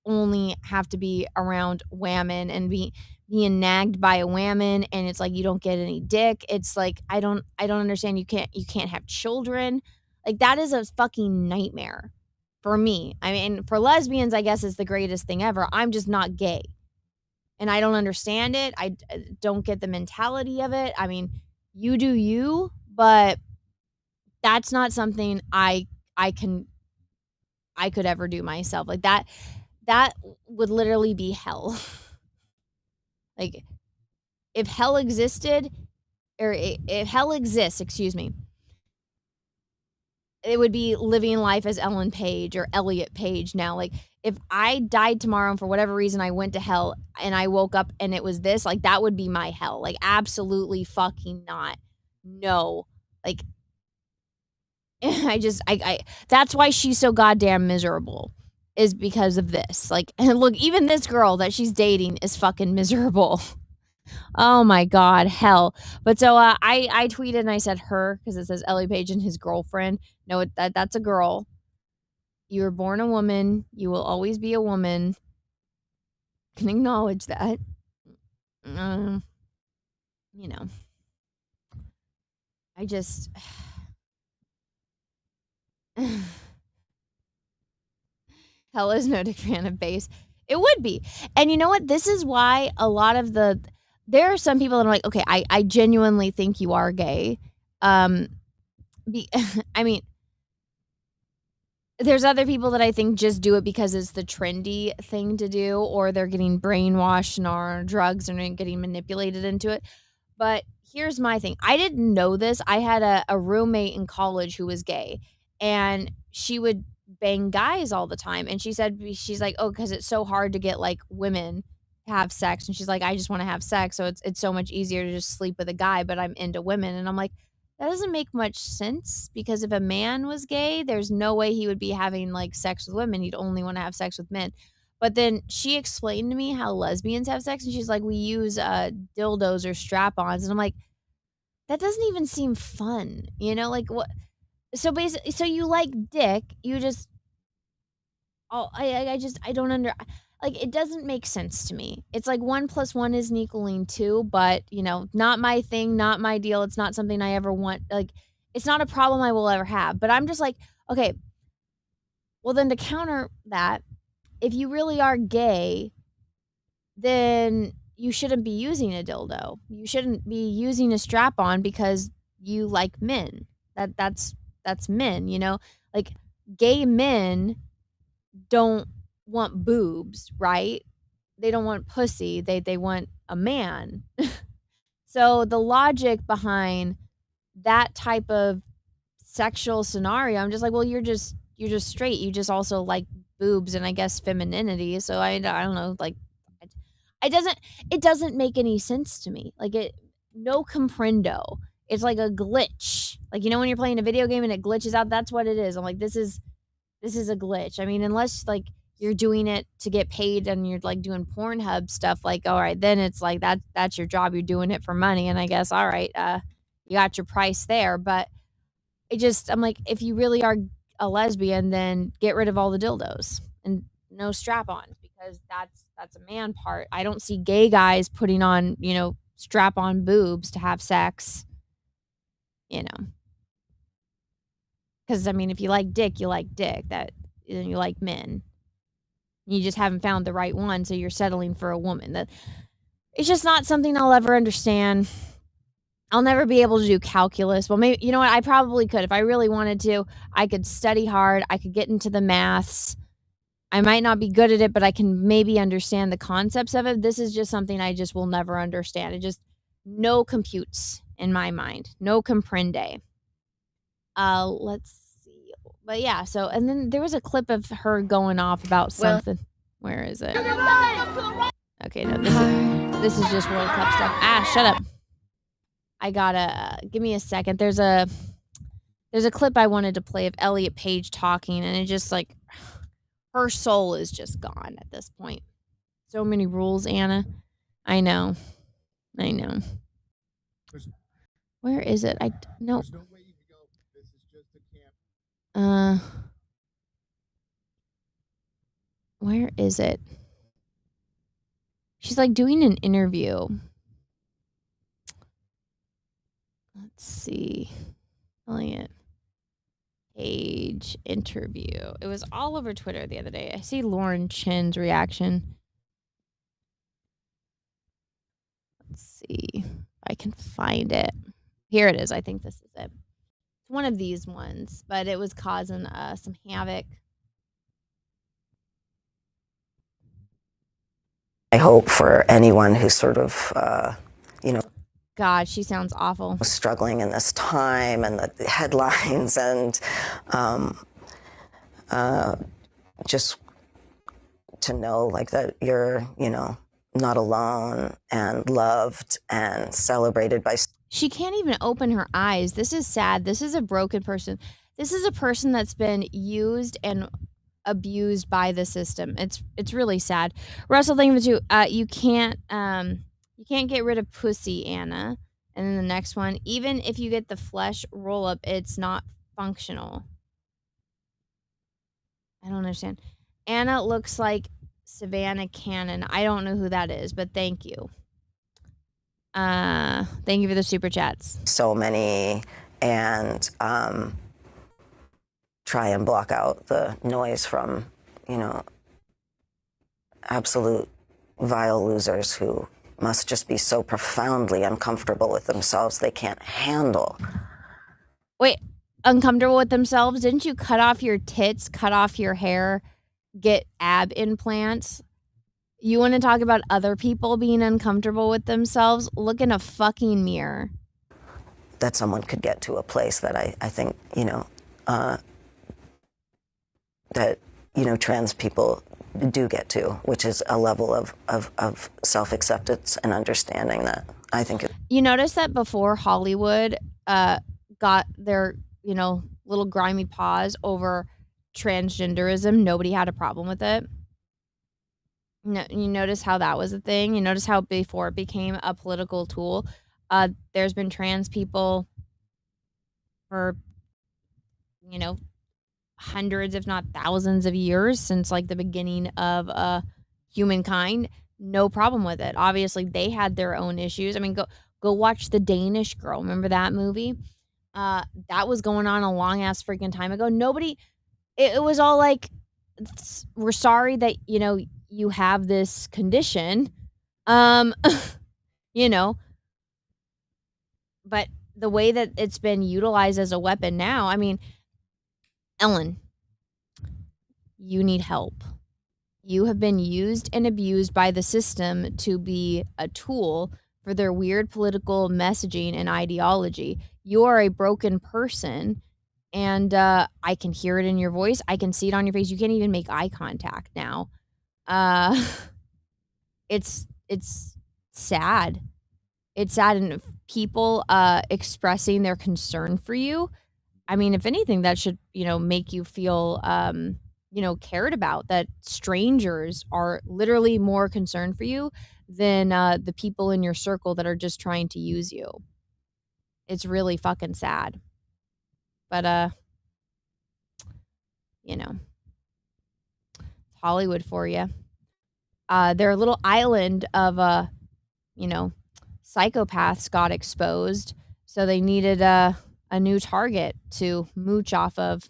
only have to be around women and being nagged by a woman, and it's like you don't get any dick. It's like I don't understand. You can't have children. Like that is a fucking nightmare for me. I mean, for lesbians, I guess it's the greatest thing ever. I'm just not gay. And I don't understand it. I don't get the mentality of it. I mean, you do you, but that's not something I could ever do myself. Like that would literally be hell. Like if hell existed, or if hell exists, excuse me, it would be living life as Ellen Page or Elliot Page now. Like if I died tomorrow and for whatever reason I went to hell and I woke up and it was this, like that would be my hell. Like absolutely fucking not. No. Like I that's why she's so goddamn miserable, is because of this. Like, and look, even this girl that she's dating is fucking miserable. Oh my God, hell. But so I tweeted and I said her, because it says Ellie Page and his girlfriend. No, that's a girl. You were born a woman. You will always be a woman. Can acknowledge that. I just... Hell is no big fan of bass. It would be. And you know what? This is why a lot of there are some people that are like, okay, I genuinely think you are gay. I mean, there's other people that I think just do it because it's the trendy thing to do, or they're getting brainwashed and are on drugs and getting manipulated into it. But here's my thing. I didn't know this. I had a roommate in college who was gay, and she would bang guys all the time. And she said, she's like, oh, because it's so hard to get like women to have sex. And she's like, I just want to have sex. So it's so much easier to just sleep with a guy, but I'm into women. And I'm like, that doesn't make much sense, because if a man was gay, there's no way he would be having like sex with women. He'd only want to have sex with men. But then she explained to me how lesbians have sex, and she's like, we use dildos or strap-ons. And I'm like, that doesn't even seem fun, like what? So basically, so you like dick, you just, I don't like, it doesn't make sense to me. It's like 1 + 1 isn't equaling 2, but not my thing, not my deal. It's not something I ever want. Like, it's not a problem I will ever have. But I'm just like, okay, well then to counter that, if you really are gay, then you shouldn't be using a dildo. You shouldn't be using a strap-on because you like men. That's men, like gay men don't want boobs, right? They don't want pussy. They want a man. So the logic behind that type of sexual scenario, I'm just like, well, you're just straight. You just also like boobs and I guess femininity. So I don't know, like it doesn't make any sense to me. Like no comprendo. It's like a glitch. Like, when you're playing a video game and it glitches out, that's what it is. I'm like, this is a glitch. I mean, unless like you're doing it to get paid and you're like doing Pornhub stuff, like, all right, then it's like that's your job. You're doing it for money. And I guess, all right, you got your price there. But I'm like, if you really are a lesbian, then get rid of all the dildos and no strap-ons, because that's a man part. I don't see gay guys putting on, strap on boobs to have sex, you know. Because, I mean, if you like dick, you like dick. You like men. You just haven't found the right one, so you're settling for a woman. It's just not something I'll ever understand. I'll never be able to do calculus. Well, maybe, you know what? I probably could. If I really wanted to, I could study hard. I could get into the maths. I might not be good at it, but I can maybe understand the concepts of it. This is just something I just will never understand. It just, no computes in my mind. No comprende. Let's see. But yeah, so, and then there was a clip of her going off about something. Where is it? Okay, no, this is just World Cup stuff. Shut up. I gotta, give me a second. There's a clip I wanted to play of Elliot Page talking, and it just like, her soul is just gone at this point. So many rules, Anna. I know. Where is it? No. Where is it? She's like doing an interview. Let's see. Elliot Page interview. It was all over Twitter the other day. I see Lauren Chin's reaction. Let's see if I can find it. Here it is. I think this is it. It's one of these ones, but it was causing some havoc. I hope for anyone who's sort of, God, she sounds awful. struggling in this time and the headlines and just to know like that you're, not alone and loved and celebrated by. She can't even open her eyes. This is sad. This is a broken person. This is a person that's been used and abused by the system. It's really sad. Russell, thank you. You can't get rid of pussy, Anna. And then the next one, even if you get the flesh roll up, it's not functional. I don't understand. Anna looks like Savannah Cannon. I don't know who that is, but thank you. Thank you for the super chats. So many, and try and block out the noise from, absolute vile losers who must just be so profoundly uncomfortable with themselves they can't handle. Wait, uncomfortable with themselves? Didn't you cut off your tits, cut off your hair, get ab implants? You want to talk about other people being uncomfortable with themselves? Look in a fucking mirror. That someone could get to a place that I think, that, trans people do get to, which is a level of self-acceptance and understanding that I think. You notice that before Hollywood got their, little grimy paws over transgenderism, nobody had a problem with it. No, you notice how that was a thing. You notice how before it became a political tool, there's been trans people for, hundreds, if not thousands of years since like the beginning of humankind. No problem with it. Obviously, they had their own issues. I mean, go watch The Danish Girl. Remember that movie? That was going on a long ass freaking time ago. Nobody. It was all like, we're sorry that you have this condition, but the way that it's been utilized as a weapon now, I mean, Ellen, you need help. You have been used and abused by the system to be a tool for their weird political messaging and ideology. You are a broken person, and I can hear it in your voice. I can see it on your face. You can't even make eye contact now. It's sad. It's sad, and people expressing their concern for you. I mean, if anything, that should, make you feel, cared about, that strangers are literally more concerned for you than the people in your circle that are just trying to use you. It's really fucking sad. But, Hollywood for you. They're a little island of, psychopaths got exposed, so they needed a new target to mooch off of.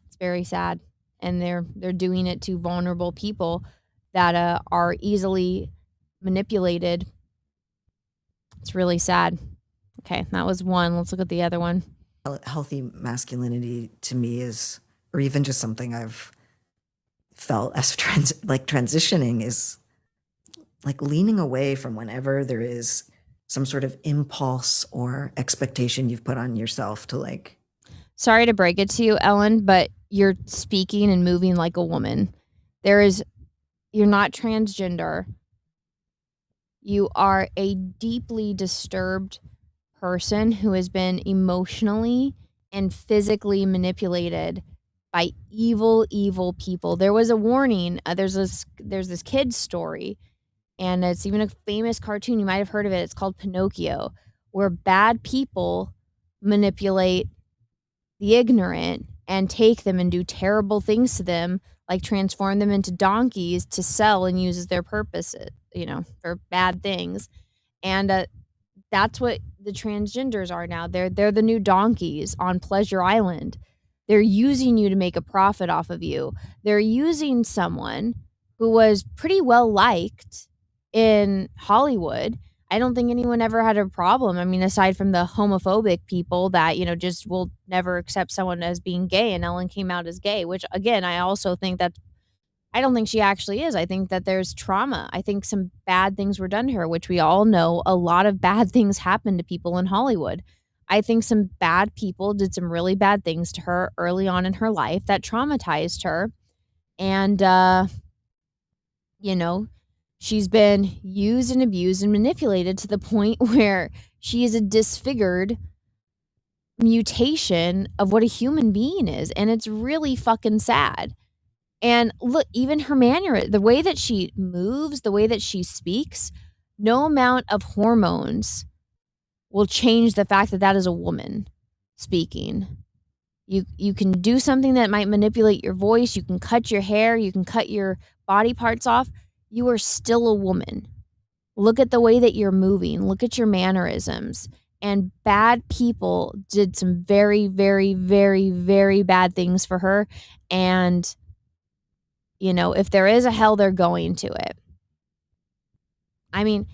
It's very sad, and they're doing it to vulnerable people that are easily manipulated. It's really sad. Okay, that was one. Let's look at the other one. Healthy masculinity to me is, or even just something I've felt as transitioning, is like leaning away from whenever there is some sort of impulse or expectation you've put on yourself to like. Sorry to break it to you, Ellen, but you're speaking and moving like a woman. You're not transgender. You are a deeply disturbed person who has been emotionally and physically manipulated by evil people. There was a warning. There's this kid's story, and it's even a famous cartoon. You might have heard of it. It's called Pinocchio, where bad people manipulate the ignorant and take them and do terrible things to them, like transform them into donkeys to sell and use as their purpose, for bad things. And that's what the transgenders are now. They're the new donkeys on Pleasure Island. They're using you to make a profit off of you. They're using someone who was pretty well liked in Hollywood. I don't think anyone ever had a problem. I mean, aside from the homophobic people that, just will never accept someone as being gay, and Ellen came out as gay, which again, I also think I don't think she actually is. I think that there's trauma. I think some bad things were done to her, which we all know a lot of bad things happen to people in Hollywood. I think some bad people did some really bad things to her early on in her life that traumatized her. And, she's been used and abused and manipulated to the point where she is a disfigured mutation of what a human being is. And it's really fucking sad. And look, even her manner, the way that she moves, the way that she speaks, no amount of hormones will change the fact that that is a woman speaking. You can do something that might manipulate your voice. You can cut your hair. You can cut your body parts off. You are still a woman. Look at the way that you're moving. Look at your mannerisms. And bad people did some very, very, very, very bad things for her. And if there is a hell, they're going to it. I mean,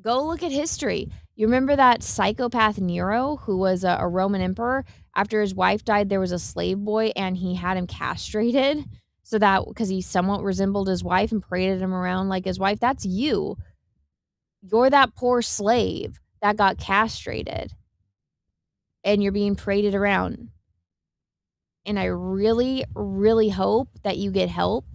go look at history. You remember that psychopath Nero, who was a Roman emperor? After his wife died, there was a slave boy, and he had him castrated so that because he somewhat resembled his wife and paraded him around like his wife. That's you. You're that poor slave that got castrated, and you're being paraded around. And I really, really hope that you get help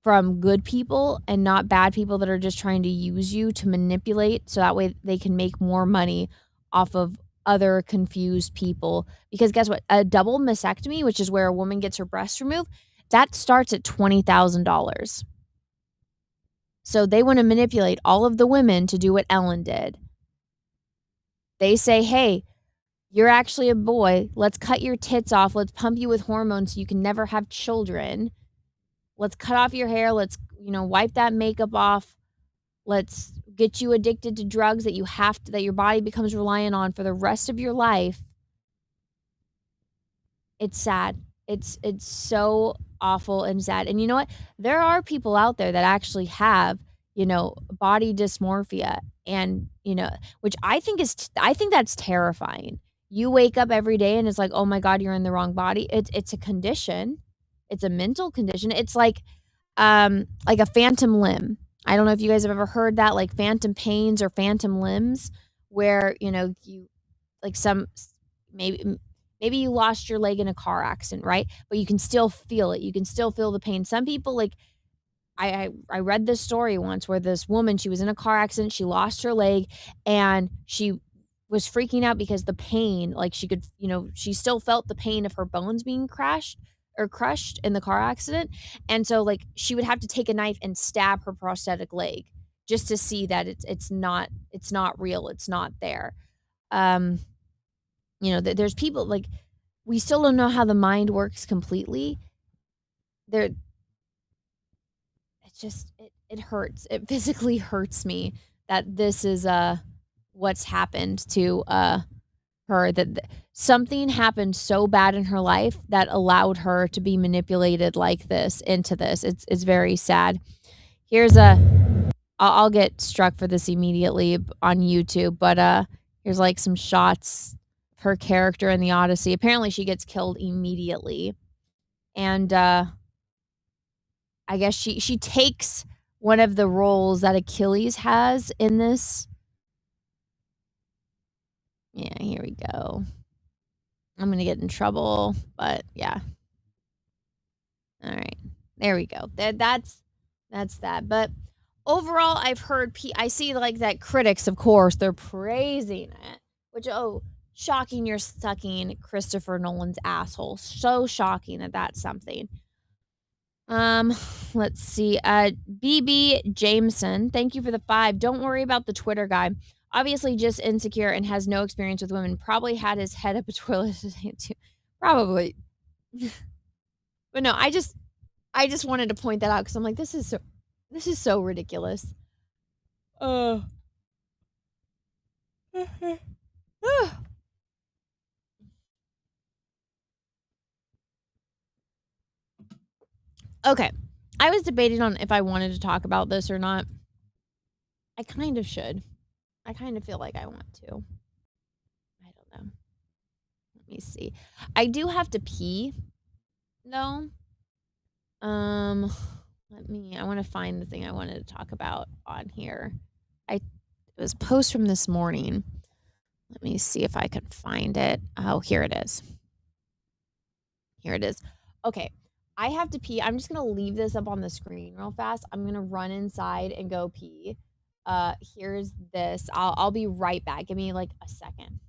from good people and not bad people that are just trying to use you to manipulate so that way they can make more money off of other confused people. Because guess what? A double mastectomy, which is where a woman gets her breast removed, that starts at $20,000. So they want to manipulate all of the women to do what Ellen did. They say, hey, you're actually a boy. Let's cut your tits off. Let's pump you with hormones so you can never have children. Let's cut off your hair. Let's, wipe that makeup off. Let's get you addicted to drugs that that your body becomes reliant on for the rest of your life. It's sad. It's so awful and sad. And you know what? There are people out there that actually have, body dysmorphia and, which I think that's terrifying. You wake up every day and it's like, oh my God, you're in the wrong body. It's a condition. It's a mental condition. It's like a phantom limb. I don't know if you guys have ever heard that, like phantom pains or phantom limbs, where, you like maybe you lost your leg in a car accident, right? But you can still feel it. You can still feel the pain. Some people, like, I read this story once where this woman, she was in a car accident. She lost her leg and she was freaking out because the pain, like she could, she still felt the pain of her bones being crushed in the car accident. And so like she would have to take a knife and stab her prosthetic leg just to see that it's not real. It's not there. There's people like, we still don't know how the mind works completely. it hurts. It physically hurts me that this is what's happened to her, that something happened so bad in her life that allowed her to be manipulated like this into this. It's very sad. Here's I'll get struck for this immediately on YouTube, but here's like some shots of her character in the Odyssey. Apparently she gets killed immediately. And I guess she takes one of the roles that Achilles has in this. Yeah, here we go. I'm going to get in trouble, but yeah. All right. There we go. That's that. But overall, I've heard I see like that critics, of course, they're praising it, which shocking you're sucking Christopher Nolan's asshole. So shocking that that's something. Let's see. BB Jameson, thank you for the 5. Don't worry about the Twitter guy. Obviously just insecure and has no experience with women. Probably had his head up a toilet too. Probably. But no, I just wanted to point that out because I'm like, this is so ridiculous. Okay. I was debating on if I wanted to talk about this or not. I kind of should. I kind of feel like I want to. I don't know. Let me see. I do have to pee, though. I want to find the thing I wanted to talk about on here. It was a post from this morning. Let me see if I can find it. Oh, here it is. Here it is. Okay. I have to pee. I'm just going to leave this up on the screen real fast. I'm going to run inside and go pee. Here's this. I'll be right back. Give me like a second.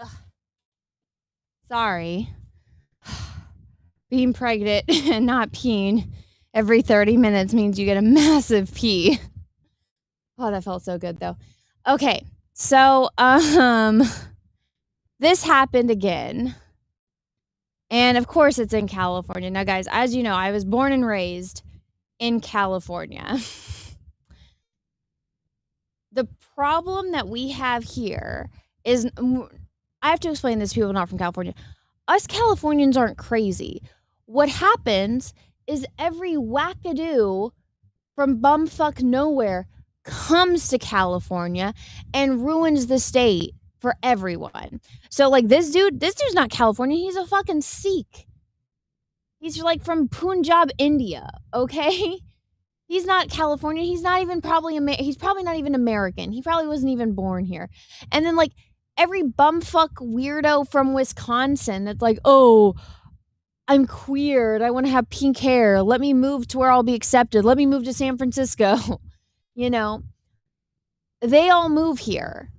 Ugh. Sorry. Being pregnant and not peeing every 30 minutes means you get a massive pee. Oh, that felt so good though. Okay. So, this happened again. And of course it's in California. Now guys, as you know, I was born and raised in California. The problem that we have here is, I have to explain this to people not from California. Us Californians aren't crazy. What happens is every wackadoo from bumfuck nowhere comes to California and ruins the state for everyone. So like this dude's not California. He's a fucking Sikh. He's like from Punjab, India, okay? He's not California. He's not even he's probably not even American. He probably wasn't even born here. And then like every bumfuck weirdo from Wisconsin that's like, oh, I'm queer and I want to have pink hair. Let me move to where I'll be accepted. Let me move to San Francisco. You know, they all move here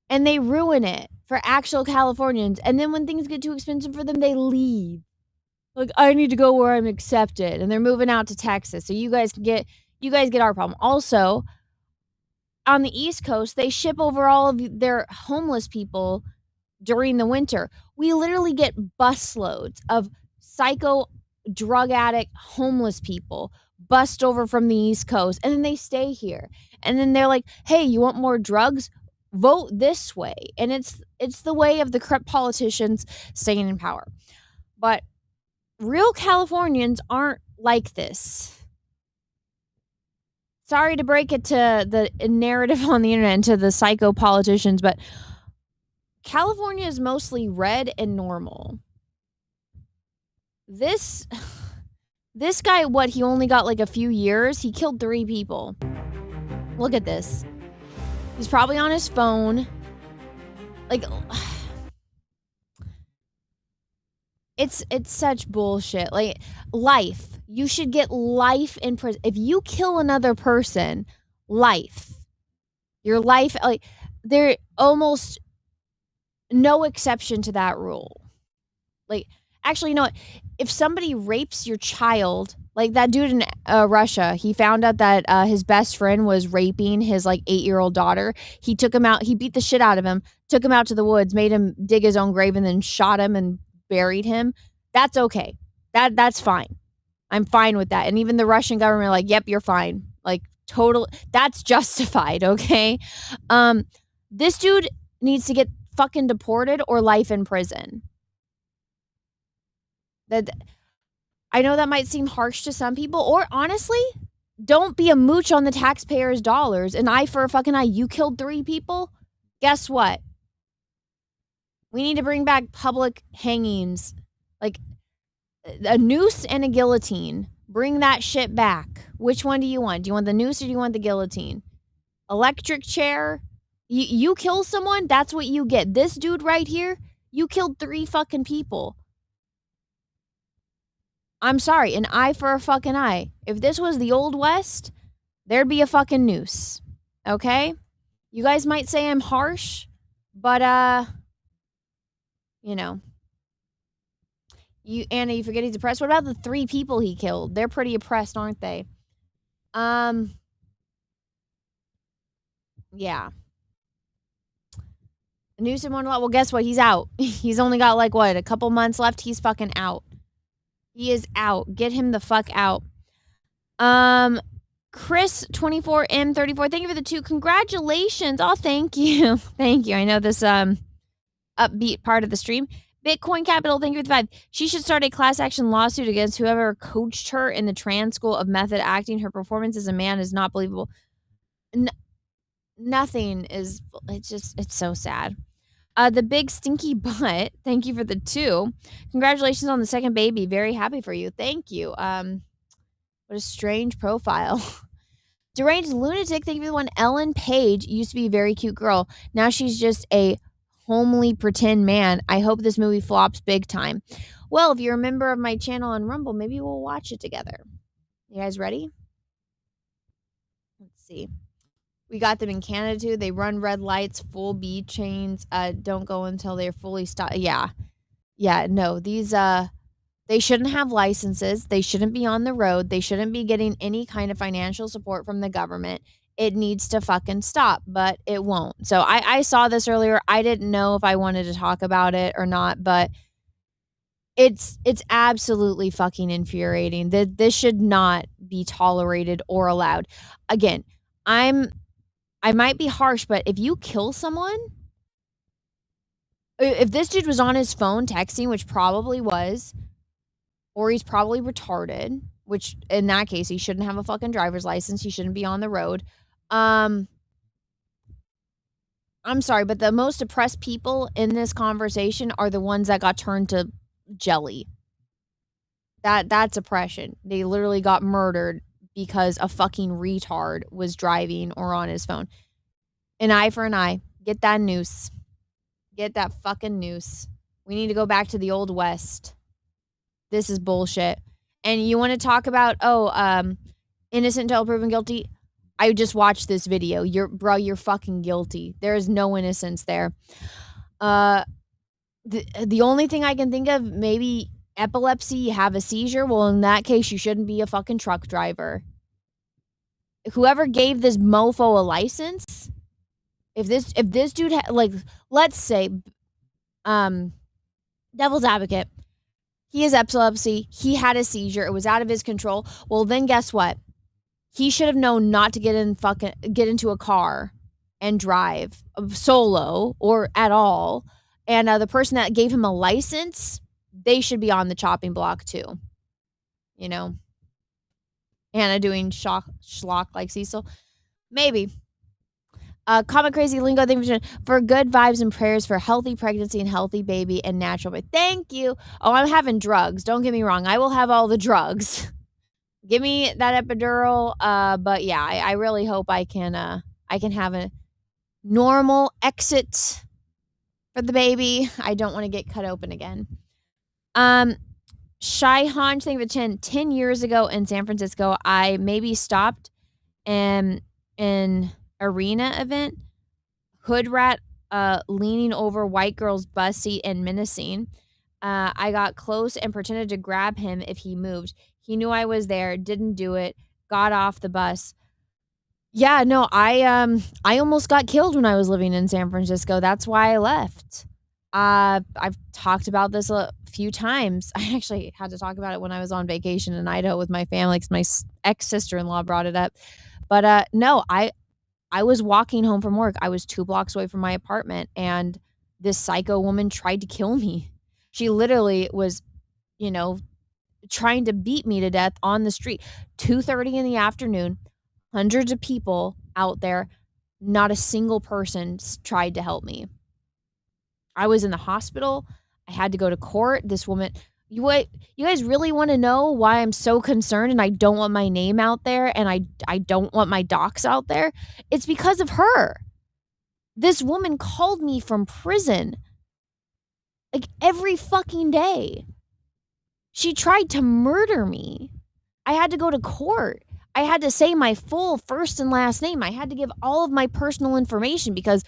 and they ruin it for actual Californians. And then when things get too expensive for them, they leave. Like, I need to go where I'm accepted. And they're moving out to Texas. So you guys get our problem. Also, on the East Coast, they ship over all of their homeless people during the winter. We literally get busloads of psycho drug addict homeless people bust over from the East Coast, and then they stay here. And then they're like, hey, you want more drugs? Vote this way. And it's the way of the corrupt politicians staying in power. But real Californians aren't like this. Sorry to break it to the narrative on the internet and to the psycho politicians, but California is mostly red and normal. This guy, he only got like a few years. He killed 3 people. Look at this. He's probably on his phone. Like, it's such bullshit. Like, life. You should get life in prison. If you kill another person, life. Your life, like, there almost no exception to that rule. Like, actually, you know what? If somebody rapes your child, like that dude in Russia, he found out that his best friend was raping his like 8-year-old daughter. He took him out. He beat the shit out of him, took him out to the woods, made him dig his own grave, and then shot him and buried him. That's okay. That's fine. I'm fine with that. And even the Russian government, like, yep, you're fine. Like, total. That's justified. Okay. This dude needs to get fucking deported or life in prison. That, I know that might seem harsh to some people, or honestly, don't be a mooch on the taxpayers' dollars. An eye for a fucking eye. You killed 3 people. Guess what? We need to bring back public hangings, like a noose and a guillotine. Bring that shit back. Which one do you want? Do you want the noose or do you want the guillotine? Electric chair. You kill someone, that's what you get. This dude right here, you killed 3 fucking people. I'm sorry, an eye for a fucking eye. If this was the Old West, there'd be a fucking noose. Okay? You guys might say I'm harsh, but you know. Anna, you forget he's oppressed. What about the 3 people he killed? They're pretty oppressed, aren't they? Yeah. Noose in one lot. Well, guess what? He's out. He's only got like what, a couple months left. He's fucking out. He is out. Get him the fuck out. Chris 24M34. Thank you for the 2. Congratulations. Oh, thank you. Thank you. I know this upbeat part of the stream. Bitcoin Capital, thank you for the 5. She should start a class action lawsuit against whoever coached her in the trans school of method acting. Her performance as a man is not believable. Nothing is, it's so sad. The big stinky butt, thank you for the 2. Congratulations on the 2nd baby. Very happy for you. Thank you. What a strange profile. Deranged lunatic, thank you for the 1. Ellen Page used to be a very cute girl. Now she's just a homely pretend man. I hope this movie flops big time. Well, if you're a member of my channel on Rumble, maybe we'll watch it together. You guys ready? Let's see. We got them in Canada too. They run red lights, full bead chains. Don't go until they're fully stopped. Yeah. No, these they shouldn't have licenses. They shouldn't be on the road. They shouldn't be getting any kind of financial support from the government. it needs to fucking stop, but it won't. So I saw this earlier. I didn't know if I wanted to talk about it or not, but it's absolutely fucking infuriating. This should not be tolerated or allowed. Again, I might be harsh, but if you kill someone, if this dude was on his phone texting, which probably was, or he's probably retarded, which in that case, he shouldn't have a fucking driver's license. He shouldn't be on the road. I'm sorry, but the most oppressed people in this conversation are the ones that got turned to jelly. That's oppression. They literally got murdered because a fucking retard was driving or on his phone. An eye for an eye. Get that noose. Get that fucking noose. We need to go back to the old west. This is bullshit. And you want to talk about, innocent until proven guilty? I just watched this video. You're fucking guilty. There is no innocence there. The only thing I can think of, maybe epilepsy, you have a seizure. Well, in that case, you shouldn't be a fucking truck driver. Whoever gave this mofo a license, if this dude let's say, devil's advocate, he has epilepsy, he had a seizure, it was out of his control. Well, then guess what? He should have known not to get into a car and drive solo or at all. And the person that gave him a license, they should be on the chopping block too. You know, Anna doing schlock like Cecil, maybe. Common crazy lingo thing for good vibes and prayers for healthy pregnancy and healthy baby and natural baby. Thank you. Oh, I'm having drugs. Don't get me wrong. I will have all the drugs. Give me that epidural. But yeah, I really hope I can have a normal exit for the baby. I don't want to get cut open again. Shy Hanj, think of it 10 years ago in San Francisco, I maybe stopped an arena event, hood rat leaning over white girl's bus seat and menacing. I got close and pretended to grab him if he moved. He knew I was there, didn't do it, got off the bus. Yeah, no, I almost got killed when I was living in San Francisco. That's why I left. I've talked about this a few times. I actually had to talk about it when I was on vacation in Idaho with my family because my ex-sister-in-law brought it up. But no, I was walking home from work. I was 2 blocks away from my apartment, and this psycho woman tried to kill me. She literally was, trying to beat me to death on the street. 2:30 in the afternoon, hundreds of people out there. Not a single person tried to help me. I was in the hospital. I had to go to court. This woman, you guys really want to know why I'm so concerned and I don't want my name out there and I don't want my docs out there? It's because of her. This woman called me from prison like every fucking day. She tried to murder me. I had to go to court. I had to say my full first and last name. I had to give all of my personal information because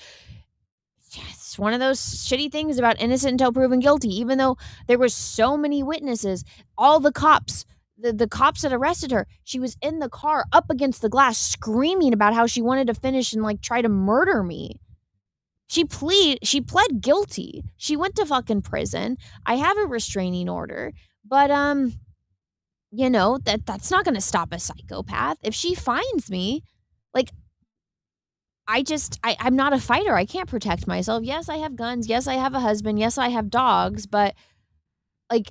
it's one of those shitty things about innocent until proven guilty. Even though there were so many witnesses, all the cops, the cops that arrested her, she was in the car up against the glass screaming about how she wanted to finish and try to murder me. She pled guilty. She went to fucking prison. I have a restraining order, but that's not going to stop a psychopath. If she finds me, I'm not a fighter. I can't protect myself. Yes, I have guns. Yes, I have a husband. Yes, I have dogs, but I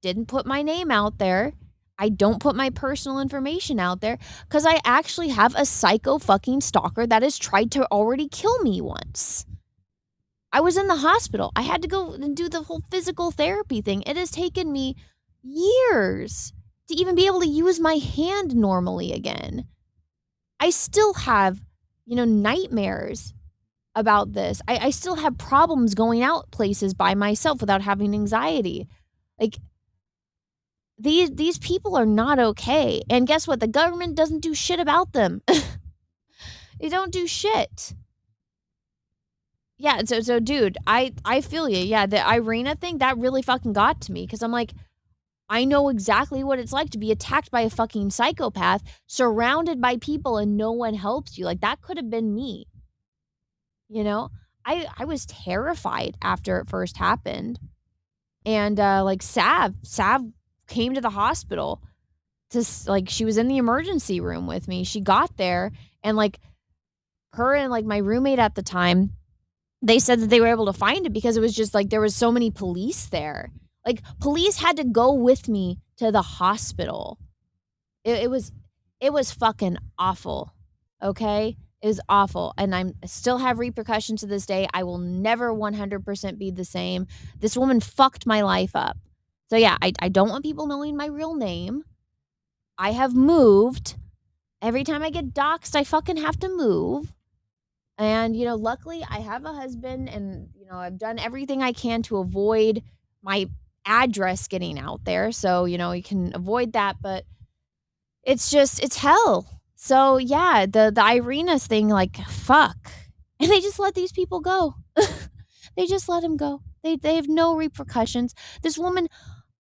didn't put my name out there. I don't put my personal information out there because I actually have a psycho fucking stalker that has tried to already kill me once. I was in the hospital. I had to go and do the whole physical therapy thing. It has taken me years to even be able to use my hand normally again. I still have, nightmares about this. I still have problems going out places by myself without having anxiety. These people are not okay. And guess what? The government doesn't do shit about them. They don't do shit. Yeah, so dude, I feel you. Yeah, the Irina thing, that really fucking got to me because I'm like, I know exactly what it's like to be attacked by a fucking psychopath, surrounded by people, and no one helps you. Like, that could have been me. You know? I was terrified after it first happened. And, like, Sav came to the hospital to, like, she was in the emergency room with me. She got there, and, like, her and, like, my roommate at the time, they said that they were able to find it because it was just, like, there was so many police there. Like, police had to go with me to the hospital. It was fucking awful, okay? It was awful, and I still have repercussions to this day. I will never 100% be the same. This woman fucked my life up. So, yeah, I don't want people knowing my real name. I have moved. Every time I get doxxed, I fucking have to move. And, you know, luckily, I have a husband, and, you know, I've done everything I can to avoid my address getting out there, so, you know, you can avoid that, but it's hell. So yeah, the Irina thing, like, fuck. And they just let these people go. They just let him go. They have no repercussions. This woman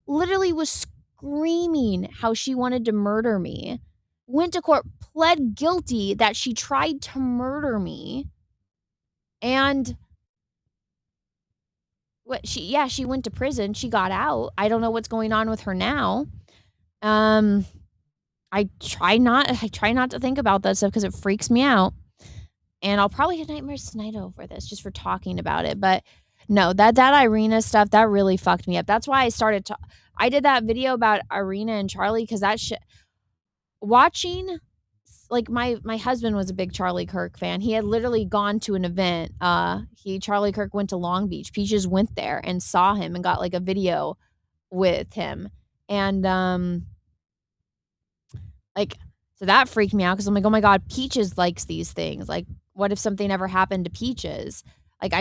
literally was screaming how she wanted to murder me. Went to court, pled guilty that she tried to murder me. And she went to prison. She got out. I don't know what's going on with her now. I try not to think about that stuff because it freaks me out. And I'll probably have nightmares tonight over this just for talking about it. But no, that Irina stuff, that really fucked me up. That's why I did that video about Irina and Charlie, because that shit, watching, like, my husband was a big Charlie Kirk fan. He had literally gone to an event. Charlie Kirk went to Long Beach. Peaches went there and saw him and got, like, a video with him. And like, so that freaked me out because I'm like, oh my God, Peaches likes these things. Like, what if something ever happened to Peaches? Like,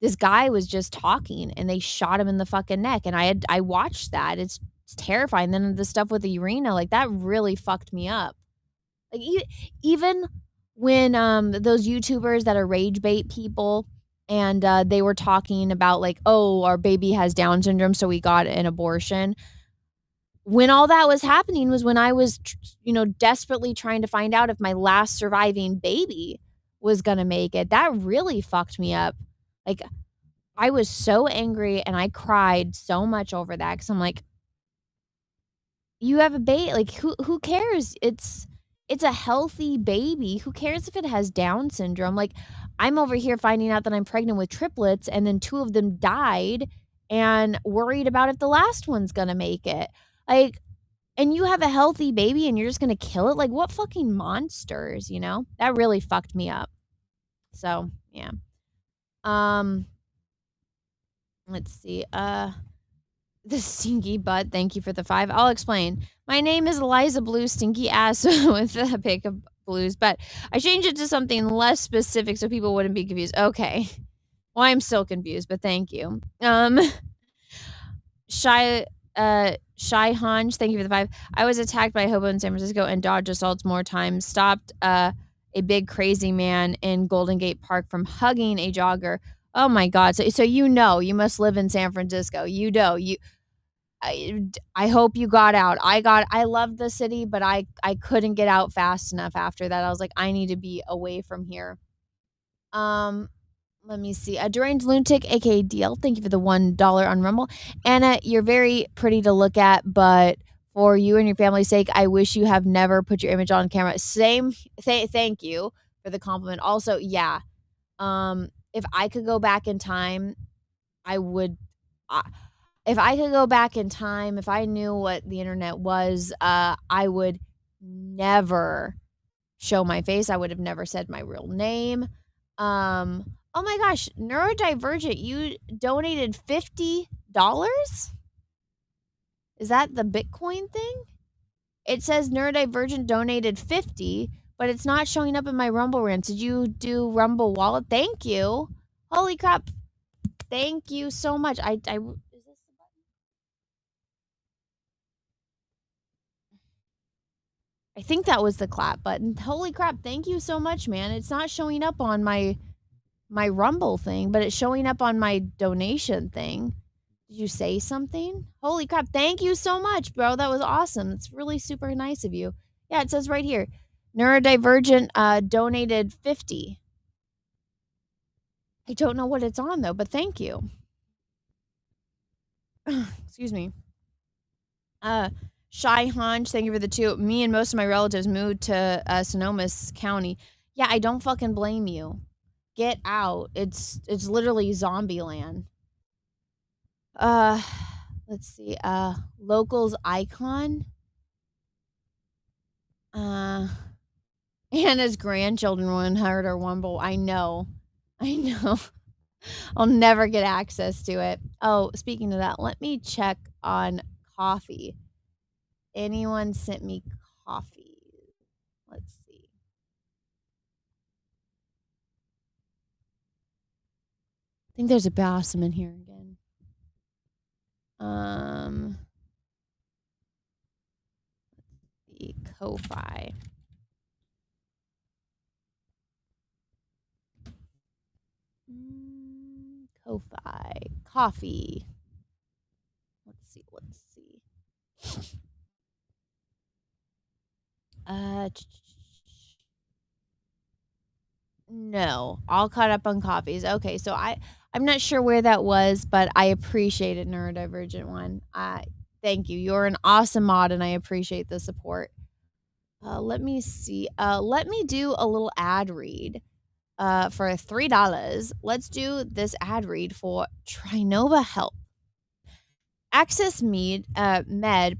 this guy was just talking and they shot him in the fucking neck. And I watched that. It's terrifying. Then the stuff with Irina, like, that really fucked me up. Like, even when those YouTubers that are rage bait people, and they were talking about, like, oh, our baby has Down syndrome, so we got an abortion. When all that was happening was when I was, you know, desperately trying to find out if my last surviving baby was going to make it. That really fucked me up. Like, I was so angry and I cried so much over that because I'm like, you have a baby. Like, who cares? It's a healthy baby. Who cares if it has Down syndrome? Like, I'm over here finding out that I'm pregnant with triplets and then 2 of them died and worried about if the last one's going to make it. Like, and you have a healthy baby and you're just going to kill it? Like, what fucking monsters, you know? That really fucked me up. So, yeah. Let's see. The stinky butt. Thank you for the 5. I'll explain. My name is Eliza Blue Stinky Ass with a pick of blues, but I changed it to something less specific so people wouldn't be confused. Okay. Well, I'm still confused, but thank you. Shy Hanj, thank you for the 5. I was attacked by a hobo in San Francisco and dodged assaults more times. Stopped a big crazy man in Golden Gate Park from hugging a jogger. Oh my God. So you know, you must live in San Francisco. You know, I hope you got out. I love the city, but I couldn't get out fast enough after that. I was like, I need to be away from here. Let me see. A deranged lunatic, aka DL. Thank you for the $1 on Rumble. Anna, you're very pretty to look at, but for you and your family's sake, I wish you have never put your image on camera. Same. Thank you for the compliment. Also, yeah. If I could go back in time, I would. If I could go back in time, if I knew what the internet was, I would never show my face. I would have never said my real name. Oh my gosh, Neurodivergent, you donated $50? Is that the Bitcoin thing? It says Neurodivergent donated 50, but it's not showing up in my Rumble rants. Did you do Rumble Wallet? Thank you. Holy crap. Thank you so much. Is this the button? I think that was the clap button. Holy crap. Thank you so much, man. It's not showing up on my Rumble thing, but it's showing up on my donation thing. Did you say something? Holy crap. Thank you so much, bro. That was awesome. That's really super nice of you. Yeah, it says right here. Neurodivergent donated 50. I don't know what it's on though, but thank you. Excuse me. Shy Hunch, thank you for the 2. Me and most of my relatives moved to Sonomas County. Yeah, I don't fucking blame you. Get out. It's literally zombie land. Let's see. Locals icon. Anna's grandchildren wouldn't hurt her one bowl. I know. I'll never get access to it. Oh, speaking of that, let me check on coffee. Anyone sent me coffee? Let's see. I think there's a Bassam in here again. The Ko-Fi. Ko-Fi. Coffee. Let's see. No, all caught up on coffees. Okay, so I'm not sure where that was, but I appreciate it, Neurodivergent One. Thank you. You're an awesome mod, and I appreciate the support. Let me see. Let me do a little ad read. For $3, let's do this ad read for Trinova Health. Access Med,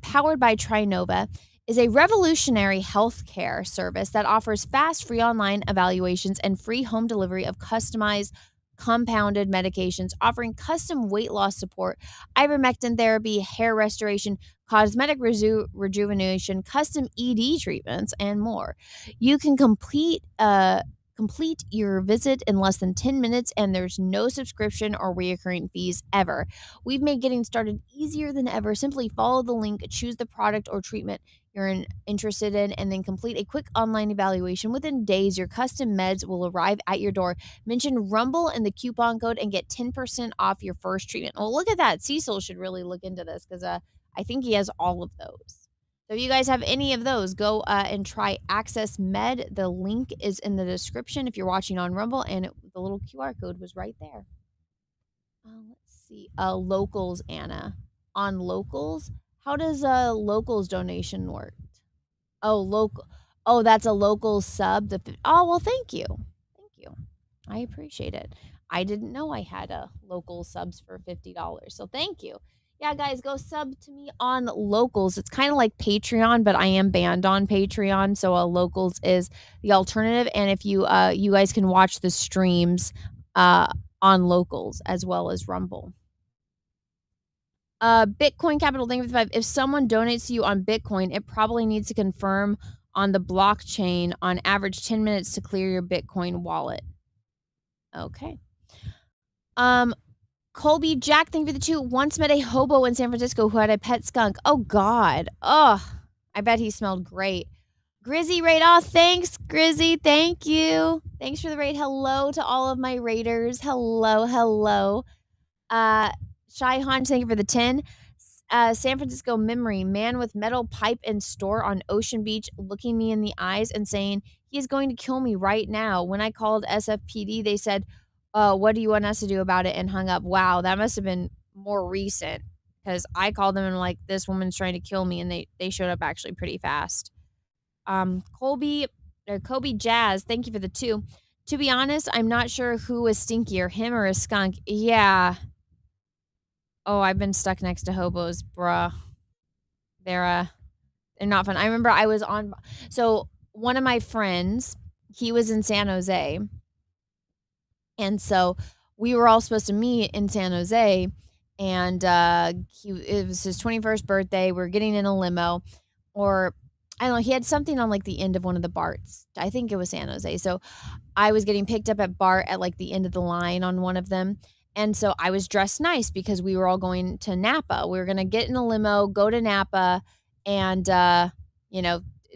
powered by Trinova, is a revolutionary healthcare service that offers fast, free online evaluations and free home delivery of customized compounded medications, offering custom weight loss support, ivermectin therapy, hair restoration, cosmetic rejuvenation, custom ED treatments, and more. You can complete your visit in less than 10 minutes, and there's no subscription or recurring fees ever. We've made getting started easier than ever. Simply follow the link, choose the product or treatment you're interested in, and then complete a quick online evaluation. Within days, your custom meds will arrive at your door. Mention Rumble in the coupon code and get 10% off your first treatment. Well, look at that. Cecil should really look into this because I think he has all of those. So if you guys have any of those, go and try Access Med. The link is in the description if you're watching on Rumble, and the little QR code was right there. Let's see. Locals, Anna. On Locals? How does a Locals donation work? Oh, that's a local sub. Well, thank you. Thank you. I appreciate it. I didn't know I had a local subs for $50, so thank you. Yeah, guys, go sub to me on Locals. It's kind of like Patreon, but I am banned on Patreon, so Locals is the alternative. And if you you guys can watch the streams on Locals as well as Rumble. Bitcoin Capital, thank you for the 5. If someone donates to you on Bitcoin, it probably needs to confirm on the blockchain on average 10 minutes to clear your Bitcoin wallet. Okay. Colby Jack, thank you for the 2. Once met a hobo in San Francisco who had a pet skunk. Oh, God. Oh, I bet he smelled great. Grizzy raid. Oh, thanks, Grizzy. Thank you. Thanks for the raid. Hello to all of my raiders. Hello. Shy Hanj, thank you for the 10. San Francisco memory. Man with metal pipe and store on Ocean Beach looking me in the eyes and saying, he is going to kill me right now. When I called SFPD, they said, what do you want us to do about it? And hung up. Wow, that must have been more recent because I called them and like, this woman's trying to kill me, and they showed up actually pretty fast. Kobe Jazz, thank you for the 2. To be honest, I'm not sure who was stinkier, him or a skunk. Yeah. Oh, I've been stuck next to hobos, bruh. They're not fun. I remember I was on. So one of my friends, he was in San Jose. And so we were all supposed to meet in San Jose, and it was his 21st birthday. We're getting in a limo, or I don't know, he had something on like the end of one of the BARTs. I think it was San Jose. So I was getting picked up at BART at like the end of the line on one of them. And so I was dressed nice because we were all going to Napa. We were going to get in a limo, go to Napa, and,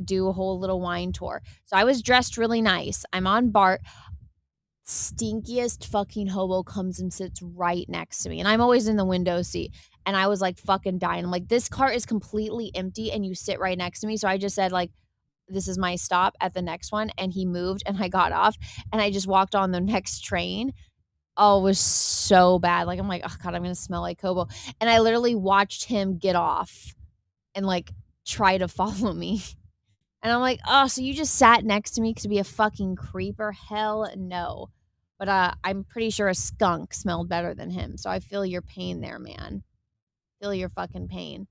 do a whole little wine tour. So I was dressed really nice. I'm on BART. stinkiest fucking hobo comes and sits right next to me. And I'm always in the window seat. And I was like fucking dying. I'm like, this cart is completely empty and you sit right next to me. So I just said like, this is my stop at the next one. And he moved and I got off and I just walked on the next train. Oh, it was so bad. Like, I'm like, oh God, I'm going to smell like hobo. And I literally watched him get off and like try to follow me. And I'm like, oh, so you just sat next to me to be a fucking creeper? Hell no. But I'm pretty sure a skunk smelled better than him. So I feel your pain there, man. Feel your fucking pain.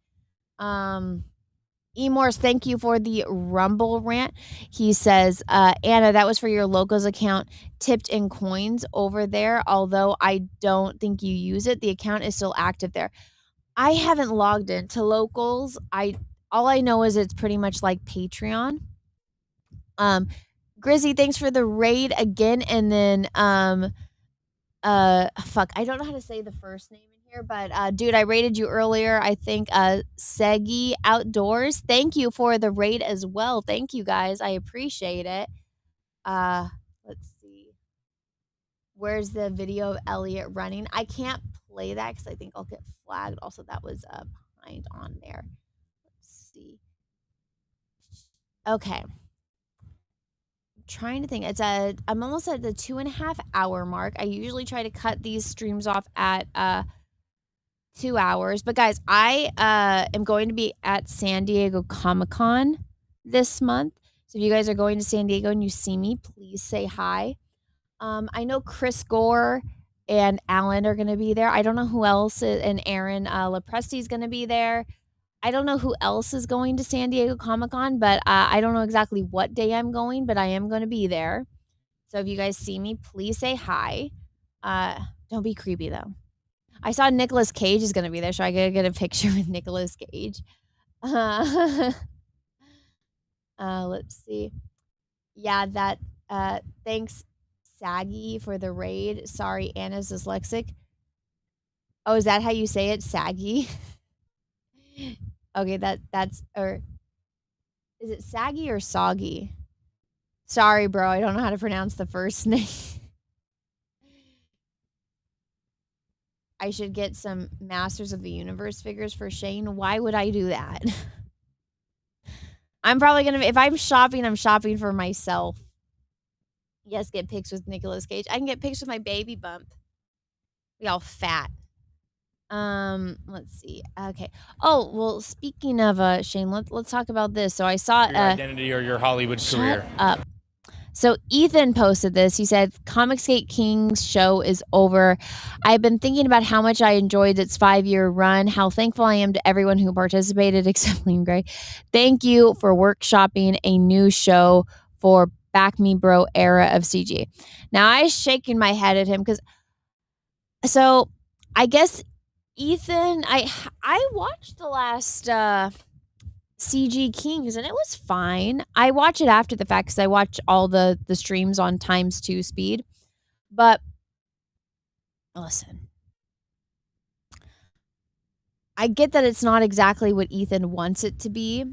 Emors, thank you for the Rumble rant. He says, Anna, that was for your Locals account, tipped in coins over there. Although I don't think you use it, the account is still active there. I haven't logged into Locals. All I know is it's pretty much like Patreon. Grizzy, thanks for the raid again. And then fuck, I don't know how to say the first name in here, but dude, I raided you earlier. I think Segi Outdoors. Thank you for the raid as well. Thank you guys. I appreciate it. Let's see. Where's the video of Elliot running? I can't play that because I think I'll get flagged. Also, that was behind on there. Let's see. Okay. Trying to think. I'm almost at the 2.5 hour mark. I usually try to cut these streams off at 2 hours. But guys, I am going to be at San Diego Comic-Con this month. So if you guys are going to San Diego and you see me, please say hi. I know Chris Gore and Alan are going to be there. I don't know who else and Aaron Lepresti is going to be there. I don't know who else is going to San Diego Comic-Con, but I don't know exactly what day I'm going, but I am going to be there. So if you guys see me, please say hi. Don't be creepy, though. I saw Nicolas Cage is going to be there, so I got to get a picture with Nicolas Cage. Let's see. Yeah, thanks, Saggy, for the raid. Sorry, Anna's dyslexic. Oh, is that how you say it? Saggy? Okay, that's or is it Saggy or Soggy? Sorry, bro, I don't know how to pronounce the first name. I should get some Masters of the Universe figures for Shane. Why would I do that? I'm probably gonna, if I'm shopping for myself. Yes, get pics with Nicolas Cage. I can get pics with my baby bump. We all fat. Let's see. Okay. Oh, well, speaking of Shane, let's talk about this. So I saw your identity or your Hollywood career. Up. So Ethan posted this. He said, Comicsgate Kings show is over. I've been thinking about how much I enjoyed its 5-year run, how thankful I am to everyone who participated, except Liam Gray. Thank you for workshopping a new show for Back Me Bro era of CG. Now, I was shaking my head at him because, so I guess Ethan, I watched the last CG Kings and it was fine. I watch it after the fact because I watch all the streams on ×2 speed. But listen, I get that it's not exactly what Ethan wants it to be.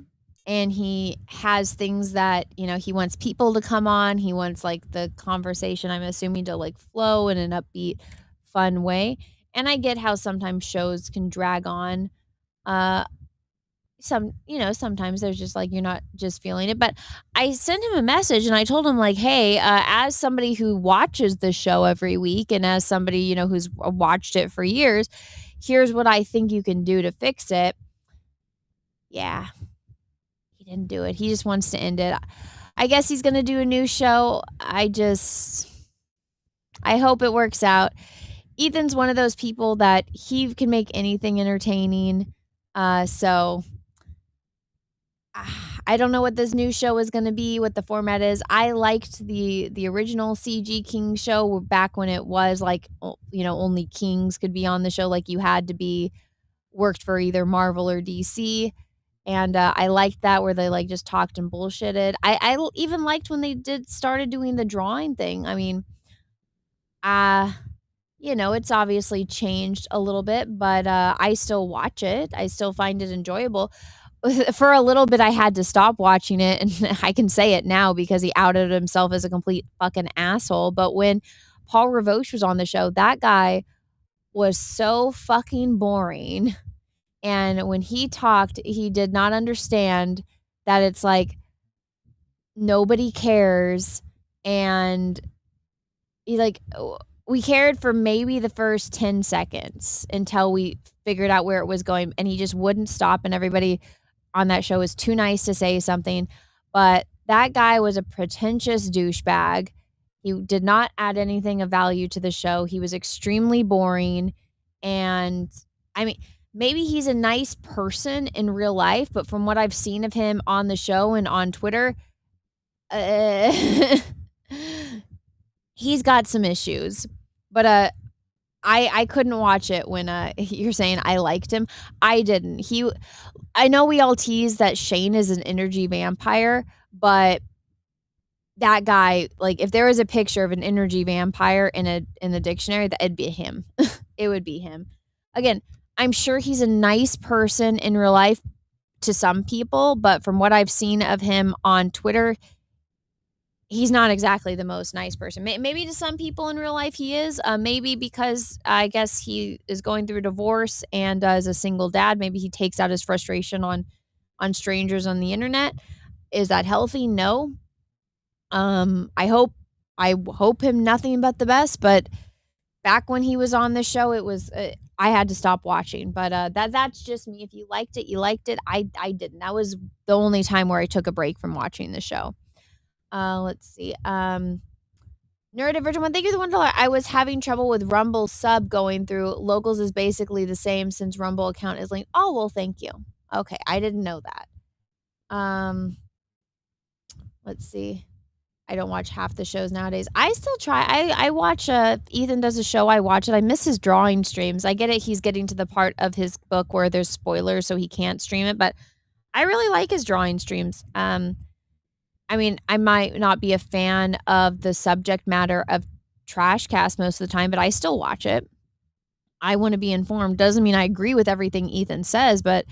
And he has things that, he wants people to come on. He wants like the conversation, I'm assuming, to like flow in an upbeat, fun way. And I get how sometimes shows can drag on. Sometimes there's just like, you're not just feeling it. But I sent him a message and I told him like, hey, as somebody who watches the show every week and as somebody, who's watched it for years, here's what I think you can do to fix it. Yeah. He didn't do it. He just wants to end it. I guess he's going to do a new show. I hope it works out. Ethan's one of those people that he can make anything entertaining. So I don't know what this new show is going to be, what the format is. I liked the original CG King show back when it was like, only kings could be on the show. Like you had to be worked for either Marvel or DC. And I liked that where they like just talked and bullshitted. I even liked when they started doing the drawing thing. I mean, it's obviously changed a little bit, but I still watch it. I still find it enjoyable. For a little bit, I had to stop watching it, and I can say it now because he outed himself as a complete fucking asshole. But when Paul Ravoche was on the show. That guy was so fucking boring. And when he talked, he did not understand that it's like nobody cares. And we cared for maybe the first 10 seconds until we figured out where it was going. And he just wouldn't stop. And everybody on that show was too nice to say something. But that guy was a pretentious douchebag. He did not add anything of value to the show. He was extremely boring. And I mean, maybe he's a nice person in real life, but from what I've seen of him on the show and on Twitter, he's got some issues. But I couldn't watch it when you're saying I liked him. I didn't. I know we all tease that Shane is an energy vampire, but that guy, like, if there was a picture of an energy vampire in the dictionary, it'd be him. It would be him. Again, I'm sure he's a nice person in real life to some people, but from what I've seen of him on Twitter, he's not exactly the most nice person. Maybe to some people in real life he is. Maybe because I guess he is going through a divorce and as a single dad, maybe he takes out his frustration on strangers on the internet. Is that healthy? No. I hope him nothing but the best. But back when he was on the show, it was I had to stop watching. But that's just me. If you liked it, you liked it. I didn't. That was the only time where I took a break from watching the show. Let's see. Neurodivergent one, thank you for the $1. I was having trouble with Rumble sub going through. Locals is basically the same since Rumble account is linked. Oh, well, thank you. Okay, I didn't know that. Let's see. I don't watch half the shows nowadays. I still try. I watch Ethan does a show. I watch it. I miss his drawing streams. I get it. He's getting to the part of his book where there's spoilers, so he can't stream it. But I really like his drawing streams. I mean, I might not be a fan of the subject matter of Trash Cast most of the time, but I still watch it. I want to be informed. Doesn't mean I agree with everything Ethan says, but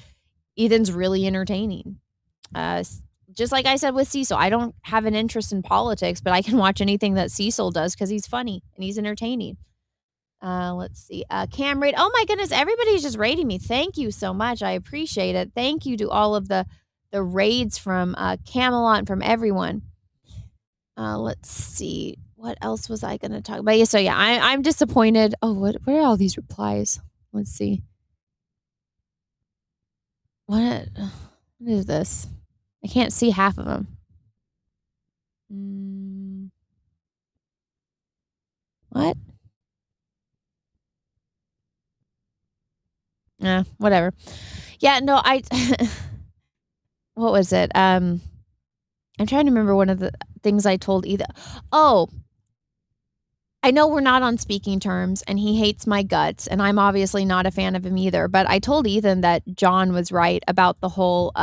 Ethan's really entertaining. Just like I said with Cecil, I don't have an interest in politics, but I can watch anything that Cecil does because he's funny and he's entertaining. Let's see. Cam rate. Oh my goodness, everybody's just rating me. Thank you so much. I appreciate it. Thank you to all of the raids from Camelot and from everyone. Let's see. What else was I going to talk about? Yeah, so yeah, I'm disappointed. Oh, what are all these replies? Let's see. What is this? I can't see half of them. What? Whatever. Yeah, no, what was it? I'm trying to remember one of the things I told Ethan. Oh, I know we're not on speaking terms and he hates my guts and I'm obviously not a fan of him either, but I told Ethan that John was right about the whole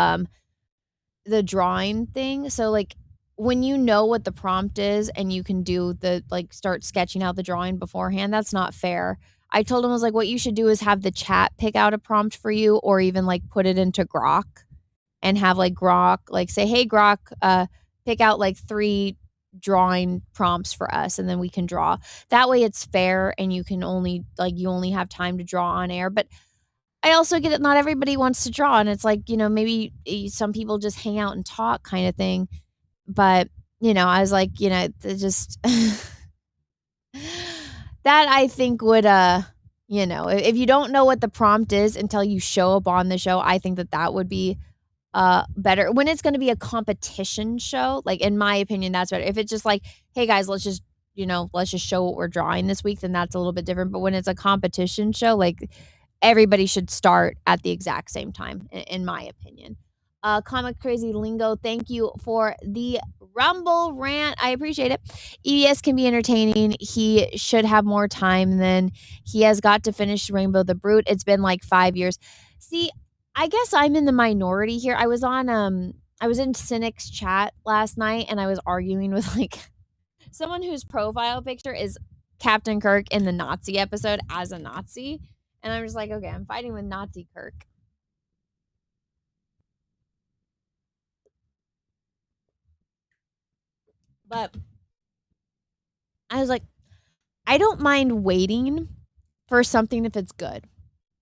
the drawing thing. So like when you know what the prompt is and you can do start sketching out the drawing beforehand, that's not fair. I told him, I was like, what you should do is have the chat pick out a prompt for you or even like put it into Grok and have like Grok like say, hey Grok, pick out like 3 drawing prompts for us and then we can draw. That way it's fair and you can only you only have time to draw on air. But I also get it. Not everybody wants to draw. And it's like, maybe some people just hang out and talk kind of thing. But, I was like, just that I think would, if you don't know what the prompt is until you show up on the show, I think that would be better when it's going to be a competition show. Like, in my opinion, that's better. If it's just like, hey guys, let's just show what we're drawing this week, then that's a little bit different. But when it's a competition show, like, everybody should start at the exact same time, in my opinion. Comic Crazy Lingo, thank you for the Rumble rant. I appreciate it. EBS can be entertaining. He should have more time than he has got to finish Rainbow the Brute. It's been like 5 years. See, I guess I'm in the minority here. I was in Cynic's chat last night and I was arguing with like someone whose profile picture is Captain Kirk in the Nazi episode as a Nazi. And I'm just like, okay, I'm fighting with Nazi Kirk. But I was like, I don't mind waiting for something if it's good.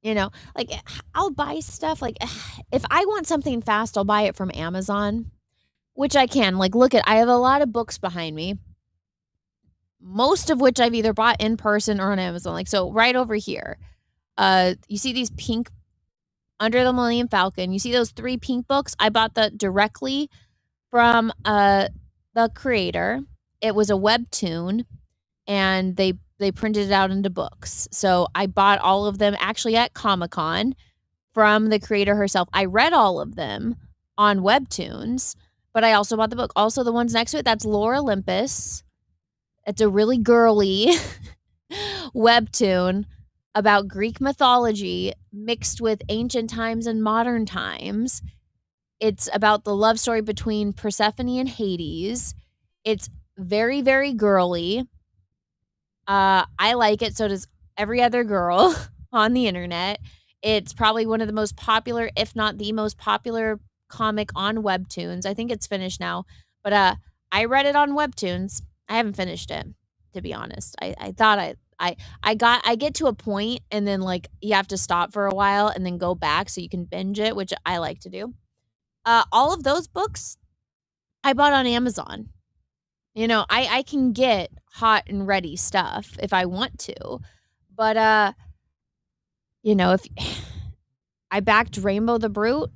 You know, like I'll buy stuff like if I want something fast, I'll buy it from Amazon, which I can. Like look at I have a lot of books behind me. Most of which I've either bought in person or on Amazon. Like so right over here. You see these pink Under the Millennium Falcon. You see those 3 pink books? I bought that directly from the creator. It was a webtoon and they printed it out into books. So I bought all of them actually at Comic-Con from the creator herself. I read all of them on webtoons, but I also bought the book. Also the ones next to it, that's Lore Olympus. It's a really girly webtoon about Greek mythology mixed with ancient times and modern times. It's about the love story between Persephone and Hades. It's very, very girly. I like it. So does every other girl on the internet. It's probably one of the most popular, if not the most popular comic on webtoons. I think it's finished now, but I read it on webtoons. I haven't finished it, to be honest. I thought I get to a point and then like you have to stop for a while and then go back so you can binge it, which I like to do. All of those books I bought on Amazon. You know, I can get hot and ready stuff if I want to. But you know, if I backed Rainbow the Brute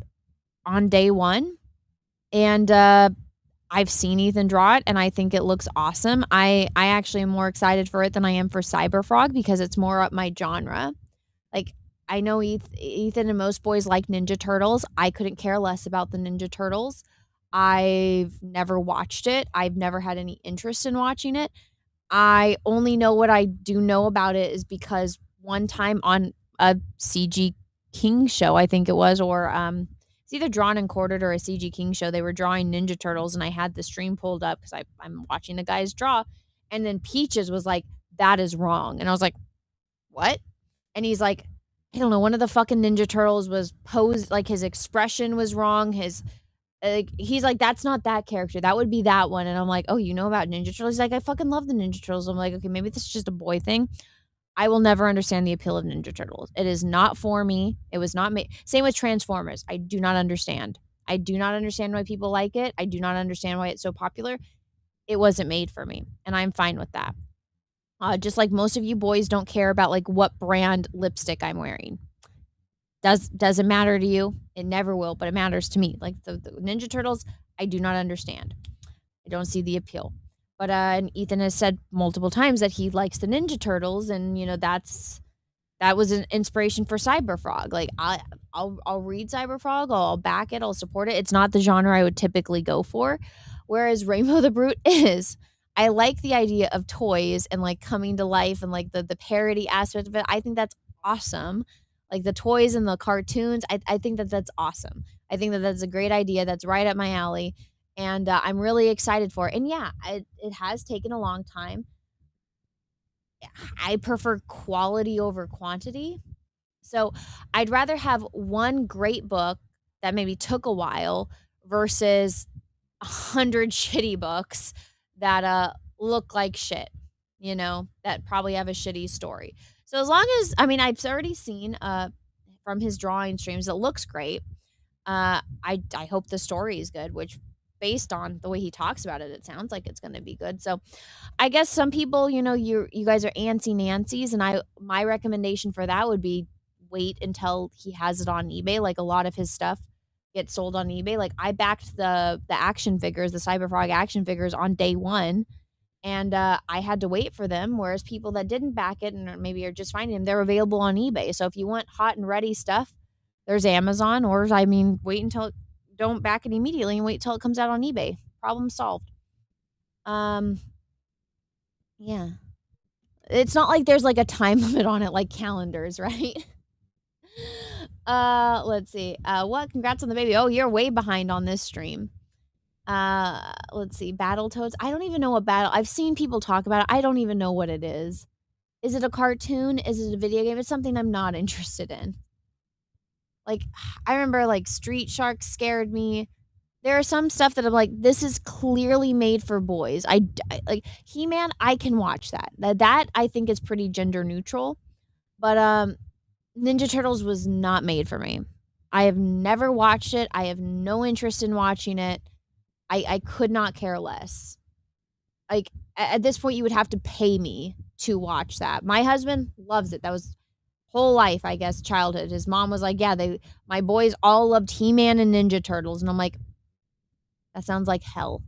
on day 1 and I've seen Ethan draw it and I think it looks awesome. I actually am more excited for it than I am for Cyberfrog because it's more up my genre. Like I know Ethan and most boys like Ninja Turtles. I couldn't care less about the Ninja Turtles. I've never watched it. I've never had any interest in watching it. I only know what I do know about it is because one time on a CG King show, I think it was, or it's either Drawn and Quartered or a CG King show. They were drawing Ninja Turtles, and I had the stream pulled up because I'm watching the guys draw. And then Peaches was like, "That is wrong," and I was like, "What?" And he's like, "I don't know. One of the fucking Ninja Turtles was posed like his expression was wrong. He's like, that's not that character. That would be that one." And I'm like, "Oh, you know about Ninja Turtles?" He's like, "I fucking love the Ninja Turtles." I'm like, "Okay, maybe this is just a boy thing." I will never understand the appeal of Ninja Turtles. It is not for me. It was not made. Same with Transformers. I do not understand. I do not understand why people like it. I do not understand why it's so popular. It wasn't made for me, and I'm fine with that. Just like most of you boys don't care about like what brand lipstick I'm wearing. Does it matter to you? It never will, but it matters to me. Like the Ninja Turtles, I do not understand. I don't see the appeal. But and Ethan has said multiple times that he likes the Ninja Turtles, and you know that was an inspiration for Cyberfrog. Like I'll read Cyberfrog, I'll back it, I'll support it. It's not the genre I would typically go for, whereas Rainbow the Brute is. I like the idea of toys and like coming to life and like the parody aspect of it. I think that's awesome. Like the toys and the cartoons, I think that's awesome. I think that's a great idea. That's right up my alley. And I'm really excited for it. And yeah, it has taken a long time. I prefer quality over quantity. So I'd rather have one great book that maybe took a while versus 100 shitty books that look like shit, you know, that probably have a shitty story. So as long as, I mean, I've already seen from his drawing streams, it looks great. I hope the story is good, which based on the way he talks about it, it sounds like it's going to be good. So I guess some people, you know, you guys are antsy Nancy's, and my recommendation for that would be wait until he has it on eBay. Like a lot of his stuff gets sold on eBay. Like I backed the action figures, the Cyberfrog action figures on day 1. And I had to wait for them, whereas people that didn't back it and maybe are just finding them, they're available on eBay. So if you want hot and ready stuff, there's Amazon, or I mean, don't back it immediately and wait till it comes out on eBay. Problem solved. Yeah. It's not like there's like a time limit on it like calendars, right? Let's see. What? Congrats on the baby. Oh, you're way behind on this stream. Let's see. Battletoads. I don't even know what I've seen people talk about it. I don't even know what it is. Is it a cartoon? Is it a video game? It's something I'm not interested in. Like, I remember like Street Sharks scared me. there are some stuff that I'm like, this is clearly made for boys. I like He-Man, I can watch that. That I think is pretty gender neutral. But Ninja Turtles was not made for me. I have never watched it. I have no interest in watching it. I could not care less. Like at this point you would have to pay me to watch that. My husband loves it. That was whole life, I guess, childhood. His mom was like, yeah, my boys all loved He-Man and Ninja Turtles. And I'm like, that sounds like hell.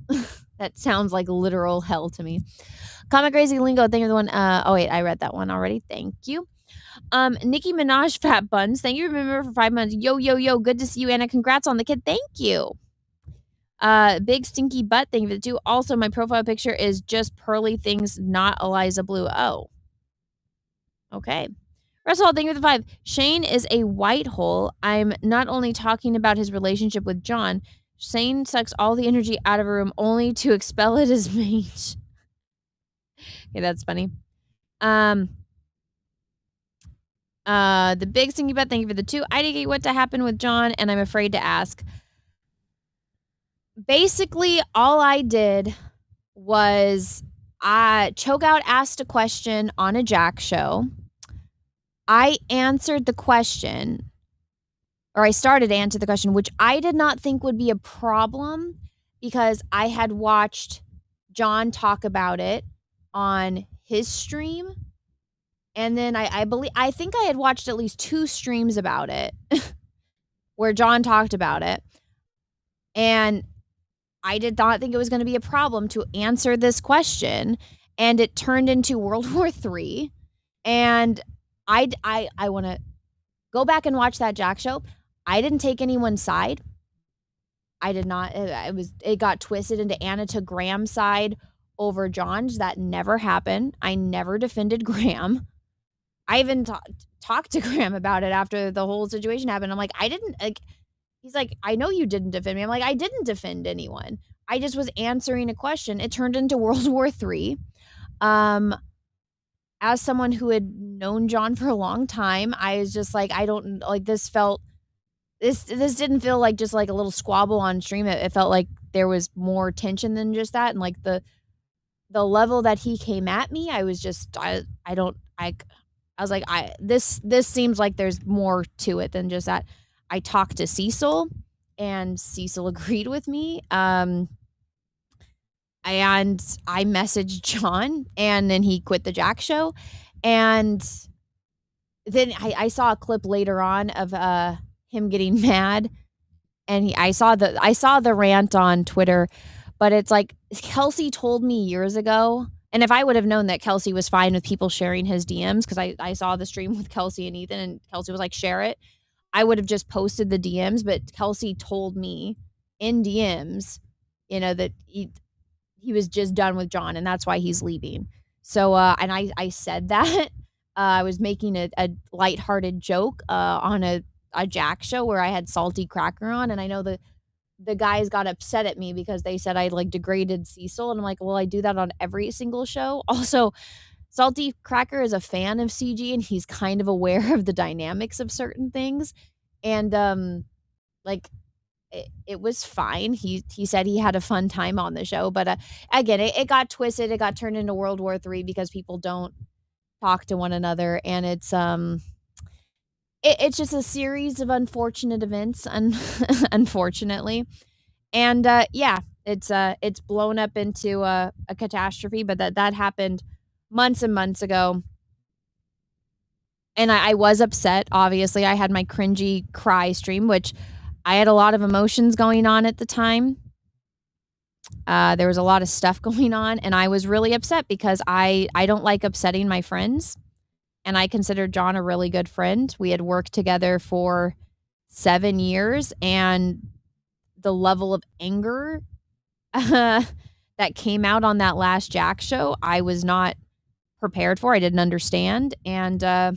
That sounds like literal hell to me. Comic Crazy Lingo, thank you for the one. Oh wait, I read that one already. Thank you. Nicki Minaj Fat Buns, thank you, remember, for 5 months. Yo, good to see you, Anna. Congrats on the kid. Thank you. Big Stinky Butt, thank you for the 2. Also, my profile picture is just pearly things, not Eliza Blue. Oh. Okay. Russell, thank you for the 5. Shane is a white hole. I'm not only talking about his relationship with John. Shane sucks all the energy out of a room only to expel it as mage. Okay, that's funny. The Big Stinky Butt, thank you for the 2. I didn't get what to happen with John, and I'm afraid to ask. Basically, all I did was Chokeout asked a question on a Jack show. I answered the question, or I started to answer the question, which I did not think would be a problem because I had watched John talk about it on his stream. And then I think I had watched at least 2 streams about it where John talked about it. And I did not think it was going to be a problem to answer this question. And it turned into World War III. And I want to go back and watch that Jack show. I didn't take anyone's side. I did not. It got twisted into Anna took Graham's side over John's. That never happened. I never defended Graham. I even talked to Graham about it after the whole situation happened. I'm like, I didn't, like, he's like, I know you didn't defend me. I'm like, I didn't defend anyone. I just was answering a question. It turned into World War III. As someone who had known John for a long time, I was just like, I don't, like, this didn't feel like just like a little squabble on stream. It felt like there was more tension than just that. And like the level that he came at me, I was just, I was like, this seems like there's more to it than just that. I talked to Cecil, and Cecil agreed with me. And I messaged John, and then he quit the Jack show. And then I saw a clip later on of him getting mad, and I saw the rant on Twitter, but it's like Kelsey told me years ago. And if I would have known that Kelsey was fine with people sharing his DMs, because I saw the stream with Kelsey and Ethan, and Kelsey was like, share it, I would have just posted the DMs. But Kelsey told me in DMs, that he was just done with John, and that's why he's leaving. So, and I said that. I was making a lighthearted joke on a Jack show where I had Salty Cracker on, and I know the guys got upset at me because they said I like degraded Cecil. And I'm like, well, I do that on every single show. Also, Salty Cracker is a fan of CG, and he's kind of aware of the dynamics of certain things. And like it was fine. He said he had a fun time on the show, but again, it got twisted. It got turned into World War III because people don't talk to one another, and it's just a series of unfortunate events, unfortunately. And yeah, it's blown up into a catastrophe, but that happened months and months ago. And I was upset. Obviously, I had my cringy cry stream, which I had a lot of emotions going on at the time. There was a lot of stuff going on, and I was really upset because I don't like upsetting my friends. And I consider John a really good friend. We had worked together for 7 years, and the level of anger that came out on that last Jack show, I was not prepared for. I didn't understand. And I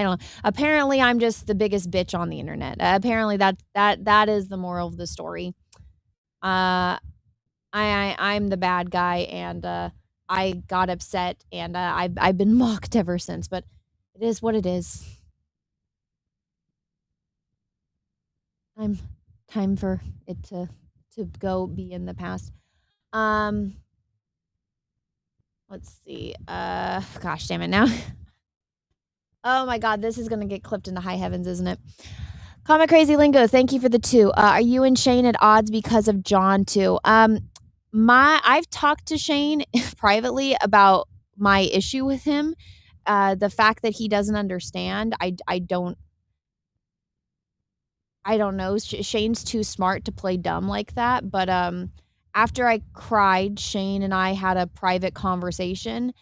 don't know. Apparently, I'm just the biggest bitch on the internet. Apparently, that is the moral of the story. I'm the bad guy, and I got upset, and I've been mocked ever since. But it is what it is. Time for it to to go be in the past. Let's see. Gosh damn it now. Oh my God, this is gonna get clipped into high heavens, isn't it? Comic Crazy Lingo, thank you for the 2. Are you and Shane at odds because of John too? I've talked to Shane privately about my issue with him. The fact that he doesn't understand, I don't know. Shane's too smart to play dumb like that. But after I cried, Shane and I had a private conversation,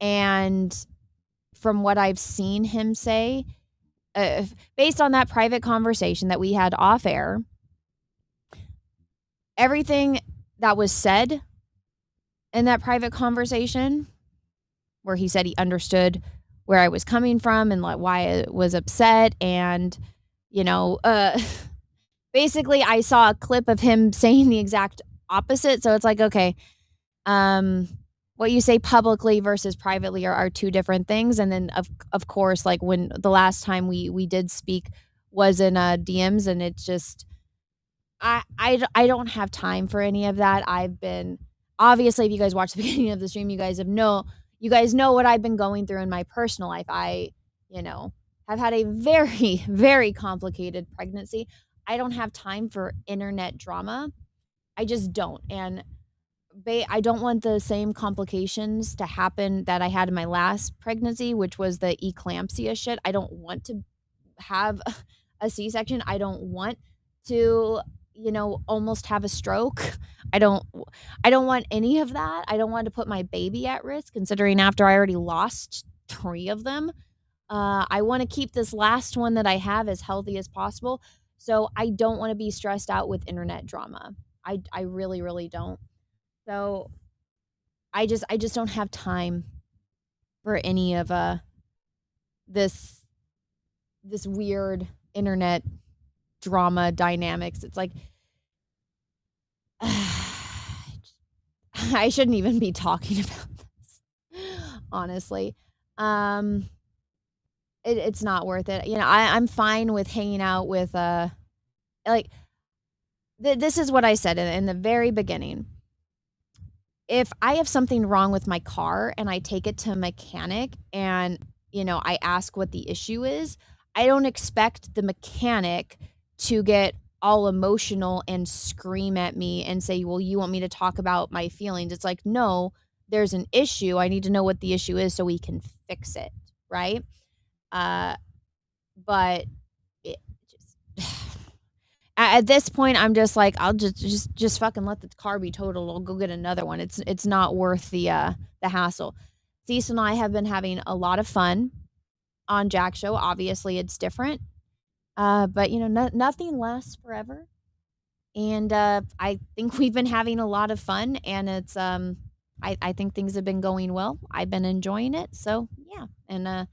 and from what I've seen him say, based on that private conversation that we had off air, everything that was said in that private conversation, where he said he understood where I was coming from and like why I was upset, and basically I saw a clip of him saying the exact opposite. So it's like, okay, what you say publicly versus privately are 2 different things. And then of course, like when the last time we did speak was in DMs, and it's just I don't have time for any of that. I've been, obviously, if you guys watch the beginning of the stream, you guys know what I've been going through in my personal life. I have had a very, very complicated pregnancy. I don't have time for internet drama. I just don't. And I don't want the same complications to happen that I had in my last pregnancy, which was the eclampsia shit. I don't want to have a C-section. I don't want to, almost have a stroke. I don't want any of that. I don't want to put my baby at risk, considering after I already lost 3 of them. I want to keep this last one that I have as healthy as possible. So I don't want to be stressed out with internet drama. I really, really don't. So I just don't have time for any of this weird internet drama dynamics. It's like I shouldn't even be talking about this, honestly. It's not worth it. I'm fine with hanging out with this is what I said in the very beginning. If I have something wrong with my car and I take it to a mechanic and, I ask what the issue is, I don't expect the mechanic to get all emotional and scream at me and say, well, you want me to talk about my feelings. It's like, no, there's an issue. I need to know what the issue is so we can fix it. Right. But it just, at this point, I'm just like, I'll just fucking let the car be totaled. I'll go get another one. It's not worth the hassle. Cecil and I have been having a lot of fun on Jack's show. Obviously, it's different. But nothing lasts forever. And I think we've been having a lot of fun, and it's I think things have been going well. I've been enjoying it. So yeah. And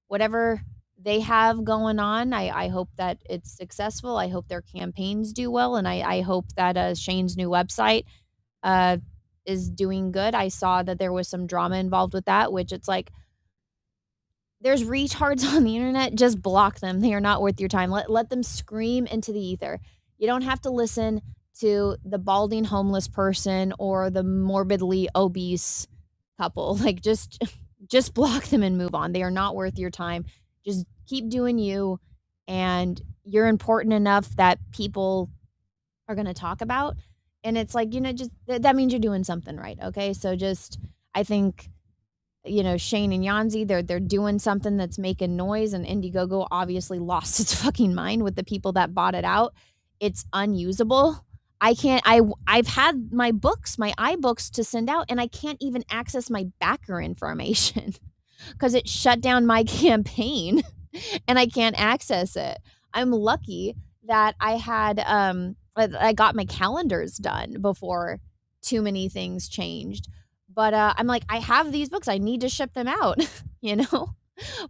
whatever they have going on, I hope that it's successful. I hope their campaigns do well, and I hope that Shane's new website is doing good. I saw that there was some drama involved with that, which it's like, there's retards on the internet, just block them. They are not worth your time. Let them scream into the ether. You don't have to listen to the balding homeless person or the morbidly obese couple. Like, just block them and move on. They are not worth your time. Just keep doing you, and you're important enough that people are going to talk about. And it's like, just that means you're doing something right. Okay. So I think, Shane and Yanzi, they're doing something that's making noise, and Indiegogo obviously lost its fucking mind with the people that bought it out. It's unusable. I've had my iBooks to send out, and I can't even access my backer information because it shut down my campaign and I can't access it. I'm lucky that I got my calendars done before too many things changed. But I'm like, I have these books. I need to ship them out,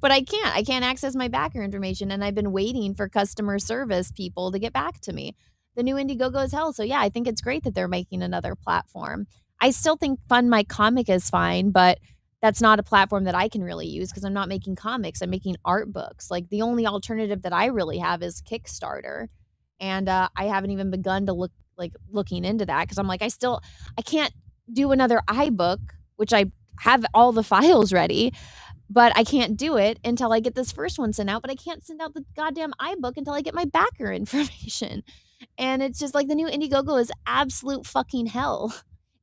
but I can't access my backer information. And I've been waiting for customer service people to get back to me. The new Indiegogo is hell. So yeah, I think it's great that they're making another platform. I still think Fund My Comic is fine, but that's not a platform that I can really use because I'm not making comics. I'm making art books. Like, the only alternative that I really have is Kickstarter. And I haven't even begun to look like looking into that because I'm like, I can't do another iBook, which I have all the files ready, but I can't do it until I get this first one sent out. But I can't send out the goddamn iBook until I get my backer information. And it's just like the new Indiegogo is absolute fucking hell.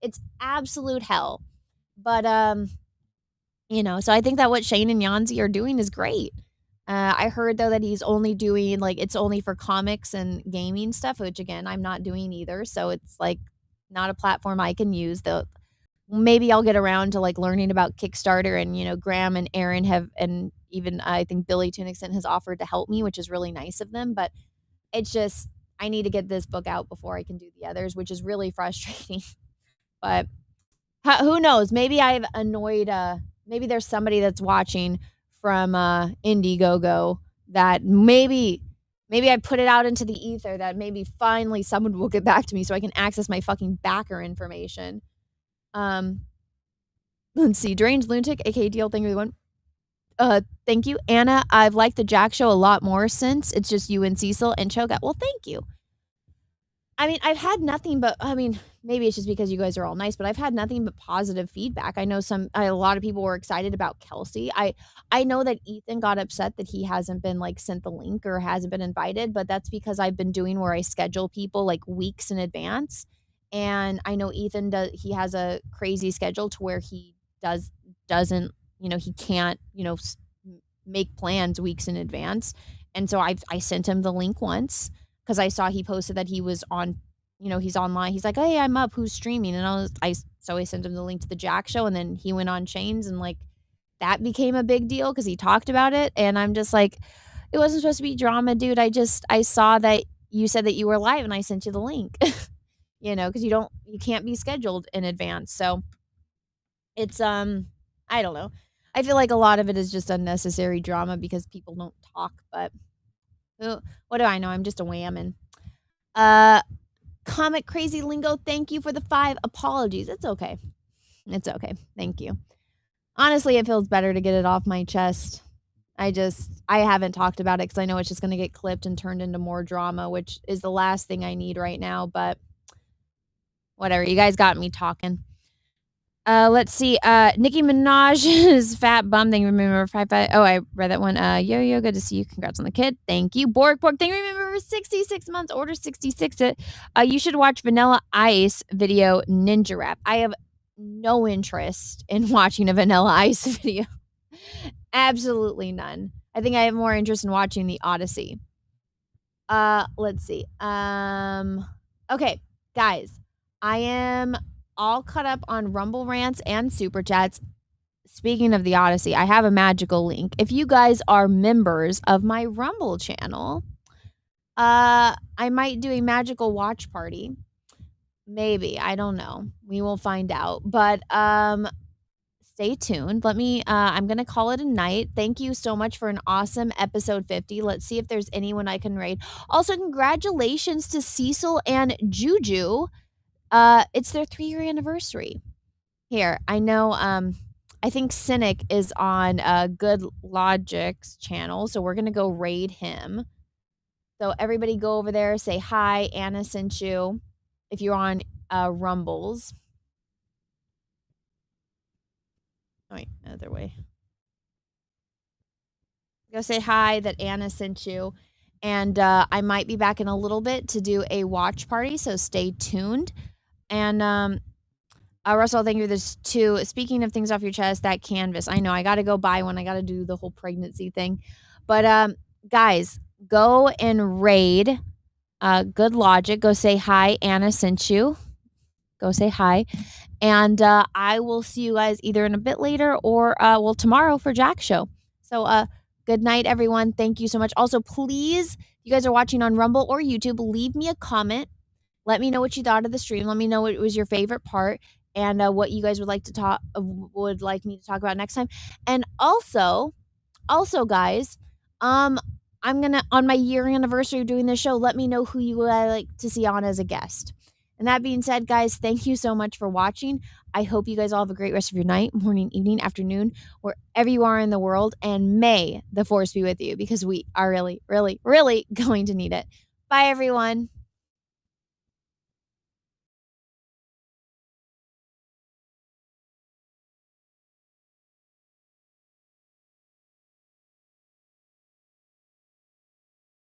It's absolute hell. But so I think that what Shane and Yanzi are doing is great. I heard though that he's only doing like it's only for comics and gaming stuff, which again I'm not doing either. So it's like not a platform I can use. Though maybe I'll get around to like learning about Kickstarter, and Graham and Aaron have, and even I think Billy to an extent has offered to help me, which is really nice of them. But it's just I need to get this book out before I can do the others, which is really frustrating. But who knows? Maybe I've annoyed. Maybe there's somebody that's watching from Indiegogo that maybe I put it out into the ether that maybe finally someone will get back to me so I can access my fucking backer information. Let's see. Drains Lunatic, aka Deal Thing everyone. Thank you. Anna, I've liked the Jack show a lot more since it's just you and Cecil and Choga. Well, thank you. I mean, I've had nothing but, maybe it's just because you guys are all nice, but I've had nothing but positive feedback. I know a lot of people were excited about Kelsey. I know that Ethan got upset that he hasn't been like sent the link or hasn't been invited, but that's because I've been doing where I schedule people like weeks in advance. And I know Ethan he has a crazy schedule to where he doesn't, he can't, make plans weeks in advance. And so I sent him the link once because I saw he posted that he was on, he's online. He's like, hey, I'm up. Who's streaming? And so I sent him the link to the Jack show, and then he went on Shane's, and like that became a big deal because he talked about it. And I'm just like, it wasn't supposed to be drama, dude. I saw that you said that you were live and I sent you the link, because you can't be scheduled in advance. So it's, I don't know. I feel like a lot of it is just unnecessary drama because people don't talk, but what do I know? I'm just a whammon. Comic Crazy Lingo, thank you for the 5 apologies. It's okay. It's okay. Thank you. Honestly, it feels better to get it off my chest. I haven't talked about it because I know it's just going to get clipped and turned into more drama, which is the last thing I need right now, but whatever. You guys got me talking. Let's see. Nicki Minaj's Fat Bum. Thank you. Remember 5. Oh, I read that one. Yo, good to see you. Congrats on the kid. Thank you. Borg. Thank you. Remember for 66 months. Order 66 it. You should watch Vanilla Ice video Ninja Rap. I have no interest in watching a Vanilla Ice video. Absolutely none. I think I have more interest in watching the Odyssey. Let's see. Okay, guys. I am all caught up on Rumble rants and Super Chats. Speaking of the Odyssey, I have a magical link. If you guys are members of my Rumble channel, I might do a magical watch party. Maybe. I don't know. We will find out. But stay tuned. I'm going to call it a night. Thank you so much for an awesome episode 50. Let's see if there's anyone I can raid. Also, congratulations to Cecil and Juju. It's their 3-year anniversary. Here, I know, I think Cynic is on Good Logic's channel, so we're gonna go raid him. So everybody go over there, say hi, Anna sent you, if you're on Rumbles. Oh, wait, other way. Go say hi that Anna sent you, and I might be back in a little bit to do a watch party, so stay tuned. And Russell, thank you for this too. Speaking of things off your chest, that canvas. I know I got to go buy one. I got to do the whole pregnancy thing. But guys, go and raid Good Logic. Go say hi. Anna sent you. Go say hi. And I will see you guys either in a bit later or tomorrow for Jack's show. So good night, everyone. Thank you so much. Also, please, if you guys are watching on Rumble or YouTube, leave me a comment. Let me know what you thought of the stream. Let me know what was your favorite part and what you guys would like me to talk about next time. And also guys, I'm gonna, on my year anniversary of doing this show, let me know who you would like to see on as a guest. And that being said, guys, thank you so much for watching. I hope you guys all have a great rest of your night, morning, evening, afternoon, wherever you are in the world. And may the force be with you because we are really, really, really going to need it. Bye, everyone.